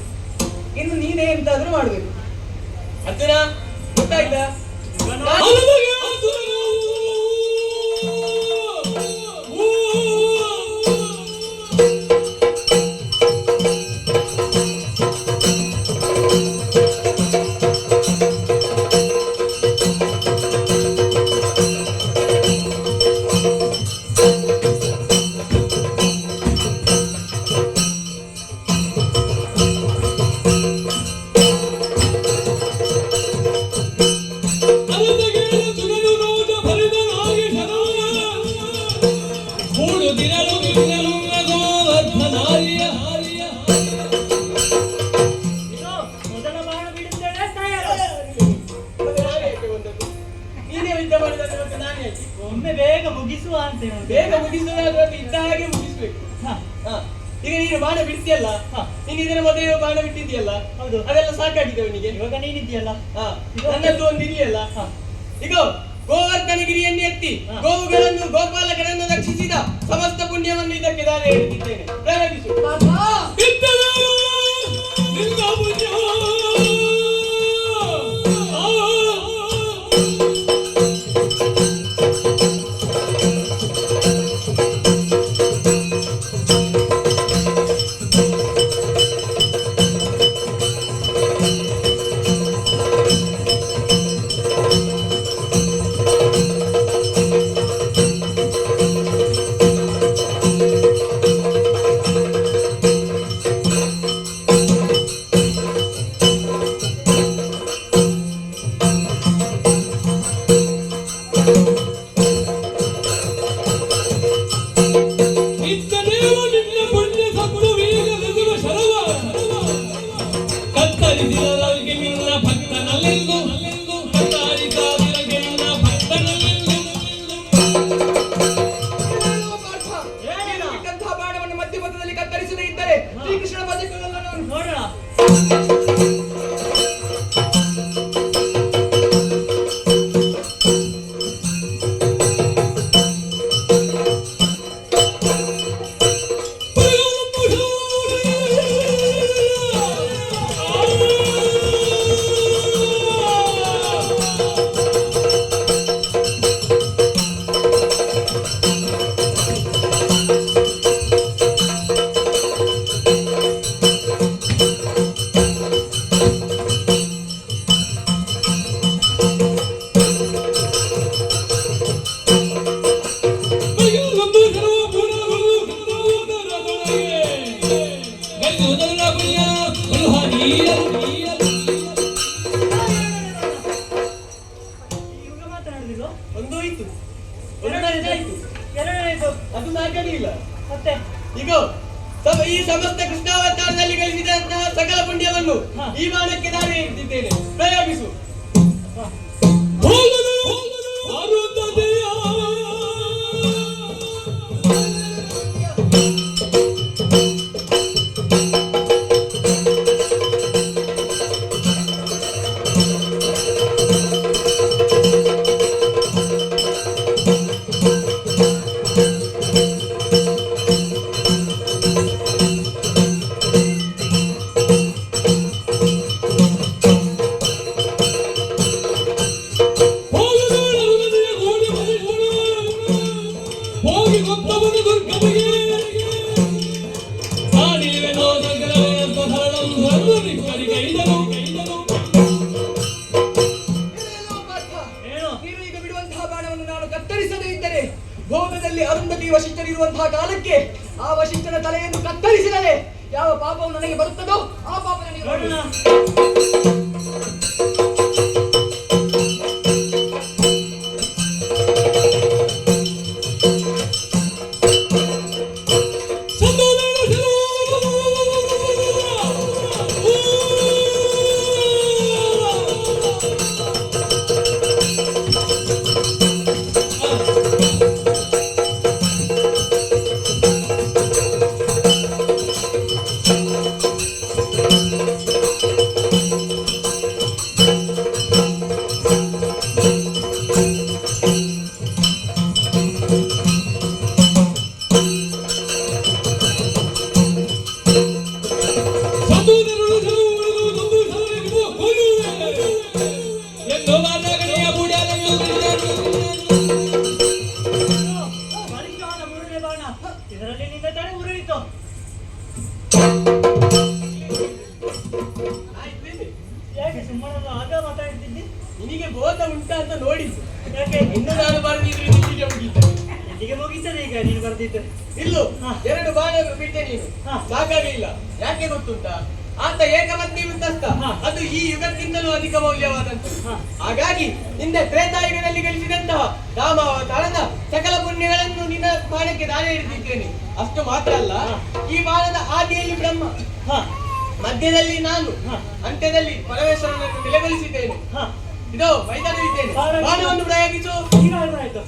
Speaker 5: ಇನ್ನು ನೀನೇ ಎಂತಾದ್ರೂ ಮಾಡಬೇಕು.
Speaker 7: ಅರ್ಜುನ, ಗೊತ್ತಾಯ್ತಾ?
Speaker 9: ಅಲುಬಗೆ ಅರ್ಜುನನು. ಅಲುಬಗೆ ಅರ್ಜುನನು ನೋಡ ಭರಿದನಾಗಿ ಶರವನ. ಕೂಡು ದಿನಲು ಗಿನ್ನಲು ಗೋವರ್ಧನಾರಿಯ ಹಾರಿಯ.
Speaker 1: ಇದು ಮೊದಲ ಬಾಣ ಬಿಡುತ್ತೇನೆ ತಯಾರು.
Speaker 7: ಮತ್ತೆ ನಾನು ಯಾಕೆ ಬಂದದ್ದು? ನೀನೇ ಯುದ್ಧ ಮಾಡಿದ್ರೆ ಮತ್ತೆ ನಾನು ಯಾಕೆ?
Speaker 1: ಒಮ್ಮೆ ಬೇಗ ಮುಗಿಸುವ ಅಂತ
Speaker 7: ಬೇಗ ಮುಗಿಸುವುದಾದ್ರೆ ಅದು ಇದ್ದ ಹಾಗೆ ಮುಗಿಸ್ಬೇಕು. ಹಾ. ಈಗ ನೀನು ಬಾಣ ಬಿಡ್ತೀಯಲ್ಲ, ನೀನು ಇದರ ಮೊದಲೇ ಬಾಣ ಬಿಟ್ಟಿದ್ಯಲ್ಲ,
Speaker 1: ಹೌದು.
Speaker 7: ಅದೆಲ್ಲ ಸಾಕಾಗಿದೆ ಅವನಿಗೆ.
Speaker 1: ಇವಾಗ ನೀನಿದ್ಯಲ್ಲ.
Speaker 7: ನನ್ನದ್ದು ಒಂದು ಇದೆಯಲ್ಲ. ಈಗ ಗೋವರ್ಧನಗಿರಿಯನ್ನು ಎತ್ತಿ ಗೋವುಗಳನ್ನು ಗೋಪಾಲಕರನ್ನು ರಕ್ಷಿಸಿದ ಸಮಸ್ತ ಪುಣ್ಯವನ್ನು ಇದಕ್ಕೆ ದಾನ ಹೇಳುತ್ತಿದ್ದೇನೆ. ಪ್ರಯೋಗಿಸು.
Speaker 9: ಇದ್ದವರು ನಿನ್ನ ಪುಣ್ಯ. ಇದ್ದನೇವ ನಿನ್ನ ಪುಣ್ಯ ಸತ್ತು ವೀಗಲಿಸುವ ಶರವ. ಕತ್ತರಿಸಿದವರಿಗೆ ನಿನ್ನ ಭಕ್ತನಲ್ಲೆಂದು, ಕತ್ತರಿಸಾದಿರಗೆ ನಿನ್ನ ಭಕ್ತನಲ್ಲೆಂದು.
Speaker 5: ನೀನು ಬಿಟ್ಟಂತಹ ಬಾಣವನ್ನು ಮಧ್ಯಮದಲ್ಲಿ ಕತ್ತರಿಸದೇ ಇದ್ದರೆ ಶ್ರೀಕೃಷ್ಣನ ಭಜಕರಲ್ಲ ನಾನು.
Speaker 1: ನೋಡೋಣ. ಇವಾಗ ಮಾತನಾಡುದಿಲ್ವ?
Speaker 7: ಒಂದು ಹೋಯ್ತು,
Speaker 1: ಎರಡನೇದಾಯ್ತು. ಎರಡನೇದು
Speaker 7: ಅದು ಸಾಕಾಗಲಿಲ್ಲ.
Speaker 1: ಮತ್ತೆ
Speaker 7: ಈಗ ಈ ಸಮಸ್ತ ಕೃಷ್ಣಾವತಾರದಲ್ಲಿ ಗಳಿಸಿದಂತಹ ಸಕಲ ಪುಣ್ಯವನ್ನು ಈ ಬಾಣಕ್ಕೆ ದಾನ ಇಟ್ಟಿದ್ದೇನೆ. ಪ್ರಯೋಗಿಸು.
Speaker 5: ಬಾಣವನ್ನು ನಾನು ಕತ್ತರಿಸದೇ ಇದ್ದರೆ ಭೋಗದಲ್ಲಿ ಅರುಂಧತಿ ವಶಿಷ್ಠರಿರುವಂತಹ ಕಾಲಕ್ಕೆ ಆ ವಶಿಷ್ಠನ ತಲೆಯನ್ನು ಕತ್ತರಿಸಿದರೆ ಯಾವ ಪಾಪವು ನನಗೆ ಬರುತ್ತದೋ ಆ ಪಾಪ ನನಗೆ ಬರುತ್ತದೆ.
Speaker 1: ಬಲಿಷ್ಠವಾದ ಮೂರನೇ ಬಾಣ ಇದರಲ್ಲಿ ನಿನ್ನ ತಲೆ ಉರುಳಿತು. ಯಾಕೆ ಸುಮ್ಮನೆ ಆಗ ಮಾತಾಡ್ತಿದ್ದಿ?
Speaker 2: ನಿನಗೆ ಬೋಧ ಉಂಟಾ ಅಂತ ನೋಡಿದ್ದು.
Speaker 1: ಯಾಕೆ
Speaker 2: ಇನ್ನು ನಾನು ಬರೆದಿದ್ರೆ ನಿಲ್ಲಿಗೆ ಮುಗಿತದೆ.
Speaker 1: ಎಲ್ಲಿಗೆ ಮುಗಿತದೆ ಈಗ ನೀನು ಬರ್ದಿದ್ದೆ?
Speaker 2: ಇಲ್ಲೋ
Speaker 1: ಹಾ.
Speaker 2: 2 ಬಾಣ ಬಿಟ್ಟೆ ನೀನು,
Speaker 1: ಹಾ.
Speaker 2: ಸಾಕಾಗಲಿಲ್ಲ. ಯಾಕೆ ಗೊತ್ತುಂಟಾ, ಆತ ಏಕಮತ್ನಿ ವಿತ್ತಸ್ತ,
Speaker 1: ಹಾ.
Speaker 2: ಅದು ಈ ಯುಗಕ್ಕಿಂತಲೂ ಅಧಿಕ ಮೌಲ್ಯವಾದಂತು.
Speaker 1: ಹಾ.
Speaker 2: ಹಾಗಾಗಿ ನಿನ್ನ ತ್ರೇತಾಯುಗದಲ್ಲಿ ಗಳಿಸಿದಂತಹ ರಾಮಾವತಾರದ ಸಕಲ ಪುಣ್ಯಗಳನ್ನು ನಿನ್ನ ಬಾಣಕ್ಕೆ ದಾನ ಹಿಡಿದಿದ್ದೇನೆ. ಅಷ್ಟು ಮಾತ್ರ ಅಲ್ಲ, ಈ ಬಾಣದ ಆದಿಯಲ್ಲಿ ಬ್ರಹ್ಮ,
Speaker 1: ಹಾ
Speaker 2: ಮಧ್ಯದಲ್ಲಿ ನಾನು,
Speaker 1: ಹಾ.
Speaker 2: ಅಂತ್ಯದಲ್ಲಿ ಪರಮೇಶ್ವರನನ್ನು ನೆಲೆಗೊಳಿಸಿದ್ದೇನೆ.
Speaker 1: ಹಾ
Speaker 2: ಇದು ಮೈದಾನವಿದ್ದೇನೆ. ಬಾಣವನ್ನು ಪ್ರಯೋಗಿಸು.
Speaker 1: ಈಗ ಆಯ್ತು.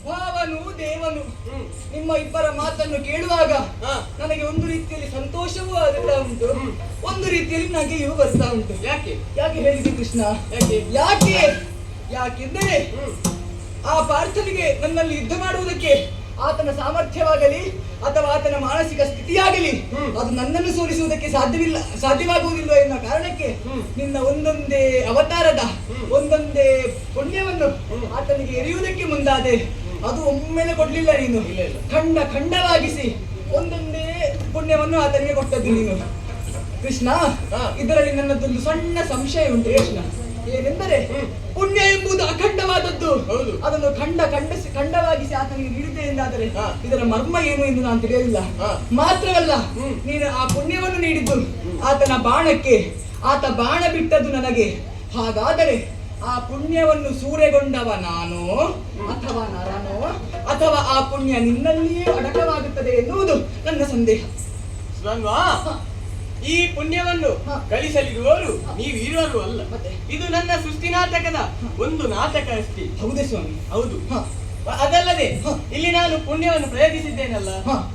Speaker 5: ಭಾವನು ದೇವನು ನಿಮ್ಮ ಇಬ್ಬರ ಮಾತನ್ನು ಕೇಳುವಾಗ ನನಗೆ ಒಂದು ರೀತಿಯಲ್ಲಿ ಸಂತೋಷವೂ ಆಗುತ್ತಾ ಉಂಟು, ಒಂದು ರೀತಿಯಲ್ಲಿ ನಗೆಯೂ ಬರ್ತಾ ಉಂಟು.
Speaker 2: ಯಾಕೆ
Speaker 5: ಯಾಕೆ ಹೇಳಿದೆ ಕೃಷ್ಣ? ಯಾಕೆ ಯಾಕೆಂದರೆ ಆ ಪಾರ್ಥನಿಗೆ ನನ್ನಲ್ಲಿ ಯುದ್ಧ ಮಾಡುವುದಕ್ಕೆ ಆತನ ಸಾಮರ್ಥ್ಯವಾಗಲಿ ಅಥವಾ ಆತನ ಮಾನಸಿಕ ಸ್ಥಿತಿಯಾಗಲಿ ಅದು ನನ್ನನ್ನು ಸೋಲಿಸುವುದಕ್ಕೆ ಸಾಧ್ಯವಾಗುವುದಿಲ್ಲ ಎನ್ನುವ ಕಾರಣಕ್ಕೆ ನಿನ್ನ ಒಂದೊಂದೇ ಅವತಾರದ ಒಂದೊಂದೇ ಪುಣ್ಯವನ್ನು ಆತನಿಗೆ ಎರೆಯುವುದಕ್ಕೆ ಮುಂದಾದೆ. ಅದು ಒಮ್ಮೆಲೆ ಕೊಡ್ಲಿಲ್ಲ ನೀನು, ಖಂಡವಾಗಿಸಿ ಒಂದೊಂದೇ ಪುಣ್ಯವನ್ನು ಆತನಿಗೆ ಕೊಟ್ಟದ್ದು ನೀನು ಕೃಷ್ಣ. ಇದರಲ್ಲಿ ನನ್ನದೊಂದು ಸಣ್ಣ ಸಂಶಯ ಉಂಟು ಕೃಷ್ಣ. ಏನೆಂದರೆ ಪುಣ್ಯ ಎಂಬುದು ಅಖಂಡವಾದದ್ದು, ಅದನ್ನು ಖಂಡವಾಗಿಸಿ ಆತನಿಗೆ ನೀಡಿದ್ದೆ ಎಂದಾದರೆ ಇದರ ಮರ್ಮ ಏನು ಎಂದು ನಾನು ತಿಳಿಯಲಿಲ್ಲ. ಮಾತ್ರವಲ್ಲ, ನೀನು ಆ ಪುಣ್ಯವನ್ನು ನೀಡಿದ್ದು ಆತನ ಬಾಣಕ್ಕೆ, ಆತ ಬಾಣ ಬಿಟ್ಟದ್ದು ನನಗೆ. ಹಾಗಾದರೆ ಆ ಪುಣ್ಯವನ್ನು ಸೂರೆಗೊಂಡವ ನಾನು ಅಥವಾ ನರನೋ ಅಥವಾ ಆ ಪುಣ್ಯ ನಿನ್ನಲ್ಲಿಯೇ ಅಡಕವಾಗುತ್ತದೆ ಎನ್ನುವುದು ನನ್ನ ಸಂದೇಹ.
Speaker 2: ಸ್ವಾಮಿ, ಈ ಪುಣ್ಯವನ್ನು ಗಳಿಸಲಿರುವವರು ನೀವಿರುವರು ಅಲ್ಲ. ಇದು ನನ್ನ ಸೃಷ್ಟಿ ನಾಟಕದ ಒಂದು ನಾಟಕ ಅಷ್ಟೇ.
Speaker 5: ಹೌದೇ ಸ್ವಾಮಿ?
Speaker 2: ಹೌದು. ಅದಲ್ಲದೆ ಇಲ್ಲಿ ನಾನು ಪುಣ್ಯವನ್ನು ಪ್ರಯತ್ನಿಸಿದ್ದೇನಲ್ಲ,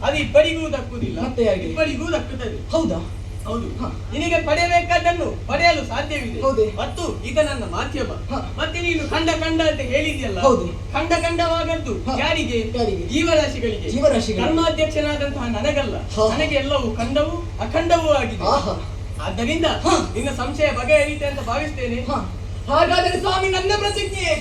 Speaker 2: ಅದು ಇಬ್ಬರಿಗೂ ದಕ್ಕುವುದಿಲ್ಲ,
Speaker 5: ಮತ್ತೆ ಹಾಗೆ
Speaker 2: ಇಬ್ಬರಿಗೂ ದಕ್ಕುತ್ತದೆ.
Speaker 5: ಹೌದಾ?
Speaker 2: ಹೌದು. ನಿನಗೆ ಪಡೆಯಬೇಕಾದನ್ನು ಪಡೆಯಲು ಸಾಧ್ಯವಿದೆ.
Speaker 5: ಹೌದೇ?
Speaker 2: ಮತ್ತು ಈಗ ನನ್ನ ಮಾಧ್ಯಮ. ಮತ್ತೆ ನೀನು ಖಂಡ ಅಂತ ಹೇಳಿದ್ಯಲ್ಲ,
Speaker 5: ಹೌದು.
Speaker 2: ಖಂಡವಾಗದ್ದು ಯಾರಿಗೆ? ಜೀವರಾಶಿಗಳಿಗೆ. ಕರ್ಮಾಧ್ಯಕ್ಷನಾದಂತಹ ನನಗಲ್ಲ, ನನಗೆ ಎಲ್ಲವೂ ಖಂಡವೂ ಅಖಂಡವೂ ಆಗಿದೆ. ಆದ್ದರಿಂದ ನಿನ್ನ ಸಂಶಯ ಬಗೆಹರಿತೆ ಅಂತ ಭಾವಿಸ್ತೇನೆ.
Speaker 5: ಹಾಗಾದರೆ ಸ್ವಾಮಿ ನನ್ನ ಪ್ರತಿಜ್ಞೆ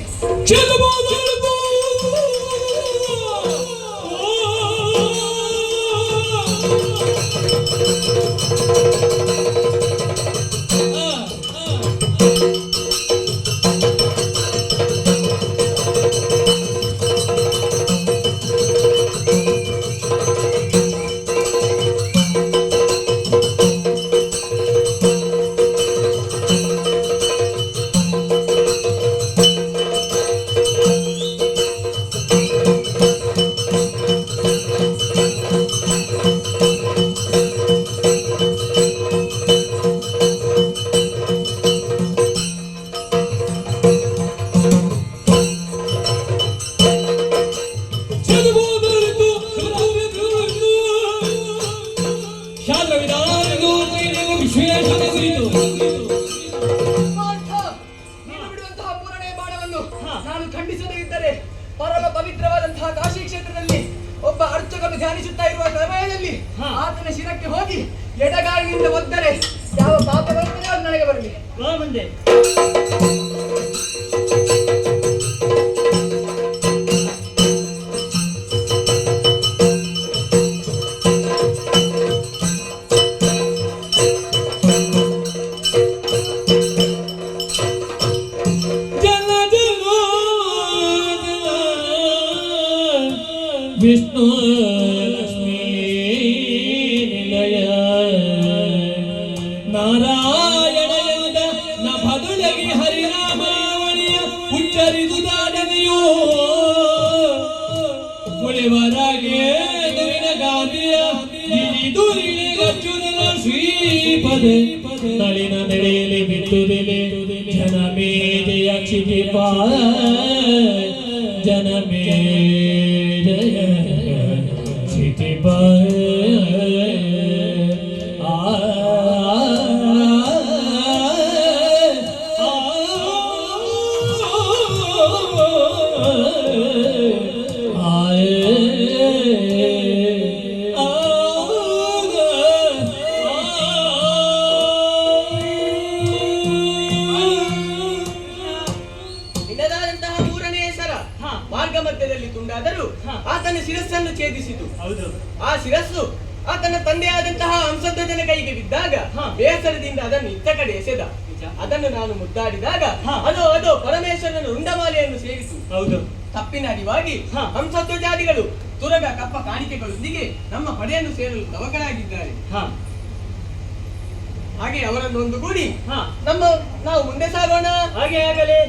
Speaker 5: ನಾನು ಖಂಡಿಸದೇ ಇದ್ದರೆ ಪರಮ ಪವಿತ್ರವಾದಂತಹ ಕಾಶಿ ಕ್ಷೇತ್ರದಲ್ಲಿ ಒಬ್ಬ ಅರ್ಚಕನು ಧ್ಯಾನಿಸುತ್ತಾ ಇರುವ ಸಮಯದಲ್ಲಿ ಆತನ ಶಿರಕ್ಕೆ ಹೋಗಿ ಎಡಗಾಲಿನಿಂದ ಒದ್ದರೆ ಯಾವ ಪಾಪ ಬರುತ್ತದೆ ಅದು ನನಗೆ ಬರಲಿ.
Speaker 1: ಮುಂದೆ
Speaker 9: ವಿಷ್ಣು ಲಕ್ಷ್ಮೀ ನಿಲಯ ನಾರಾಯಣ ಎಂದ ನ ಬದುಳಗಿ ಹರಿನಾಮಣಿಯ ಉಚ್ಚರಿದುದಾಡನೆಯೋ ಉಳಿವರಾಗೆ ನುರಿನ ಗಾದಿಯ ಗಿರಿದುರಿಲೆ ಗಚ್ಚುನ ಶ್ರೀಪದ ನಳಿನ ನಡೆಯಲಿ ಬಿಟ್ಟುದಿಲೆ ಜನಮೇ ಜಯ ಕ್ಷಿತಿಪ ಜನಮೇ ಜಯ ಕ್ಷಿತಿಪ
Speaker 2: ಆತನ ಶಿರಸ್ಸನ್ನು ಛೇದಿಸಿತು.
Speaker 1: ಹೌದು.
Speaker 2: ಆ ಶಿರಸ್ಸು ಆತನ ತಂದೆಯಾದಂತಹ ಹಂಸಧ್ವಜನ ಕೈಗೆ ಬಿದ್ದಾಗ ಬೇಸರದಿಂದ ಅದನ್ನು ಇತ್ತ ಕಡೆ ಎಸೆದ. ಅದನ್ನು ನಾನು ಮುದ್ದಾಡಿದಾಗ ಅದು ಪರಮೇಶ್ವರನ ರುಂಡಮಾಲೆಯನ್ನು ಸೇರಿತು.
Speaker 1: ಹೌದು.
Speaker 2: ತಪ್ಪಿನ ಅರಿವಾಗಿ ಹಂಸಧ್ವಜಾದಿಗಳು ತುರಗ ಕಪ್ಪ ಕಾಣಿಕೆಗಳೊಂದಿಗೆ ನಮ್ಮ ಪಡೆಯನ್ನು ಸೇರಲು ತವಕರಾಗಿದ್ದಾರೆ. ಹಾಗೆ ಅವರನ್ನು ಒಂದುಗೂಡಿ ನಾವು ಮುಂದೆ ಸಾಗೋಣ.
Speaker 1: ಹಾಗೆ ಆಗಲಿ.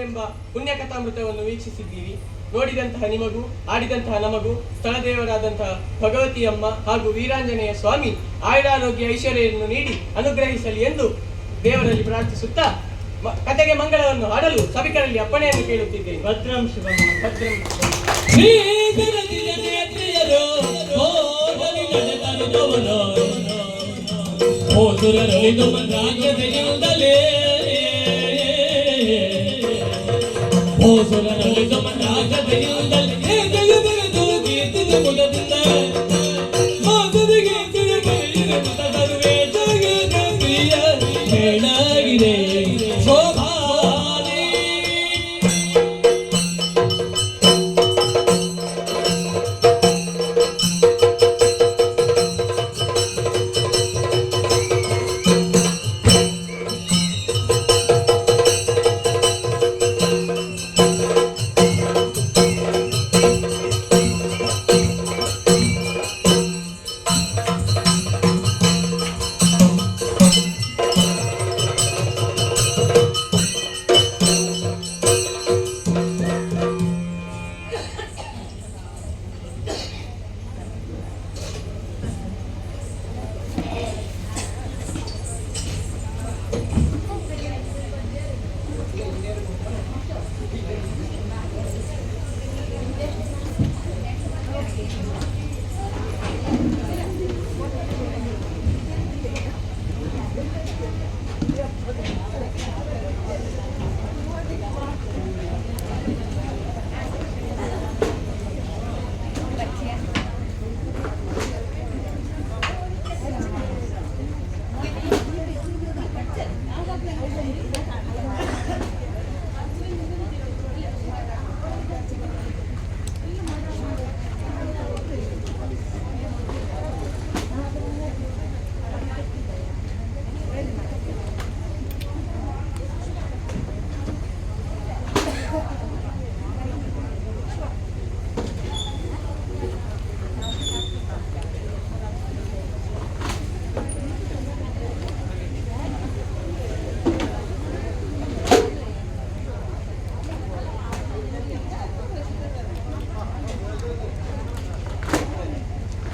Speaker 2: ಎಂಬ ಪುಣ್ಯಕಥಾಮೃತವನ್ನು ವೀಕ್ಷಿಸಿದ್ದೀರಿ. ನೋಡಿದಂತಹ ನಿಮಗೂ ಆಡಿದಂತಹ ನಮಗೂ ಸ್ಥಳದೇವರಾದಂತಹ ಭಗವತಿ ಅಮ್ಮ ಹಾಗೂ ವೀರಾಂಜನೇಯ ಸ್ವಾಮಿ ಆಯುರಾರೋಗ್ಯ ಐಶ್ವರ್ಯವನ್ನು ನೀಡಿ ಅನುಗ್ರಹಿಸಲಿ ಎಂದು ದೇವರಲ್ಲಿ ಪ್ರಾರ್ಥಿಸುತ್ತಾ ಕತೆಗೆ ಮಂಗಳವನ್ನು ಹಾಡಲು ಸಭಿಕರಲ್ಲಿ ಅಪ್ಪಣೆಯನ್ನು ಕೇಳುತ್ತಿದ್ದೇನೆ.
Speaker 1: ಭದ್ರಂ ಶುಭಂ.
Speaker 2: ಭದ್ರಂ.
Speaker 9: ಓಸುರನಲ್ಲಿ ತಮ್ಮ ರಾಜದೆಯಿಂದಲೇ ಜಯ ಬೆಳೆದು ಕೀರ್ತಿದ ಮುದದಿಂದ